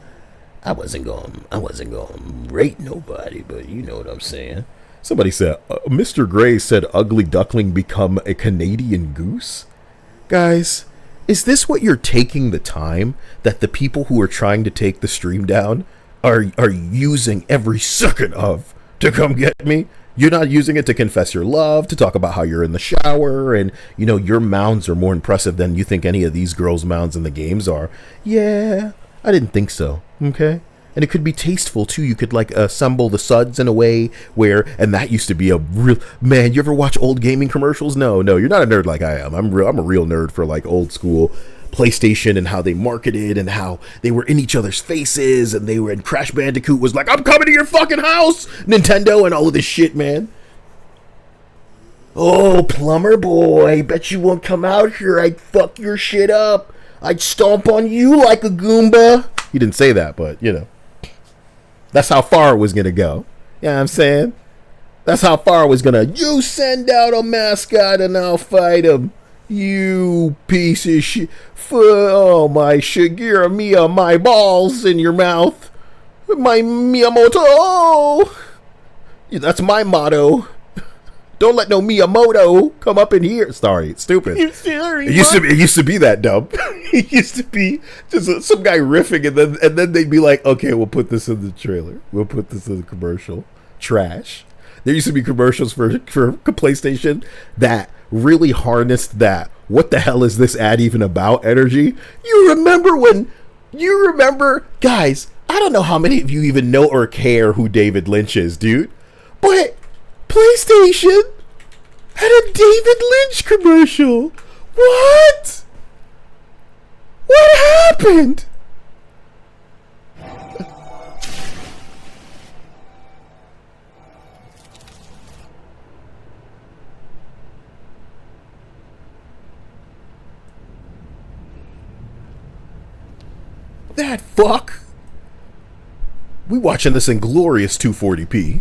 to rate nobody, but you know what I'm saying. Somebody said, Mr. Gray said ugly duckling become a Canadian goose? Guys, is this what you're taking the time that the people who are trying to take the stream down are using every second of to come get me? You're not using it to confess your love, to talk about how you're in the shower, and, your mounds are more impressive than you think any of these girls' mounds in the games are. Yeah, I didn't think so, okay? And it could be tasteful, too. You could, assemble the suds in a way where, and that used to be a real, man, you ever watch old gaming commercials? No, you're not a nerd like I am. I'm a real nerd for, old school PlayStation and how they marketed and how they were in each other's faces and they were in Crash Bandicoot was like, I'm coming to your fucking house, Nintendo, and all of this shit, man. Oh, plumber boy, bet you won't come out here. I'd fuck your shit up. I'd stomp on you like a Goomba. He didn't say that, but, that's how far it was going to go. You know what I'm saying? That's how far it was going to. You send out a mascot and I'll fight him. You piece of shit. Oh, my Shigeru Mia, my balls in your mouth. My Miyamoto. Oh, that's my motto. Don't let no Miyamoto come up in here. Sorry, it's stupid. It used to be that dumb. It used to be just some guy riffing, and then they'd be like, okay, we'll put this in the trailer. We'll put this in the commercial. Trash. There used to be commercials for PlayStation that really harnessed that what the hell is this ad even about energy. You remember, guys, I don't know how many of you even know or care who David Lynch is, dude, but PlayStation had a David Lynch commercial. What happened? That fuck. We watching this in glorious 240p.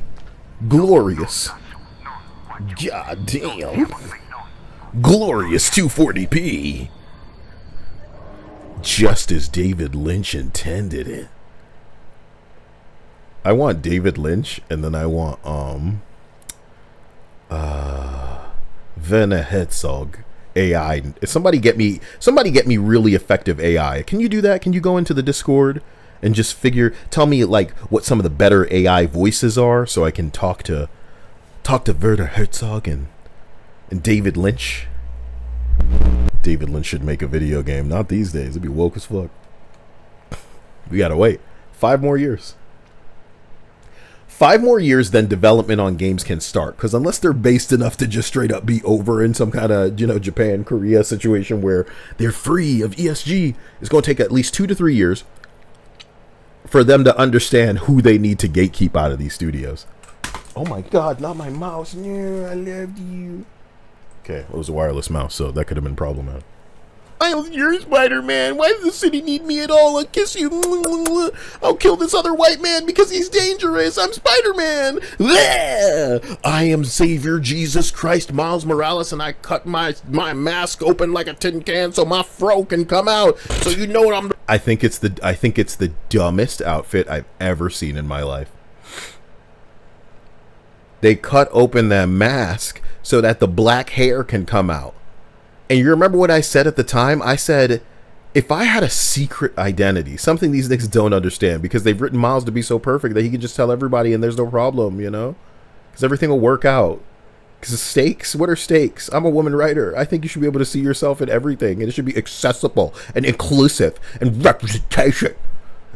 Glorious. God damn. Glorious 240p. Just as David Lynch intended it. I want David Lynch, and then I want Werner Herzog AI. Somebody get me really effective AI. Can you do that? Can you go into the Discord and just tell me what some of the better AI voices are so I can talk to Werner Herzog and David Lynch. David Lynch should make a video game. Not these days. It'd be woke as fuck. We gotta wait 5 more years. 5 more years, then development on games can start. Because unless they're based enough to just straight up be over in some kind of, Japan, Korea situation where they're free of ESG, it's going to take at least 2 to 3 years for them to understand who they need to gatekeep out of these studios. Oh my God, not my mouse. No, I loved you. Okay, well, it was a wireless mouse, so that could have been problematic. you're Spider-Man. Why does the city need me at all? I'll kiss you. I'll kill this other white man because he's dangerous. I'm Spider-Man. I am Savior Jesus Christ Miles Morales, and I cut my mask open like a tin can so my fro can come out. So you know what I'm. I think it's the dumbest outfit I've ever seen in my life. They cut open that mask so that the black hair can come out. And you remember what I said at the time? I said, if I had a secret identity, something these niggas don't understand, because they've written Miles to be so perfect that he can just tell everybody and there's no problem, you know? Because everything will work out. Because stakes? What are stakes? I'm a woman writer. I think you should be able to see yourself in everything, and it should be accessible and inclusive and representation.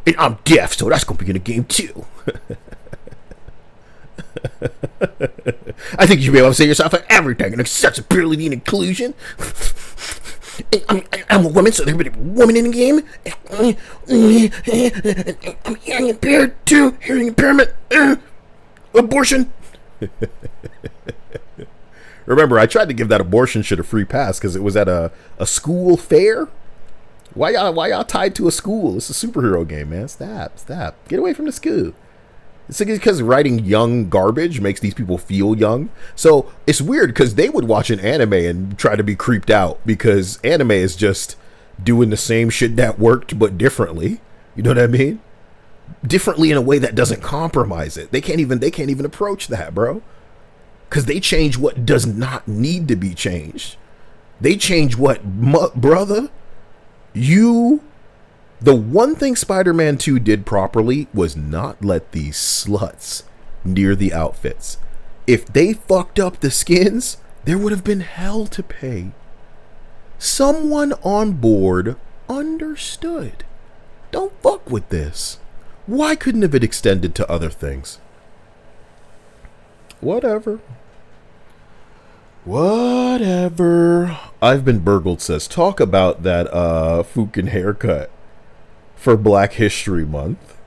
And I'm deaf, so that's going to be in the game too. I think you should be able to see yourself in everything and accessibility and inclusion. I'm a woman, so there'll be a woman in the game. I'm hearing impaired too. Hearing impairment. Abortion. Remember, I tried to give that abortion shit a free pass because it was at a school fair. Why y'all tied to a school? It's a superhero game, man. Stop. Get away from the school. It's because writing young garbage makes these people feel young. So it's weird because they would watch an anime and try to be creeped out because anime is just doing the same shit that worked but differently. You know what I mean? Differently in a way that doesn't compromise it. They can't even approach that, bro. Because they change what does not need to be changed. They change what, brother? The one thing Spider-Man 2 did properly was not let these sluts near the outfits. If they fucked up the skins, there would have been hell to pay. Someone on board understood. Don't fuck with this. Why couldn't have it extended to other things? Whatever. I've been burgled says, talk about that fucking haircut for Black History Month.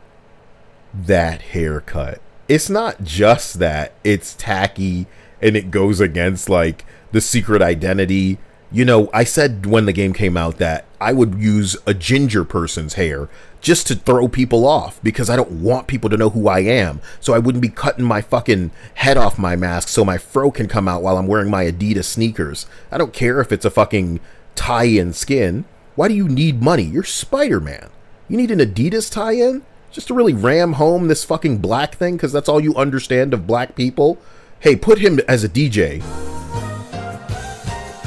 That haircut. It's not just that. It's tacky and it goes against like the secret identity. You know, I said when the game came out that I would use a ginger person's hair just to throw people off because I don't want people to know who I am. So I wouldn't be cutting my fucking head off my mask so my fro can come out while I'm wearing my Adidas sneakers. I don't care if it's a fucking tie-in skin. Why do you need money? You're Spider-Man. You need an Adidas tie-in just to really ram home this fucking black thing because that's all you understand of black people? Hey, put him as a DJ.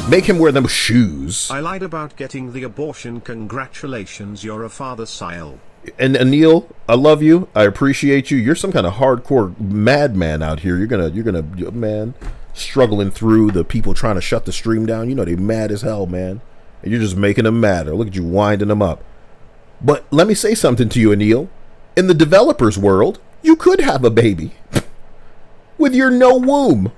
Make him wear them shoes. I lied about getting the abortion. Congratulations, you're a father, Sile. And Anil, I love you. I appreciate you. You're some kind of hardcore madman out here. You're gonna, man, struggling through the people trying to shut the stream down. You know they mad as hell, man. And you're just making them madder. Look at you winding them up. But let me say something to you, Anil. In the developer's world, you could have a baby with your no womb.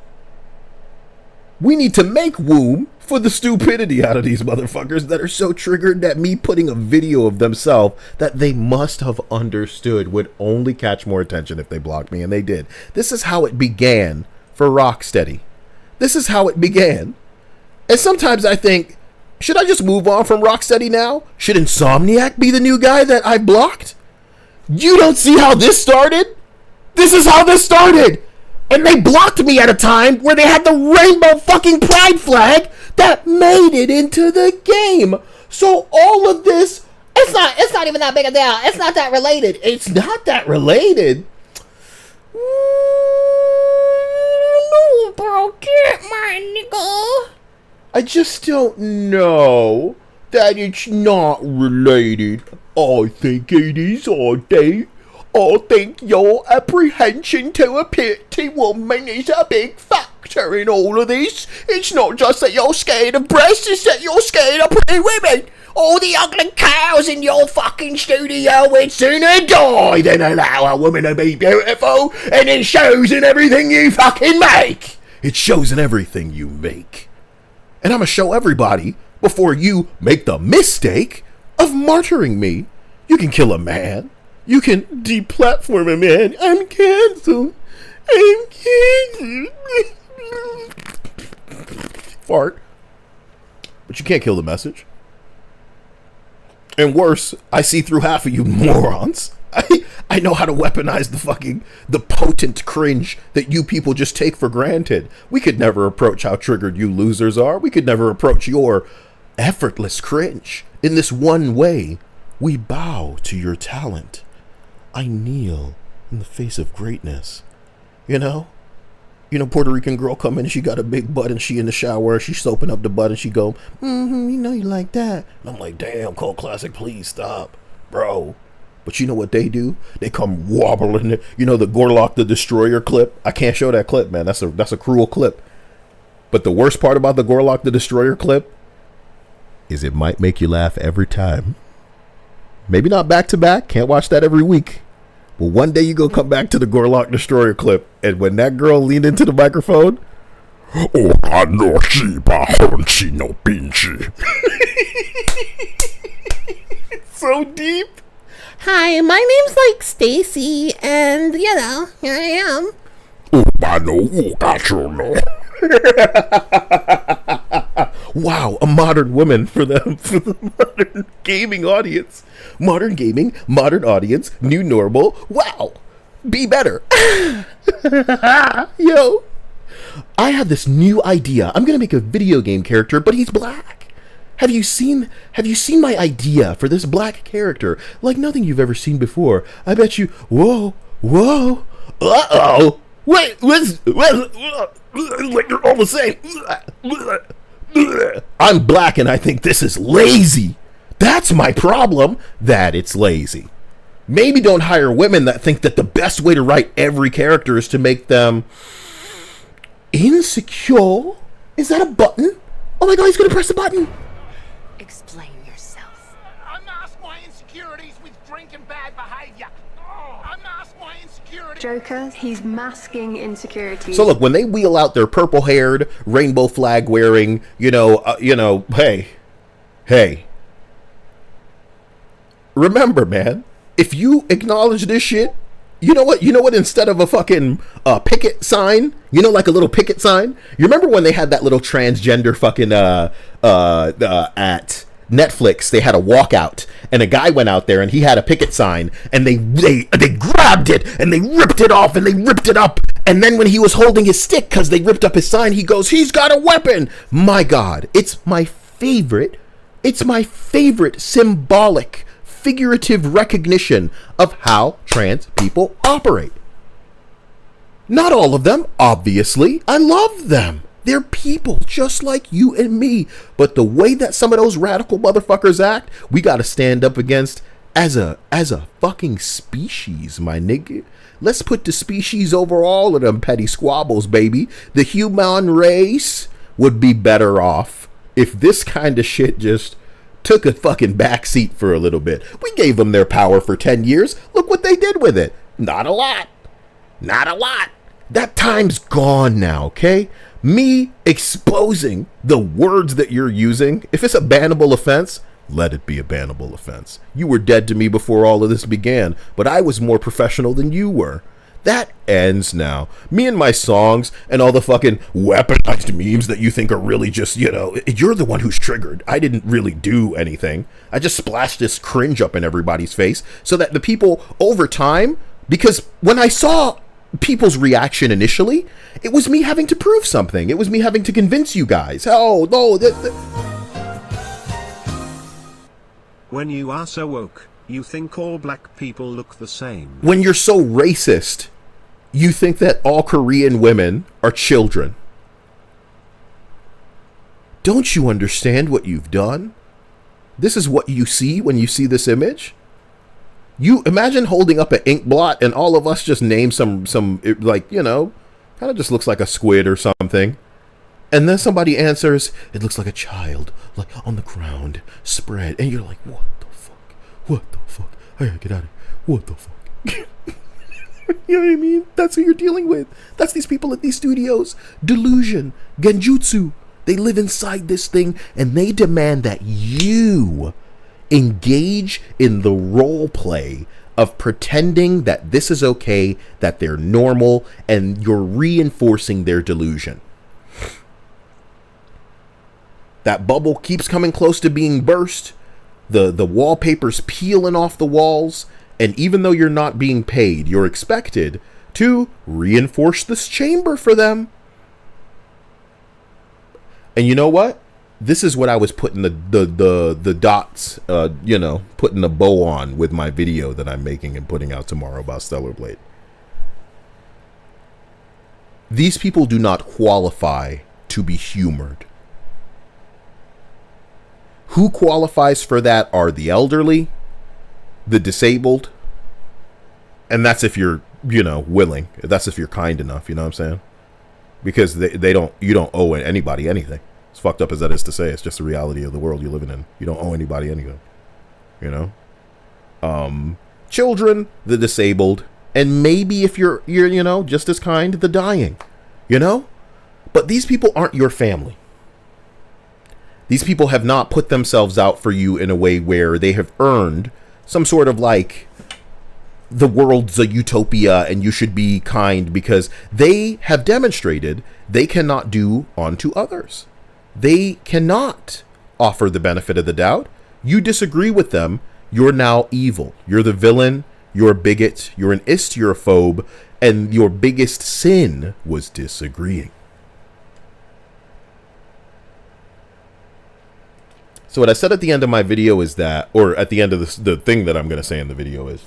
We need to make womb for the stupidity out of these motherfuckers that are so triggered that me putting a video of themselves that they must have understood would only catch more attention if they blocked me, and they did. This is how it began for Rocksteady. This is how it began. And sometimes I think, should I just move on from Rocksteady now? Should Insomniac be the new guy that I blocked? You don't see how this started? This is how this started! And they blocked me at a time where they had the rainbow fucking pride flag that made it into the game. So all of this, it's not even that big a deal. It's not that related. It's not that related. No, bro, get my nigga. I just don't know that it's not related. I think it is, I think your apprehension to a pretty woman is a big factor in all of this. It's not just that you're scared of breasts, it's that you're scared of pretty women. All the ugly cows in your fucking studio would sooner die than allow a woman to be beautiful, and it shows in everything you fucking make. It shows in everything you make. And I'm gonna show everybody before you make the mistake of martyring me. You can kill a man. You can deplatform a man. I'm canceled. Fart. But you can't kill the message. And worse, I see through half of you morons. I know how to weaponize the potent cringe that you people just take for granted. We could never approach how triggered you losers are. We could never approach your effortless cringe. In this one way, we bow to your talent. I kneel in the face of greatness. You know, Puerto Rican girl come in, she got a big butt and she in the shower, she's soaping up the butt and she go, you know you like that. And I'm like, damn, Cult Classic, please stop, bro. But you know what they do? They come wobbling. You know the Gorlock the Destroyer clip? I can't show that clip, man. That's a cruel clip. But the worst part about the Gorlock the Destroyer clip is it might make you laugh every time. Maybe not back to back. Can't watch that every week. But one day you go come back to the Gorlock Destroyer clip, and when that girl leaned into the microphone, oh, I know she bahonchi no pinchi. It's so deep. Hi, my name's like Stacy, and you know, here I am. Wow, a modern woman for the modern gaming audience. Modern gaming, modern audience, new normal. Wow, be better. Yo, I have this new idea. I'm gonna make a video game character, but he's black. Have you seen my idea for this black character? Like nothing you've ever seen before. I bet you. Whoa, uh-oh. Wait, like they're all the same. I'm black and I think this is lazy. That's my problem, that it's lazy. Maybe don't hire women that think that the best way to write every character is to make them insecure. Is that a button? Oh my god, he's gonna press the button. Explain yourself. Unmask my insecurities with drink and bad behavior. Unmask my insecurities. Joker, he's masking insecurities. So look, when they wheel out their purple-haired, rainbow flag wearing, hey. Remember, man, if you acknowledge this shit, you know what, instead of a fucking picket sign, like a little picket sign, you remember when they had that little transgender fucking at Netflix, they had a walkout and a guy went out there and he had a picket sign and they grabbed it and they ripped it off and they ripped it up, and then when he was holding his stick because they ripped up his sign, he goes, he's got a weapon. My god, it's my favorite symbolic figurative recognition of how trans people operate. Not all of them, obviously. I love them. They're people just like you and me. But the way that some of those radical motherfuckers act, we gotta stand up against as a fucking species, my nigga. Let's put the species over all of them petty squabbles, baby. The human race would be better off if this kind of shit just took a fucking backseat for a little bit. We gave them their power for 10 years. Look what they did with it. Not a lot. That time's gone now, okay? Me exposing the words that you're using, if it's a bannable offense, let it be a bannable offense. You were dead to me before all of this began, but I was more professional than you were. That ends now. Me and my songs and all the fucking weaponized memes that you think are really just, you're the one who's triggered. I didn't really do anything. I just splashed this cringe up in everybody's face so that the people over time, because when I saw people's reaction initially, it was me having to prove something. It was me having to convince you guys. Oh, no. When you are so woke, you think all black people look the same. When you're so racist, you think that all Korean women are children. Don't you understand what you've done? This is what you see when you see this image. You imagine holding up an ink blot and all of us just name some like, kind of just looks like a squid or something. And then somebody answers, it looks like a child, like on the ground, spread. And you're like, what the fuck? I gotta get out of here. What the fuck? You know what I mean? That's who you're dealing with. That's these people at these studios. Delusion, genjutsu. They live inside this thing and they demand that you engage in the role play of pretending that this is okay, that they're normal, and you're reinforcing their delusion. That bubble keeps coming close to being burst. the wallpaper's peeling off the walls, and even though you're not being paid, you're expected to reinforce this chamber for them. And you know what? This is what I was putting the dots, putting a bow on with my video that I'm making and putting out tomorrow about Stellar Blade. These people do not qualify to be humored. Who qualifies for that are the elderly, the disabled, and that's if you're, willing. That's if you're kind enough, you know what I'm saying? Because you don't owe anybody anything. As fucked up as that is to say, it's just the reality of the world you're living in. You don't owe anybody anything, children, the disabled, and maybe if you're just as kind, the dying, But these people aren't your family. These people have not put themselves out for you in a way where they have earned some sort of like, the world's a utopia and you should be kind, because they have demonstrated they cannot do unto others. They cannot offer the benefit of the doubt. You disagree with them, you're now evil. You're the villain, you're a bigot, you're an istiophobe, and your biggest sin was disagreeing. So what I said at the end of my video is that, or at the end of the thing that I'm going to say in the video is,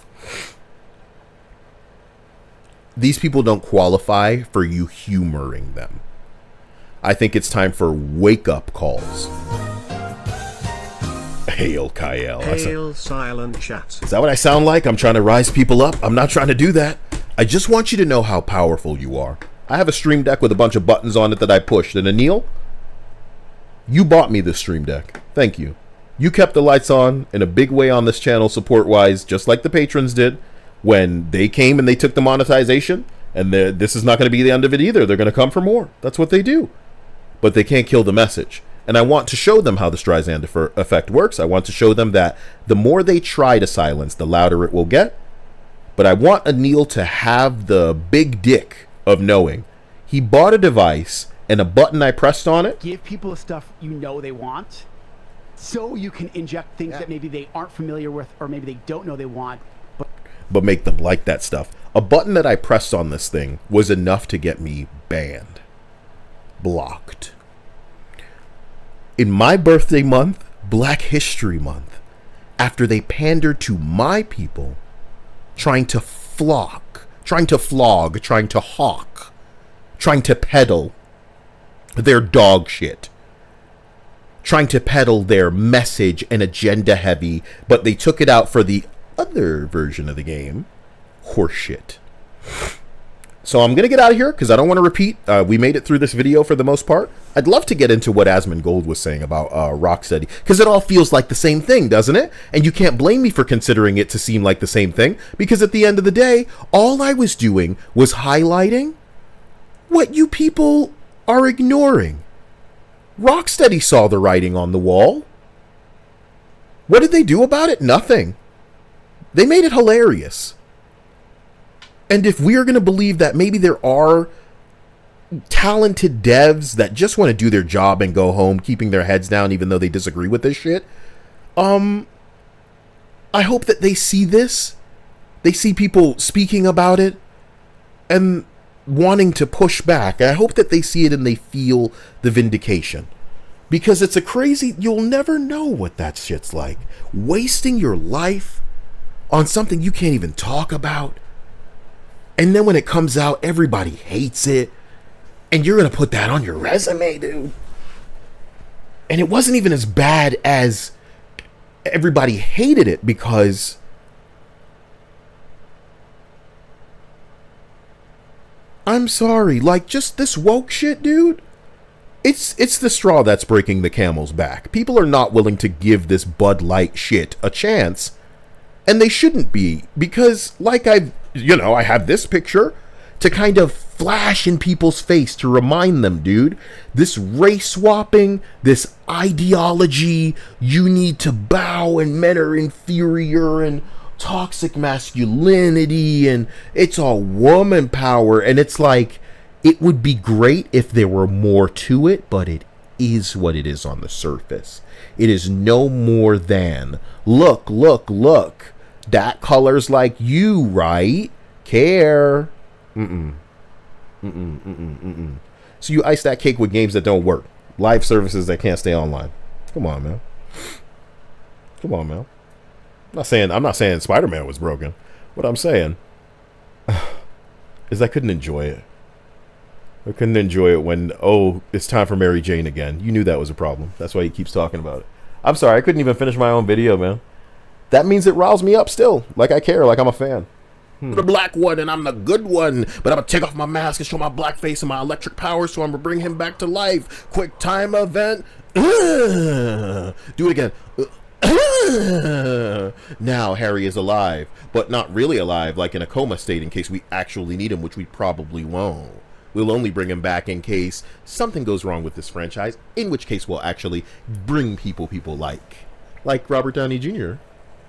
these people don't qualify for you humoring them. I think it's time for wake-up calls. Hail, Kyle. Hail, silent chat. Is that what I sound like? I'm trying to rise people up? I'm not trying to do that. I just want you to know how powerful you are. I have a Stream Deck with a bunch of buttons on it that I pushed. And Anil, you bought me this Stream Deck. Thank you. You kept the lights on in a big way on this channel support-wise, just like the patrons did when they came and they took the monetization. And this is not going to be the end of it either. They're going to come for more. That's what they do. But they can't kill the message. And I want to show them how the Streisand effect works. I want to show them that the more they try to silence, the louder it will get. But I want Anil to have the big dick of knowing he bought a device and a button I pressed on it. Give people stuff they want, so you can inject things that maybe they aren't familiar with, or maybe they don't know they want. But make them like that stuff. A button that I pressed on this thing was enough to get me banned. Blocked. In my birthday month, Black History Month, after they pandered to my people, trying to flog, trying to hawk, trying to peddle their dog shit, trying to peddle their message and agenda heavy, but they took it out for the other version of the game, horseshit. So I'm going to get out of here because I don't want to repeat. We made it through this video for the most part. I'd love to get into what Asmongold was saying about Rocksteady, because it all feels like the same thing, doesn't it? And you can't blame me for considering it to seem like the same thing, because at the end of the day, all I was doing was highlighting what you people are ignoring. Rocksteady saw the writing on the wall. What did they do about it? Nothing. They made it hilarious. And if we are going to believe that maybe there are talented devs that just want to do their job and go home, keeping their heads down even though they disagree with this shit, I hope that they see this. They see people speaking about it and wanting to push back. I hope that they see it and they feel the vindication. Because it's a crazy... You'll never know what that shit's like. Wasting your life on something you can't even talk about. And then when it comes out, everybody hates it. And you're going to put that on your resume, dude. And it wasn't even as bad as everybody hated it, because I'm sorry, like, just this woke shit, dude. It's the straw that's breaking the camel's back. People are not willing to give this Bud Light shit a chance. And they shouldn't be, because like I have this picture to kind of flash in people's face to remind them, dude, this race swapping, this ideology, you need to bow and men are inferior and toxic masculinity and it's all woman power. And it's like, it would be great if there were more to it, but it is what it is on the surface. It is no more than, look, that color's like you, right? Care. So you ice that cake with games that don't work. Live services that can't stay online. Come on, man. I'm not saying Spider-Man was broken. What I'm saying is I couldn't enjoy it. I couldn't enjoy it when, it's time for Mary Jane again. You knew that was a problem. That's why he keeps talking about it. I'm sorry, I couldn't even finish my own video, man. That means it riles me up still. Like I care, like I'm a fan. The black one, and I'm the good one. But I'm gonna take off my mask and show my black face and my electric powers, so I'm gonna bring him back to life. Quick time event. Do it again. Now Harry is alive, but not really alive, like in a coma state in case we actually need him, which we probably won't. We'll only bring him back in case something goes wrong with this franchise, in which case we'll actually bring people like Robert Downey Jr.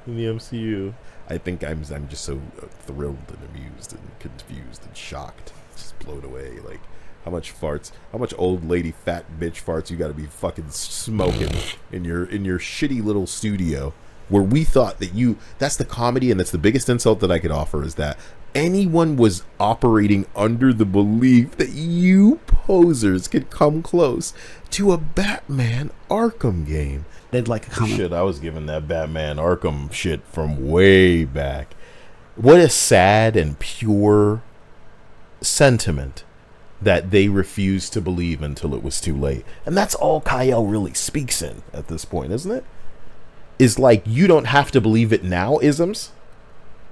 in the MCU. I think I'm just so thrilled and amused and confused and shocked, just blown away. Like how much old lady fat bitch farts you got to be fucking smoking in your shitty little studio where we thought that that's the comedy, and that's the biggest insult that I could offer, is that anyone was operating under the belief that you posers could come close to a Batman Arkham game. They'd like a comment. Shit, I was giving that Batman Arkham shit from way back. What a sad and pure sentiment that they refused to believe until it was too late. And that's all Kyle really speaks in at this point, isn't it? Is like, you don't have to believe it now, isms,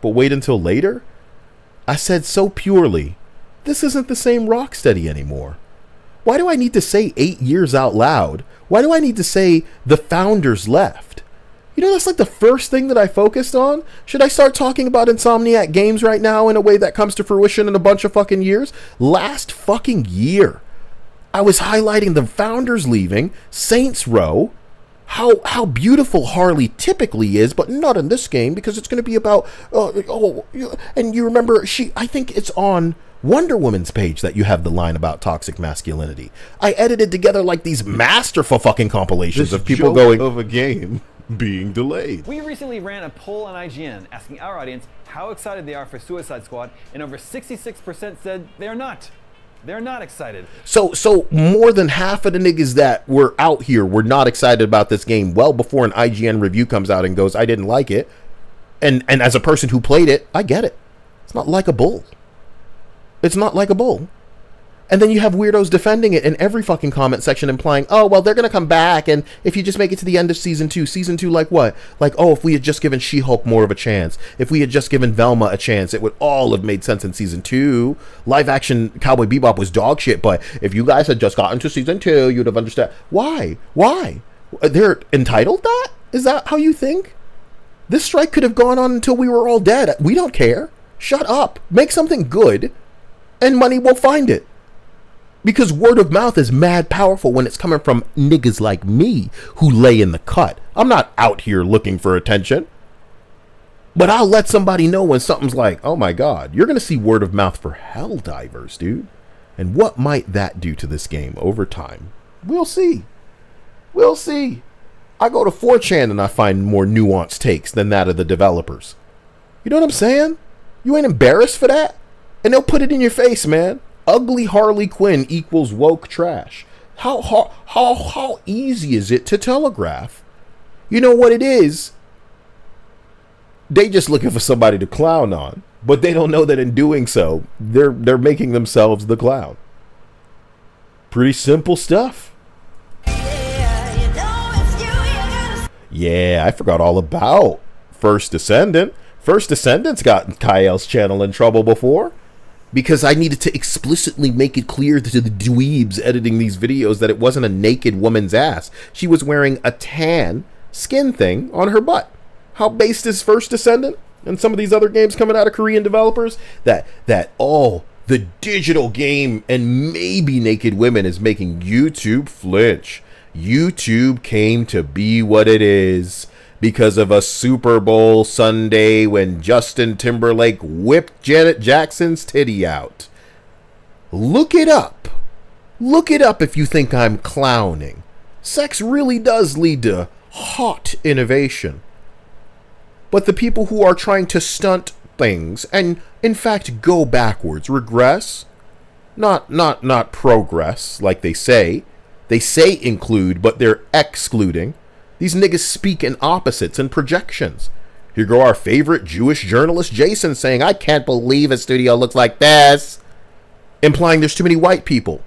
but wait until later? I said so purely, this isn't the same Rocksteady anymore. Why do I need to say 8 years out loud? Why do I need to say the founders left? You know, that's like the first thing that I focused on. Should I start talking about Insomniac games right now in a way that comes to fruition in a bunch of fucking years? Last fucking year, I was highlighting the founders leaving, Saints Row, how beautiful Harley typically is, but not in this game because it's going to be about, and you remember, I think it's on Wonder Woman's page that you have the line about toxic masculinity. I edited together like these masterful fucking compilations of people going of a game being delayed. We recently ran a poll on IGN asking our audience how excited they are for Suicide Squad, and over 66% said they're not. They're not excited. So more than half of the niggas that were out here were not excited about this game well before an IGN review comes out and goes, I didn't like it. And as a person who played it, I get it. It's not like a bull. It's not like a bull. And then you have weirdos defending it in every fucking comment section implying, oh, well, they're going to come back. And if you just make it to the end of season 2, like what? Like, oh, if we had just given She-Hulk more of a chance, if we had just given Velma a chance, it would all have made sense in season 2. Live action Cowboy Bebop was dog shit. But if you guys had just gotten to season 2, you'd have understood. Why? They're entitled that? Is that how you think? This strike could have gone on until we were all dead. We don't care. Shut up. Make something good and money will find it. Because word of mouth is mad powerful when it's coming from niggas like me who lay in the cut. I'm not out here looking for attention. But I'll let somebody know when something's like, oh my God, you're going to see word of mouth for Helldivers, dude. And what might that do to this game over time? We'll see. We'll see. I go to 4chan and I find more nuanced takes than that of the developers. You know what I'm saying? You ain't embarrassed for that? And they'll put it in your face, man. Ugly Harley Quinn equals woke trash. How easy is it to telegraph? You know what it is? They just looking for somebody to clown on, but they don't know that in doing so, they're making themselves the clown. Pretty simple stuff. Yeah, I forgot all about First Descendant. First Descendant's gotten Kyle's channel in trouble before. Because I needed to explicitly make it clear to the dweebs editing these videos that it wasn't a naked woman's ass. She was wearing a tan skin thing on her butt. How based is First Descendant and some of these other games coming out of Korean developers? That the digital game and maybe naked women is making YouTube flinch. YouTube came to be what it is because of a Super Bowl Sunday when Justin Timberlake whipped Janet Jackson's titty out. Look it up. Look it up if you think I'm clowning. Sex really does lead to hot innovation. But the people who are trying to stunt things and in fact go backwards, regress, not progress like they say. They say include, but they're excluding. These niggas speak in opposites and projections. Here go our favorite Jewish journalist Jason saying, I can't believe a studio looks like this, implying there's too many white people.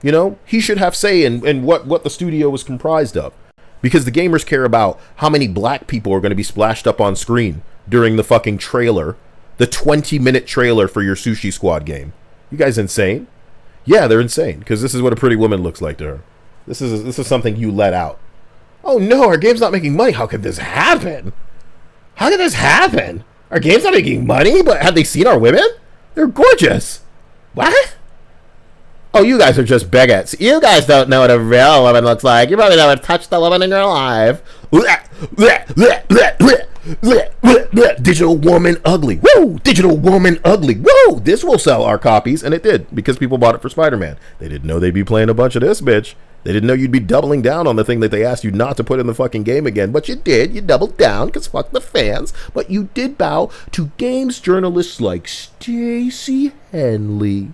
You know, he should have say in what the studio was comprised of. Because the gamers care about how many black people are going to be splashed up on screen during the fucking trailer, the 20-minute trailer for your Sushi Squad game. You guys insane? Yeah, they're insane, because this is what a pretty woman looks like to her. This is something you let out. Oh no, our game's not making money. How could this happen? How could this happen? Our game's not making money, but have they seen our women? They're gorgeous. What? Oh, you guys are just bigots. You guys don't know what a real woman looks like. You probably never touched the woman in your life. Digital woman ugly. Woo! Digital woman ugly. Woo! This will sell our copies, and it did, because people bought it for Spider-Man. They didn't know they'd be playing a bunch of this, bitch. They didn't know you'd be doubling down on the thing that they asked you not to put in the fucking game again. But you did. You doubled down, because fuck the fans. But you did bow to games journalists like Stacey Henley,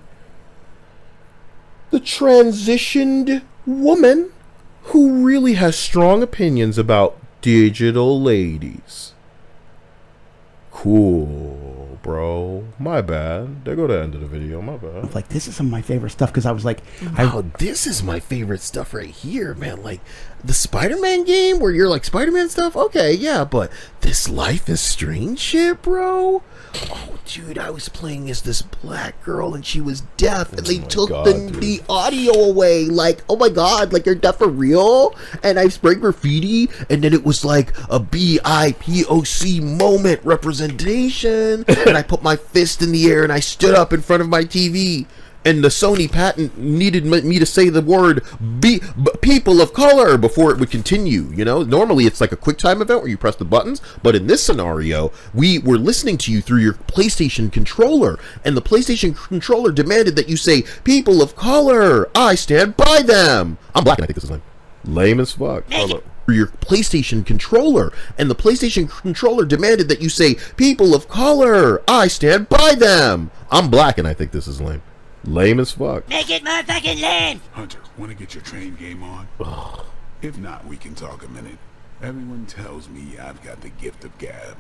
the transitioned woman who really has strong opinions about digital ladies. Cool, bro. My bad. There go the end of the video. My bad. Like, this is some of my favorite stuff, because I was like, this is my favorite stuff right here, man. Like, the Spider-Man game where you're like Spider-Man stuff? Okay, yeah, but this Life is Strange shit, bro? Oh, dude, I was playing as this black girl and she was deaf, and they took the audio away. Like, oh my god, like, you're deaf for real? And I sprayed graffiti, and then it was like a BIPOC moment representation, and I put my fist in the air and I stood up in front of my TV. And the Sony patent needed me to say the word people of color before it would continue. You know, normally it's like a quick time event where you press the buttons. But in this scenario, we were listening to you through your PlayStation controller. And the PlayStation controller demanded that you say, people of color, I stand by them. I'm black and I think this is lame. Lame as fuck. Through your PlayStation controller. And the PlayStation controller demanded that you say, people of color, I stand by them. I'm black and I think this is lame. Lame as fuck. Make it motherfucking lame! Hunter, want to get your train game on? If not, we can talk a minute. Everyone tells me I've got the gift of gab.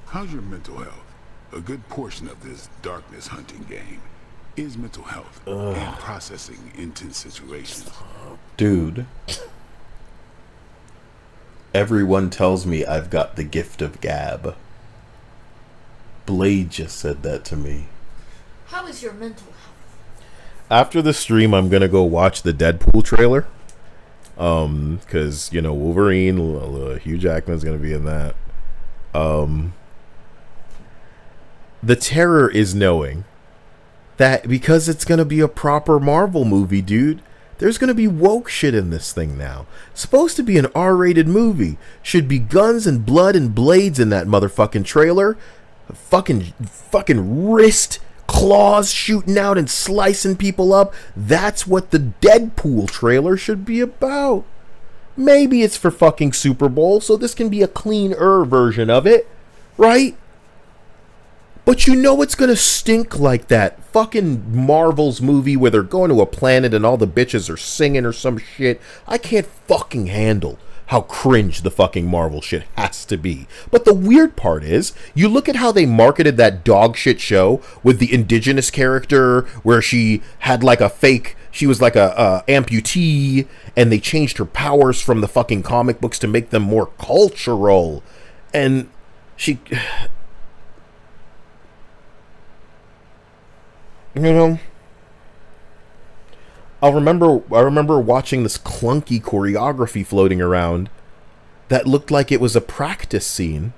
How's your mental health? A good portion of this darkness hunting game is mental health and processing intense situations. Dude. Everyone tells me I've got the gift of gab. Blade just said that to me. How is your mental health? After the stream, I'm gonna go watch the Deadpool trailer. Because, you know, Wolverine, Hugh Jackman's gonna be in that. The terror is knowing that because it's gonna be a proper Marvel movie, dude, there's gonna be woke shit in this thing now. Supposed to be an R-rated movie. Should be guns and blood and blades in that motherfucking trailer. Fucking wrist claws shooting out and slicing people up. That's what the Deadpool trailer should be about. Maybe it's for fucking Super Bowl, so this can be a cleaner version of it, right? But you know it's gonna stink like that fucking Marvel's movie where they're going to a planet and all the bitches are singing or some shit. I can't fucking handle how cringe the fucking Marvel shit has to be. But the weird part is, you look at how they marketed that dog shit show with the indigenous character where she had like a fake, she was like a amputee, and they changed her powers from the fucking comic books to make them more cultural. And she, you know, I remember watching this clunky choreography floating around that looked like it was a practice scene,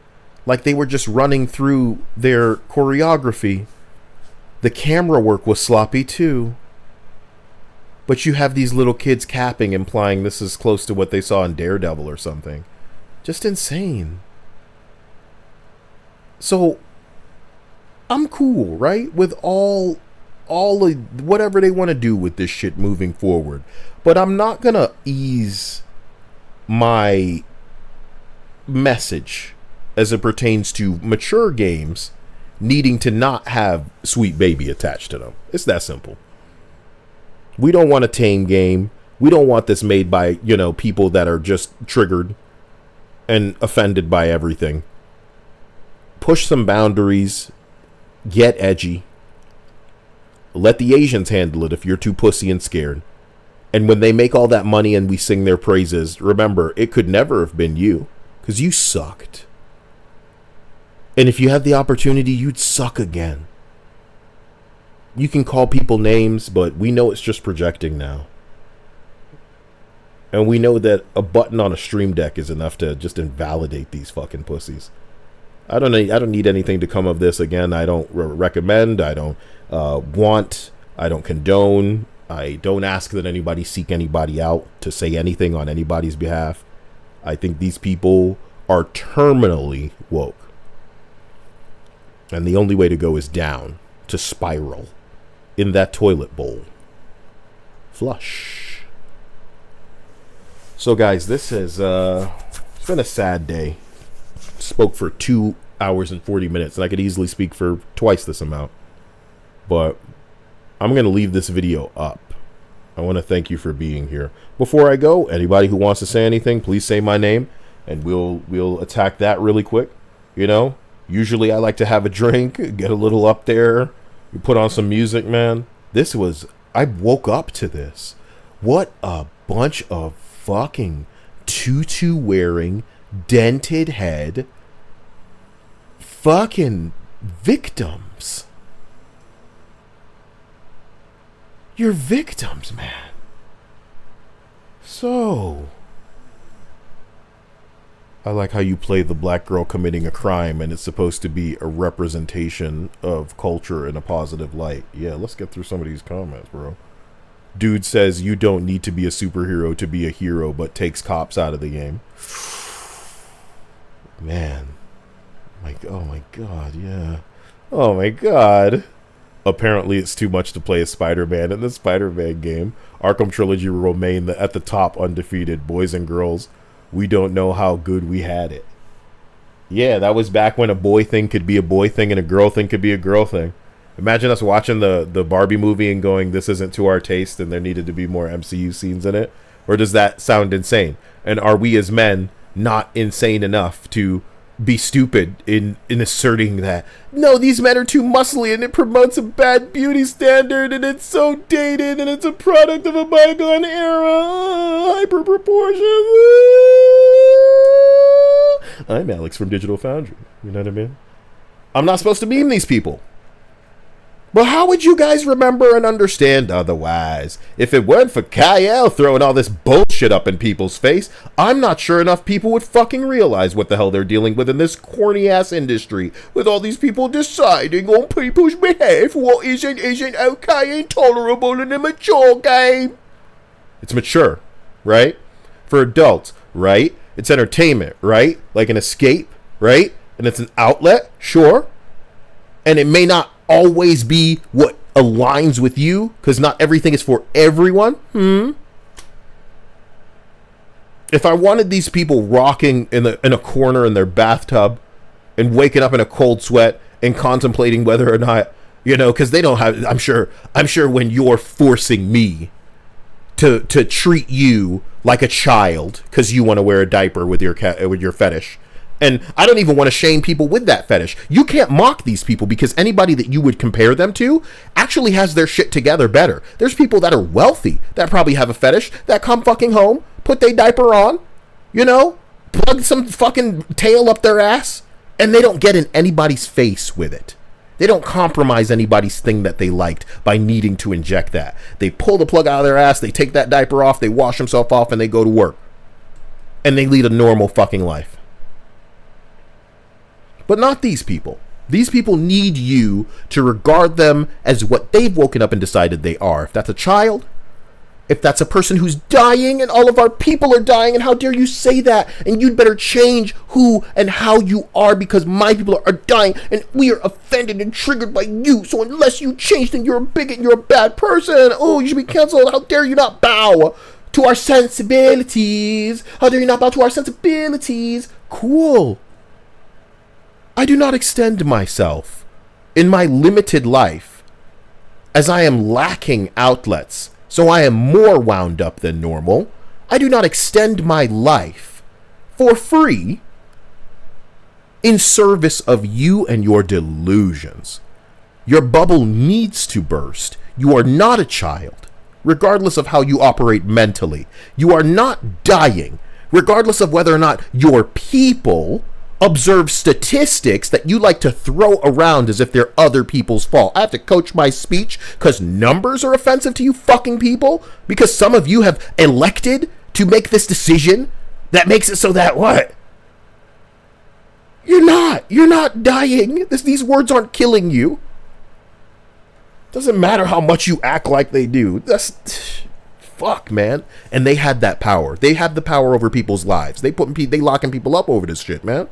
like they were just running through their choreography. The camera work was sloppy too. But you have these little kids capping, implying this is close to what they saw in Daredevil or something. Just insane. So, I'm cool, right? With all all of whatever they want to do with this shit moving forward. But I'm not going to ease my message as it pertains to mature games needing to not have Sweet Baby attached to them. It's that simple. We don't want a tame game. We don't want this made by, you know, people that are just triggered and offended by everything. Push some boundaries. Get edgy. Let the Asians handle it if you're too pussy and scared. And when they make all that money and we sing their praises, remember, it could never have been you, because you sucked. And if you had the opportunity, you'd suck again. You can call people names, but we know it's just projecting now. And we know that a button on a Stream Deck is enough to just invalidate these fucking pussies. I don't need anything to come of this. Again, I don't recommend. I don't want. I don't condone. I don't ask that anybody seek anybody out to say anything on anybody's behalf. I think these people are terminally woke. And the only way to go is down, to spiral in that toilet bowl. Flush. So guys, this has it's been a sad day. Spoke for 2 hours and 40 minutes, and I could easily speak for twice this amount. But I'm going to leave this video up. I want to thank you for being here. Before I go, anybody who wants to say anything, please say my name, and we'll attack that really quick. You know, usually I like to have a drink, get a little up there, you put on some music, man. I woke up to this. What a bunch of fucking tutu wearing, dented head fucking victims. You're victims, man. So I like how you play the black girl committing a crime and it's supposed to be a representation of culture in a positive light. Yeah, let's get through some of these comments, bro. Dude says you don't need to be a superhero to be a hero, but takes cops out of the game. Man. Oh my god, yeah. Oh my god. Apparently it's too much to play as Spider-Man in the Spider-Man game. Arkham Trilogy will remain at the top undefeated. Boys and girls, we don't know how good we had it. Yeah, that was back when a boy thing could be a boy thing and a girl thing could be a girl thing. Imagine us watching the Barbie movie and going, this isn't to our taste and there needed to be more MCU scenes in it. Or does that sound insane? And are we as men not insane enough to be stupid in asserting that, no, these men are too muscly and it promotes a bad beauty standard and it's so dated and it's a product of a bygone era, hyper proportions. I'm Alex from Digital Foundry. You know what I mean? I'm not supposed to meme these people. But how would you guys remember and understand otherwise? If it weren't for Kyle throwing all this bullshit up in people's face, I'm not sure enough people would fucking realize what the hell they're dealing with in this corny-ass industry, with all these people deciding on people's behalf what isn't okay and tolerable in a mature game. It's mature, right? For adults, right? It's entertainment, right? Like an escape, right? And it's an outlet, sure. And it may not always be what aligns with you, because not everything is for everyone. If I wanted these people rocking in a corner in their bathtub and waking up in a cold sweat and contemplating whether or not, you know, because they don't have, I'm sure when you're forcing me to treat you like a child because you want to wear a diaper with your fetish. And I don't even want to shame people with that fetish. You can't mock these people because anybody that you would compare them to actually has their shit together better. There's people that are wealthy that probably have a fetish that come fucking home, put their diaper on, you know, plug some fucking tail up their ass, and they don't get in anybody's face with it. They don't compromise anybody's thing that they liked by needing to inject that. They pull the plug out of their ass, they take that diaper off, they wash themselves off, and they go to work. And they lead a normal fucking life. But not these people. These people need you to regard them as what they've woken up and decided they are. If that's a child, if that's a person who's dying and all of our people are dying, and how dare you say that? And you'd better change who and how you are because my people are dying and we are offended and triggered by you. So unless you change, then you're a bigot and you're a bad person. Oh, you should be canceled. How dare you not bow to our sensibilities? How dare you not bow to our sensibilities? Cool. I do not extend myself in my limited life as I am lacking outlets. So I am more wound up than normal. I do not extend my life for free in service of you and your delusions. Your bubble needs to burst. You are not a child, regardless of how you operate mentally. You are not dying, regardless of whether or not your people observe statistics that you like to throw around as if they're other people's fault. I have to coach my speech because numbers are offensive to you fucking people, because some of you have elected to make this decision that makes it so that what? You're not dying. These words aren't killing you. Doesn't matter how much you act like they do. That's fuck, man. And they had that power. They have the power over people's lives. They locking people up over this shit, man.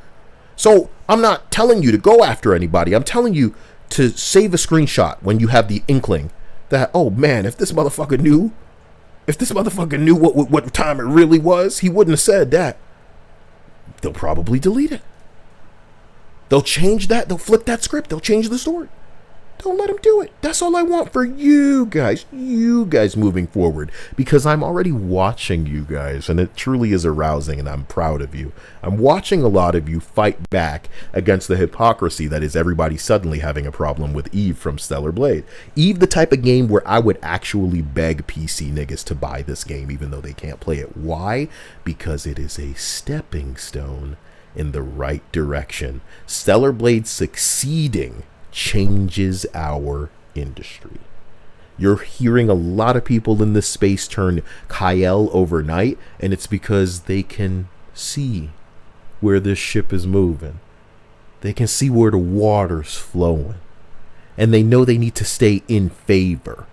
So I'm not telling you to go after anybody. I'm telling you to save a screenshot when you have the inkling that, oh man, if this motherfucker knew what time it really was, he wouldn't have said that. They'll probably delete it. They'll change that. They'll flip that script. They'll change the story. Don't let them do it. That's all I want for you guys moving forward, because I'm already watching you guys, and it truly is arousing, and I'm proud of you. I'm watching a lot of you fight back against the hypocrisy that is everybody suddenly having a problem with Eve from Stellar Blade. Eve, the type of game where I would actually beg PC niggas to buy this game even though they can't play it. Why? Because it is a stepping stone in the right direction. Stellar Blade succeeding changes our industry. You're hearing a lot of people in this space turn Kyle overnight, and it's because they can see where this ship is moving. They can see where the water's flowing, and they know they need to stay in favor.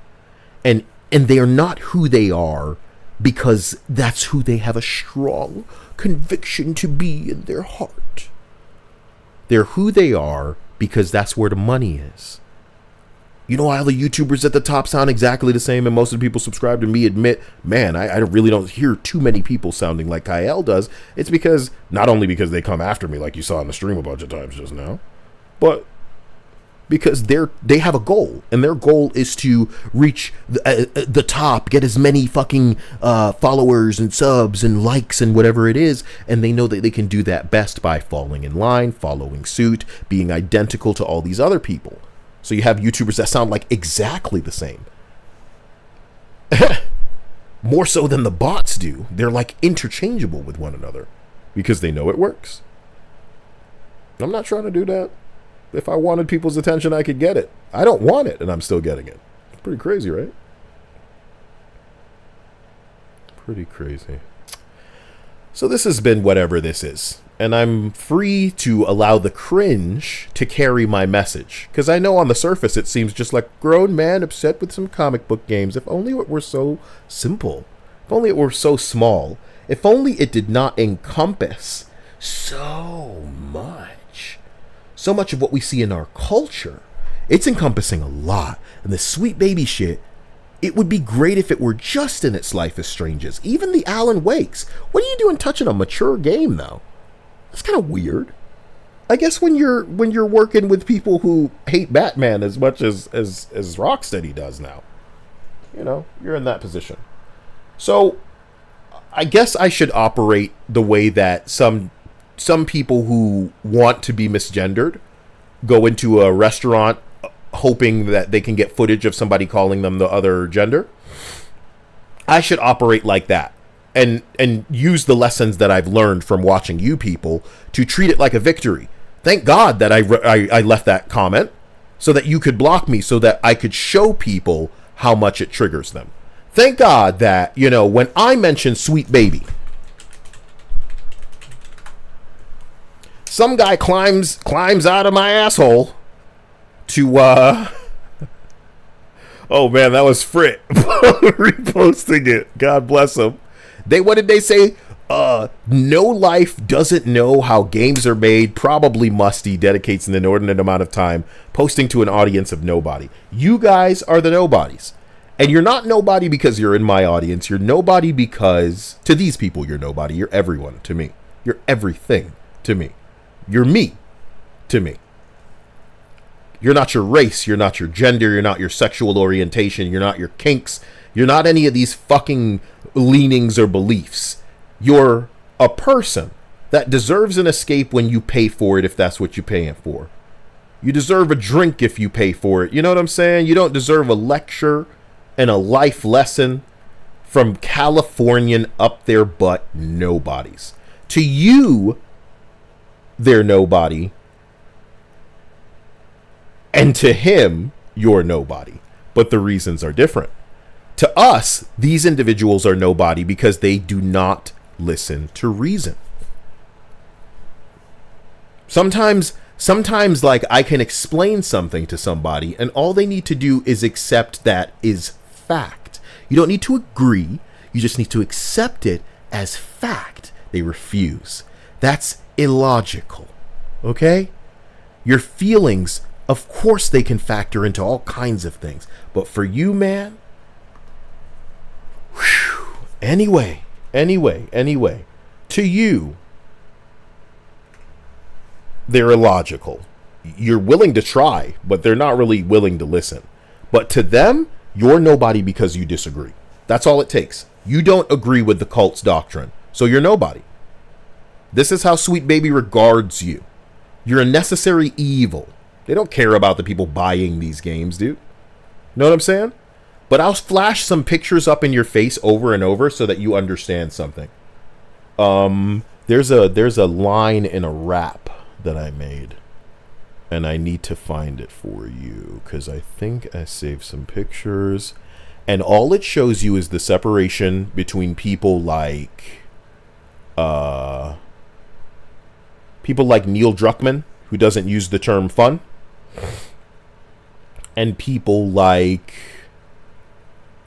And they are not who they are because that's who they have a strong conviction to be in their heart. They're who they are because that's where the money is. You know, all the YouTubers at the top sound exactly the same, and most of the people subscribe to me admit, man, I really don't hear too many people sounding like Kyle does. It's because, not only because they come after me like you saw on the stream a bunch of times just now, but because they have a goal, and their goal is to reach the top, get as many fucking followers and subs and likes and whatever it is, and they know that they can do that best by falling in line, following suit, being identical to all these other people. So you have YouTubers that sound like exactly the same. More so than the bots do. They're like interchangeable with one another because they know it works. I'm not trying to do that. If I wanted people's attention, I could get it. I don't want it, and I'm still getting it. It's pretty crazy, right? Pretty crazy. So this has been whatever this is. And I'm free to allow the cringe to carry my message. Because I know on the surface it seems just like a grown man upset with some comic book games. If only it were so simple. If only it were so small. If only it did not encompass so much. So much of what we see in our culture. It's encompassing a lot. And this sweet baby shit, it would be great if it were just in its Life is Stranges. Even the Alan Wakes. What are you doing touching a mature game, though? That's kind of weird. I guess when you're working with people who hate Batman as much as Rocksteady does now. You know, you're in that position. So, I guess I should operate the way that some people who want to be misgendered go into a restaurant hoping that they can get footage of somebody calling them the other gender. I should operate like that and use the lessons that I've learned from watching you people to treat it like a victory. Thank God that I left that comment so that you could block me, so that I could show people how much it triggers them. Thank God that, you know, when I mention sweet baby, some guy climbs out of my asshole to Oh man, that was Frit reposting it. God bless him. What did they say? No life doesn't know how games are made. Probably musty. Dedicates an inordinate amount of time posting to an audience of nobody. You guys are the nobodies. And you're not nobody because you're in my audience. You're nobody because to these people you're nobody. You're everyone to me. You're everything to me. You're me to me. You're not your race. You're not your gender. You're not your sexual orientation. You're not your kinks. You're not any of these fucking leanings or beliefs. You're a person that deserves an escape when you pay for it, if that's what you're paying for. You deserve a drink if you pay for it. You know what I'm saying? You don't deserve a lecture and a life lesson from Californian up their butt nobodies. To you, they're nobody. And to him, you're nobody. But the reasons are different. To us, these individuals are nobody because they do not listen to reason. Sometimes like I can explain something to somebody and all they need to do is accept that is fact. You don't need to agree. You just need to accept it as fact. They refuse. That's illogical. Okay? Your feelings, of course they can factor into all kinds of things. But for you, man, whew, anyway, to you, they're illogical. You're willing to try, but they're not really willing to listen. But to them, you're nobody because you disagree. That's all it takes. You don't agree with the cult's doctrine, so you're nobody. This is how Sweet Baby regards you. You're a necessary evil. They don't care about the people buying these games, dude. Know what I'm saying? But I'll flash some pictures up in your face over and over so that you understand something. There's a line in a rap that I made, and I need to find it for you because I think I saved some pictures, and all it shows you is the separation between people like Neil Druckmann, who doesn't use the term fun, and people like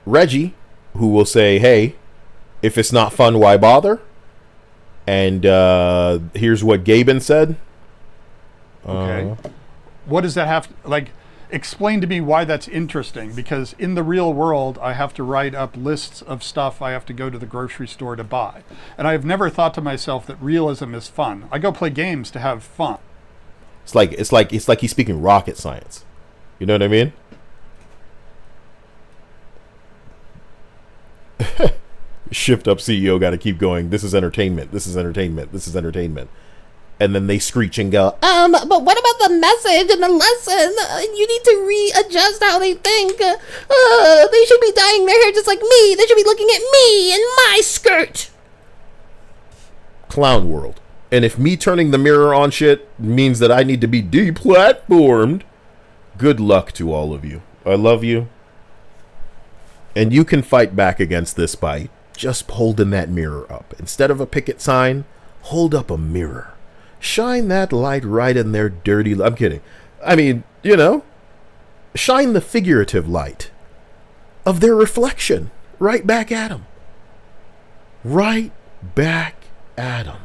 Reggie, who will say, hey, if it's not fun, why bother? And here's what Gaben said. Okay. What does that have to, like, explain to me why that's interesting? Because in the real world, I have to write up lists of stuff I have to go to the grocery store to buy. And I've never thought to myself that realism is fun. I go play games to have fun. It's like he's speaking rocket science. You know what I mean? Shift up CEO got to keep going. This is entertainment. This is entertainment. This is entertainment. And then they screech and go, but what about the message and the lesson? You need to readjust how they think. They should be dyeing their hair just like me. They should be looking at me in my skirt. Clown world. And if me turning the mirror on shit means that I need to be deplatformed, good luck to all of you. I love you. And you can fight back against this by just holding that mirror up. Instead of a picket sign, hold up a mirror. Shine that light right in their dirty... I'm kidding. I mean, you know, shine the figurative light of their reflection right back at them. Right back at them.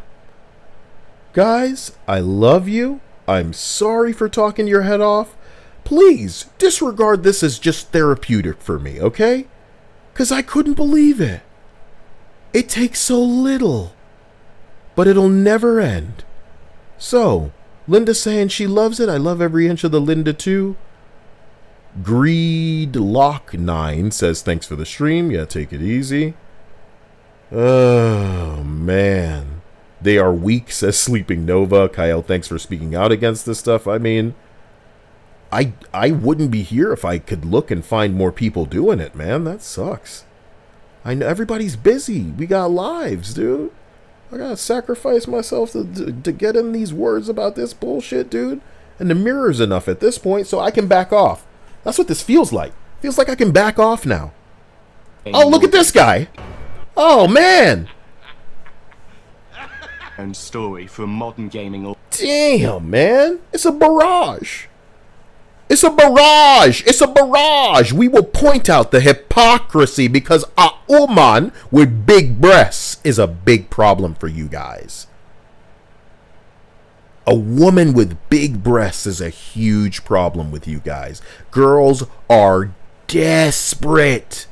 Guys, I love you. I'm sorry for talking your head off. Please disregard this as just therapeutic for me, okay? Because I couldn't believe it. It takes so little, but it'll never end. So, Linda saying she loves it. I love every inch of the Linda too. Greedlock9 says thanks for the stream. Yeah, take it easy. Oh, man. They are weak, says Sleeping Nova. Kyle, thanks for speaking out against this stuff. I mean, I wouldn't be here if I could look and find more people doing it, man. That sucks. I know everybody's busy. We got lives, dude. I gotta sacrifice myself to get in these words about this bullshit, dude. And the mirror's enough at this point, so I can back off. That's what this feels like. Feels like I can back off now. Oh, look at this guy. Oh, man. And story for modern gaming. Damn, man. It's a barrage. It's a barrage. It's a barrage. We will point out the hypocrisy because a woman with big breasts is a big problem for you guys. A woman with big breasts is a huge problem with you guys. Girls are desperate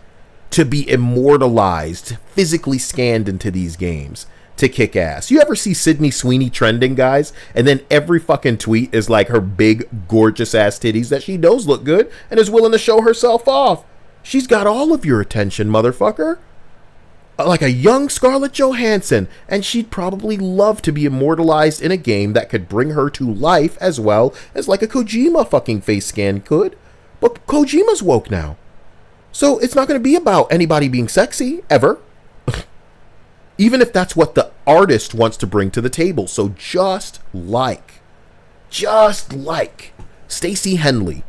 to be immortalized, physically scanned into these games to kick ass. You ever see Sydney Sweeney trending, guys? And then every fucking tweet is like her big, gorgeous ass titties that she knows look good and is willing to show herself off. She's got all of your attention, motherfucker. Like a young Scarlett Johansson, and she'd probably love to be immortalized in a game that could bring her to life as well as like a Kojima fucking face scan could. But Kojima's woke now. So it's not going to be about anybody being sexy, ever. Even if that's what the artist wants to bring to the table. So just like Stacey Henley,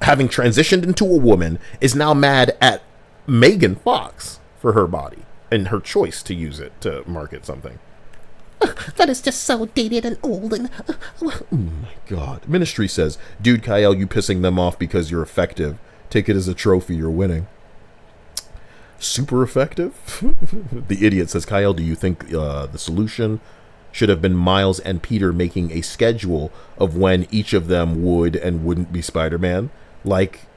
having transitioned into a woman, is now mad at Megan Fox for her body and her choice to use it to market something. That is just so dated and old and... Oh my god. Ministry says, dude, Kyle, you pissing them off because you're effective. Take it as a trophy, you're winning. Super effective? The idiot says, Kyle, do you think the solution should have been Miles and Peter making a schedule of when each of them would and wouldn't be Spider-Man? Like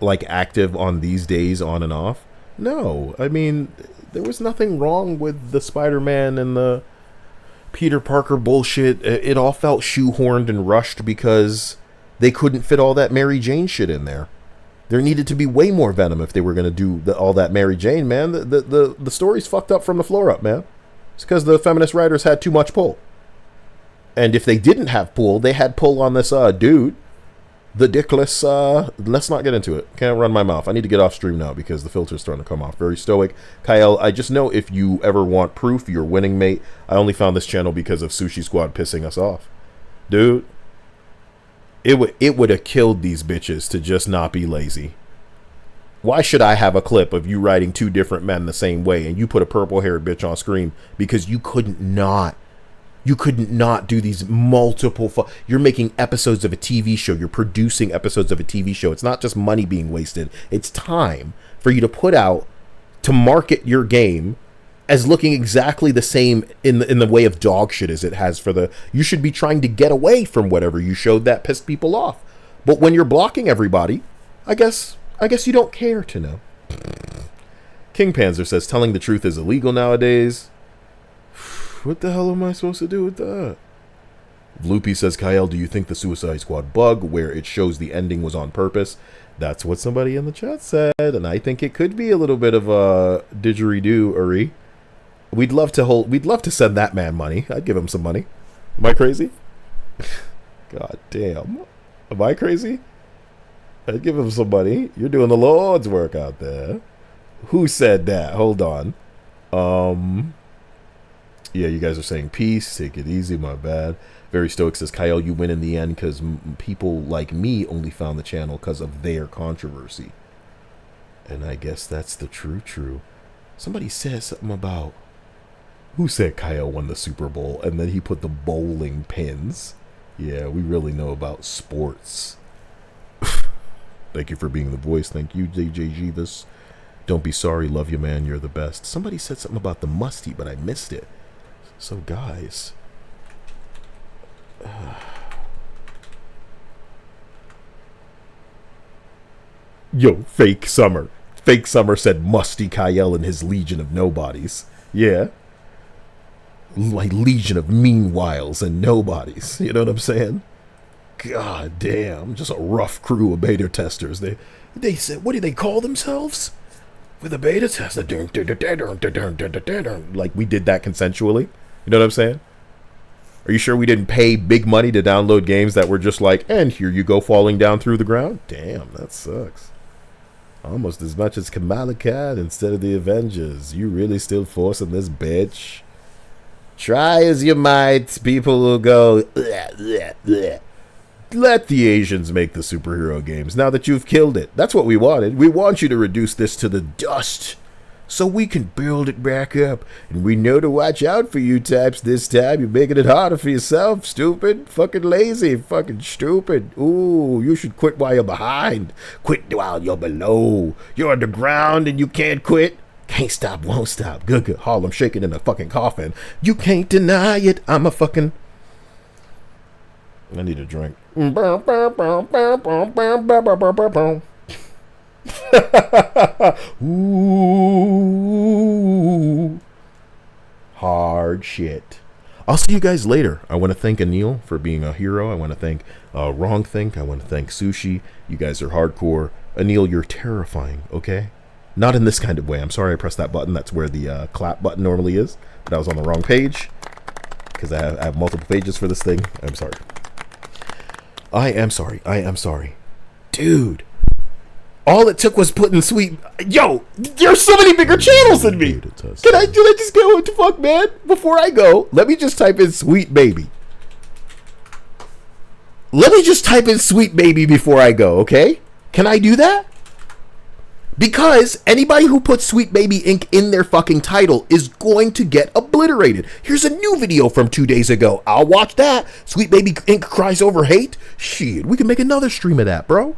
active on these days on and off? No. I mean, there was nothing wrong with the Spider-Man and the Peter Parker bullshit. It all felt shoehorned and rushed because they couldn't fit all that Mary Jane shit in there. There needed to be way more Venom if they were going to do all that Mary Jane, man. The story's fucked up from the floor up, man. It's because the feminist writers had too much pull. And if they didn't have pull, they had pull on this dude. The dickless, let's not get into it. Can't run my mouth. I need to get off stream now because the filter's starting to come off. Very stoic. Kyle, I just know if you ever want proof you're winning, mate. I only found this channel because of Sushi Squad pissing us off. Dude. It would have killed these bitches to just not be lazy. Why should I have a clip of you writing two different men the same way and you put a purple-haired bitch on screen because you couldn't not do these multiple... You're making episodes of a TV show. You're producing episodes of a TV show. It's not just money being wasted. It's time for you to put out, to market your game as looking exactly the same in the way of dog shit as it has for the... You should be trying to get away from whatever you showed that pissed people off. But when you're blocking everybody, I guess you don't care to know. King Panzer says, telling the truth is illegal nowadays. What the hell am I supposed to do with that? Vloopy says, Kyle, do you think the Suicide Squad bug where it shows the ending was on purpose? That's what somebody in the chat said, and I think it could be a little bit of a didgeridoo-ery. We'd love to send that man money. I'd give him some money. Am I crazy? God damn. Am I crazy? I'd give him some money. You're doing the Lord's work out there. Who said that? Hold on. Yeah, you guys are saying peace. Take it easy. My bad. Very Stoic says, Kyle, you win in the end because people like me only found the channel because of their controversy. And I guess that's the true. Somebody said something about... Who said Kyle won the Super Bowl? And then he put the bowling pins. Yeah, we really know about sports. Thank you for being the voice. Thank you, DJ Jeevis. Don't be sorry. Love you, man. You're the best. Somebody said something about the musty, but I missed it. So, guys. Yo, Fake Summer. Fake Summer said Musty Kyle and his legion of nobodies. Yeah. Like legion of meanwhiles and nobodies. You know what I'm saying? God damn. Just a rough crew of beta testers. They said, what do they call themselves? With a beta tester. Like we did that consensually. You know what I'm saying? Are you sure we didn't pay big money to download games that were just like, and here you go falling down through the ground? Damn, that sucks. Almost as much as Kamala Khan instead of the Avengers. You really still forcing this bitch? Try as you might, people will go, bleh, bleh, bleh. Let the Asians make the superhero games now that you've killed it. That's what we wanted. We want you to reduce this to the dust so we can build it back up. And we know to watch out for you types this time. You're making it harder for yourself, stupid. Fucking lazy, fucking stupid. Ooh, you should quit while you're behind. Quit while you're below. You're underground and you can't quit. Can't stop, won't stop. Good, good. Harlem shaking in a fucking coffin. You can't deny it. I'm a fucking... I need a drink. Ooh. Hard shit. I'll see you guys later. I want to thank Anil for being a hero. I want to thank Wrong Think. I want to thank Sushi. You guys are hardcore. Anil, you're terrifying, okay? Not in this kind of way. I'm sorry I pressed that button. That's where the clap button normally is. But I was on the wrong page. Because I have multiple pages for this thing. I'm sorry. I am sorry. I am sorry. Dude. All it took was putting sweet... Yo! There's so many bigger channels than me! Can I just go? What the fuck, man? Before I go, let me just type in Sweet Baby. Let me just type in Sweet Baby before I go, okay? Can I do that? Because anybody who puts Sweet Baby Inc. in their fucking title is going to get obliterated. Here's a new video from 2 days ago. I'll watch that. Sweet Baby Inc. cries over hate. Shit, we can make another stream of that, bro.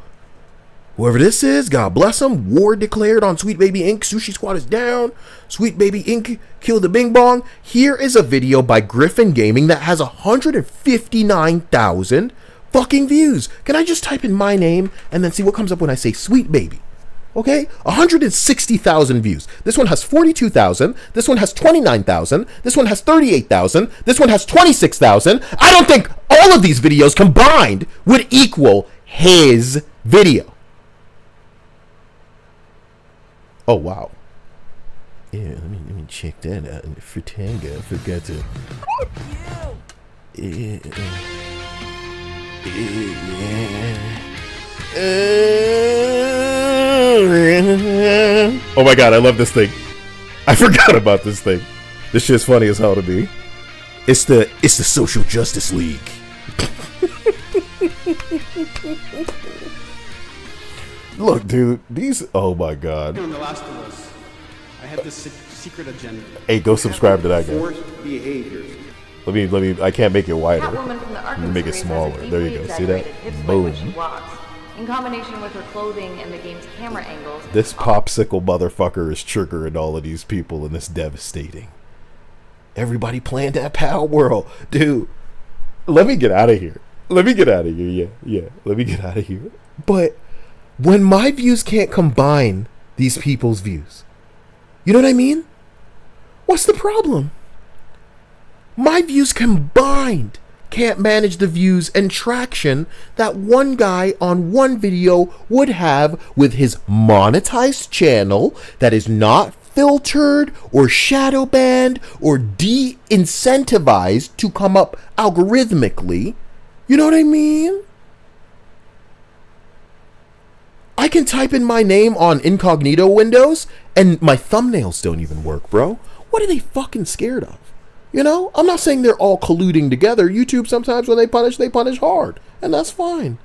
Whoever this is, God bless him. War declared on Sweet Baby Inc. Sushi Squad is down. Sweet Baby Inc. Kill the Bing Bong. Here is a video by Griffin Gaming that has 159,000 fucking views. Can I just type in my name and then see what comes up when I say Sweet Baby? Okay, 160,000 views. This one has 42,000. This one has 29,000. This one has 38,000. This one has 26,000. I don't think all of these videos combined would equal his video. Oh, wow. Yeah, let me check that out. Fritanga, I forgot to... Oh my god, I love this thing. I forgot about this thing. This shit's funny as hell to me. It's the Social Justice League. Look, dude, these... Oh my god. On The Last of Us, I have this secret agenda. Hey, go subscribe to that guy. Forced behaviors. Let me, I can't make it wider. Let me make it smaller. There you go. See that? Boom. In combination with her clothing and the game's camera angles. This popsicle motherfucker is triggering all of these people, and it's devastating. Everybody playing that Power World. Dude, let me get out of here. Let me get out of here. Yeah. Let me get out of here. But when my views can't combine these people's views, you know what I mean? What's the problem? My views combined can't manage the views and traction that one guy on one video would have with his monetized channel that is not filtered or shadow banned or de-incentivized to come up algorithmically. You know what I mean? I can type in my name on incognito windows and my thumbnails don't even work, bro. What are they fucking scared of? You know, I'm not saying they're all colluding together. YouTube, sometimes when they punish hard. And that's fine.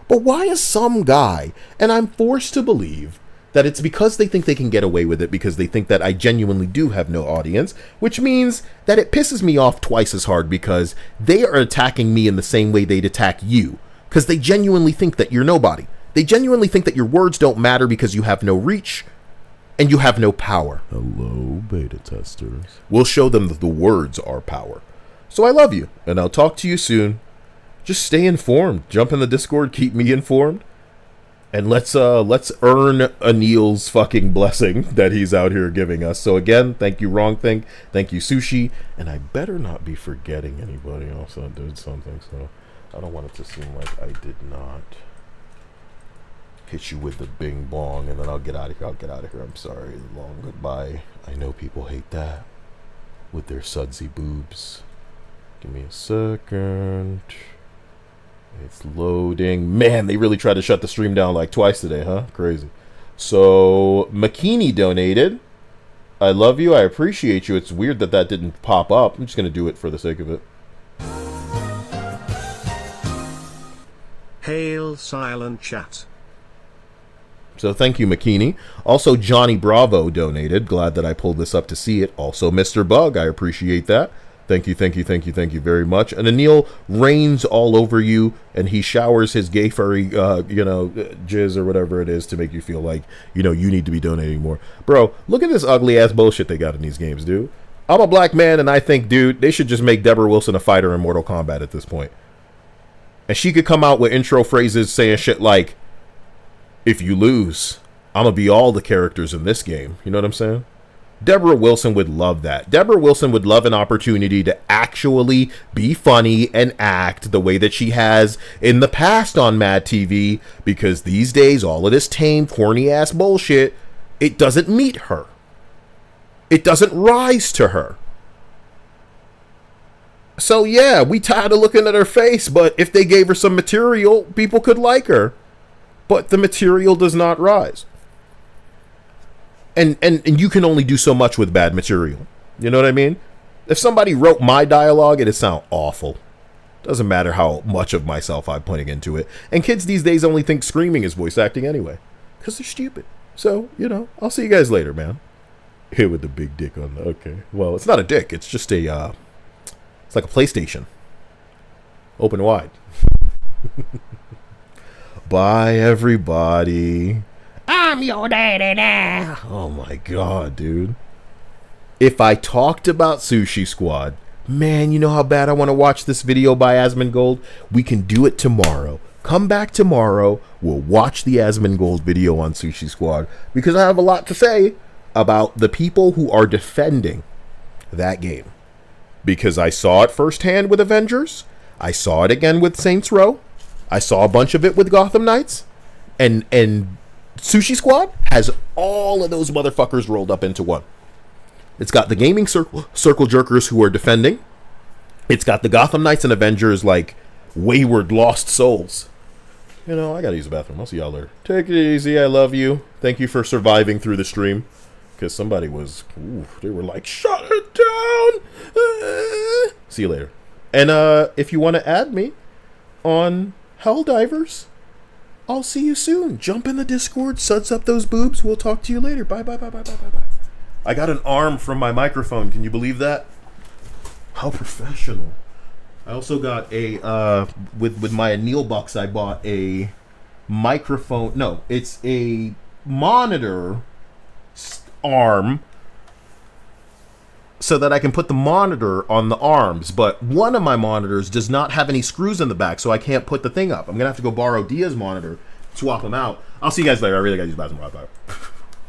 But why is some guy, and I'm forced to believe that it's because they think they can get away with it because they think that I genuinely do have no audience, which means that it pisses me off twice as hard because they are attacking me in the same way they'd attack you. Because they genuinely think that you're nobody. They genuinely think that your words don't matter because you have no reach. And you have no power. Hello, beta testers. We'll show them that the words are power. So I love you, and I'll talk to you soon. Just stay informed. Jump in the Discord, keep me informed. And let's earn Anil's fucking blessing that he's out here giving us. So again, thank you, Wrong Thing. Thank you, Sushi. And I better not be forgetting anybody else that did something, so I don't want it to seem like I did not hit you with the bing bong, and then I'll get out of here. I'm sorry. Long goodbye. I know people hate that with their sudsy boobs. Give me a second. It's loading. Man, they really tried to shut the stream down like twice today, huh? Crazy. So, Makini donated. I love you. I appreciate you. It's weird that that didn't pop up. I'm just going to do it for the sake of it. Hail silent chat. So thank you, McKinney. Also, Johnny Bravo donated. Glad that I pulled this up to see it. Also, Mr. Bug, I appreciate that. Thank you very much. And Anil rains all over you, and he showers his gay furry, jizz or whatever it is to make you feel like, you need to be donating more. Bro, look at this ugly ass bullshit they got in these games, dude. I'm a black man, and I think, dude, they should just make Deborah Wilson a fighter in Mortal Kombat at this point. And she could come out with intro phrases saying shit like, if you lose, I'm going to be all the characters in this game. You know what I'm saying? Deborah Wilson would love that. Deborah Wilson would love an opportunity to actually be funny and act the way that she has in the past on Mad TV, because these days, all of this tame, corny-ass bullshit, it doesn't meet her. It doesn't rise to her. So yeah, we tired of looking at her face, but if they gave her some material, people could like her. But the material does not rise. And you can only do so much with bad material. You know what I mean? If somebody wrote my dialogue, it'd sound awful. Doesn't matter how much of myself I'm putting into it. And kids these days only think screaming is voice acting anyway. Because they're stupid. So, I'll see you guys later, man. Here with the big dick on the... Okay. Well, it's not a dick. It's just a... it's like a PlayStation. Open wide. Bye, everybody. I'm your daddy now. Oh my god, dude. If I talked about Sushi Squad, man, you know how bad I want to watch this video by Asmongold? We can do it tomorrow. Come back tomorrow. We'll watch the Asmongold video on Sushi Squad, because I have a lot to say about the people who are defending that game. Because I saw it firsthand with Avengers. I saw it again with Saints Row. I saw a bunch of it with Gotham Knights. And Sushi Squad has all of those motherfuckers rolled up into one. It's got the gaming circle jerkers who are defending. It's got the Gotham Knights and Avengers like wayward lost souls. I gotta use the bathroom. I'll see y'all later. Take it easy. I love you. Thank you for surviving through the stream. Because somebody was... they were like, shut it down! See you later. And if you want to add me on Helldivers, I'll see you soon. Jump in the Discord, suds up those boobs. We'll talk to you later. Bye. I got an arm from my microphone. Can you believe that? How professional. I also got a... with my Anil bucks, I bought a microphone... No, it's a monitor... arm so that I can put the monitor on the arms, but one of my monitors does not have any screws in the back, so I can't put the thing up. I'm gonna have to go borrow Dia's monitor, swap them out. I'll see you guys later. I really gotta use the bathroom. Bye.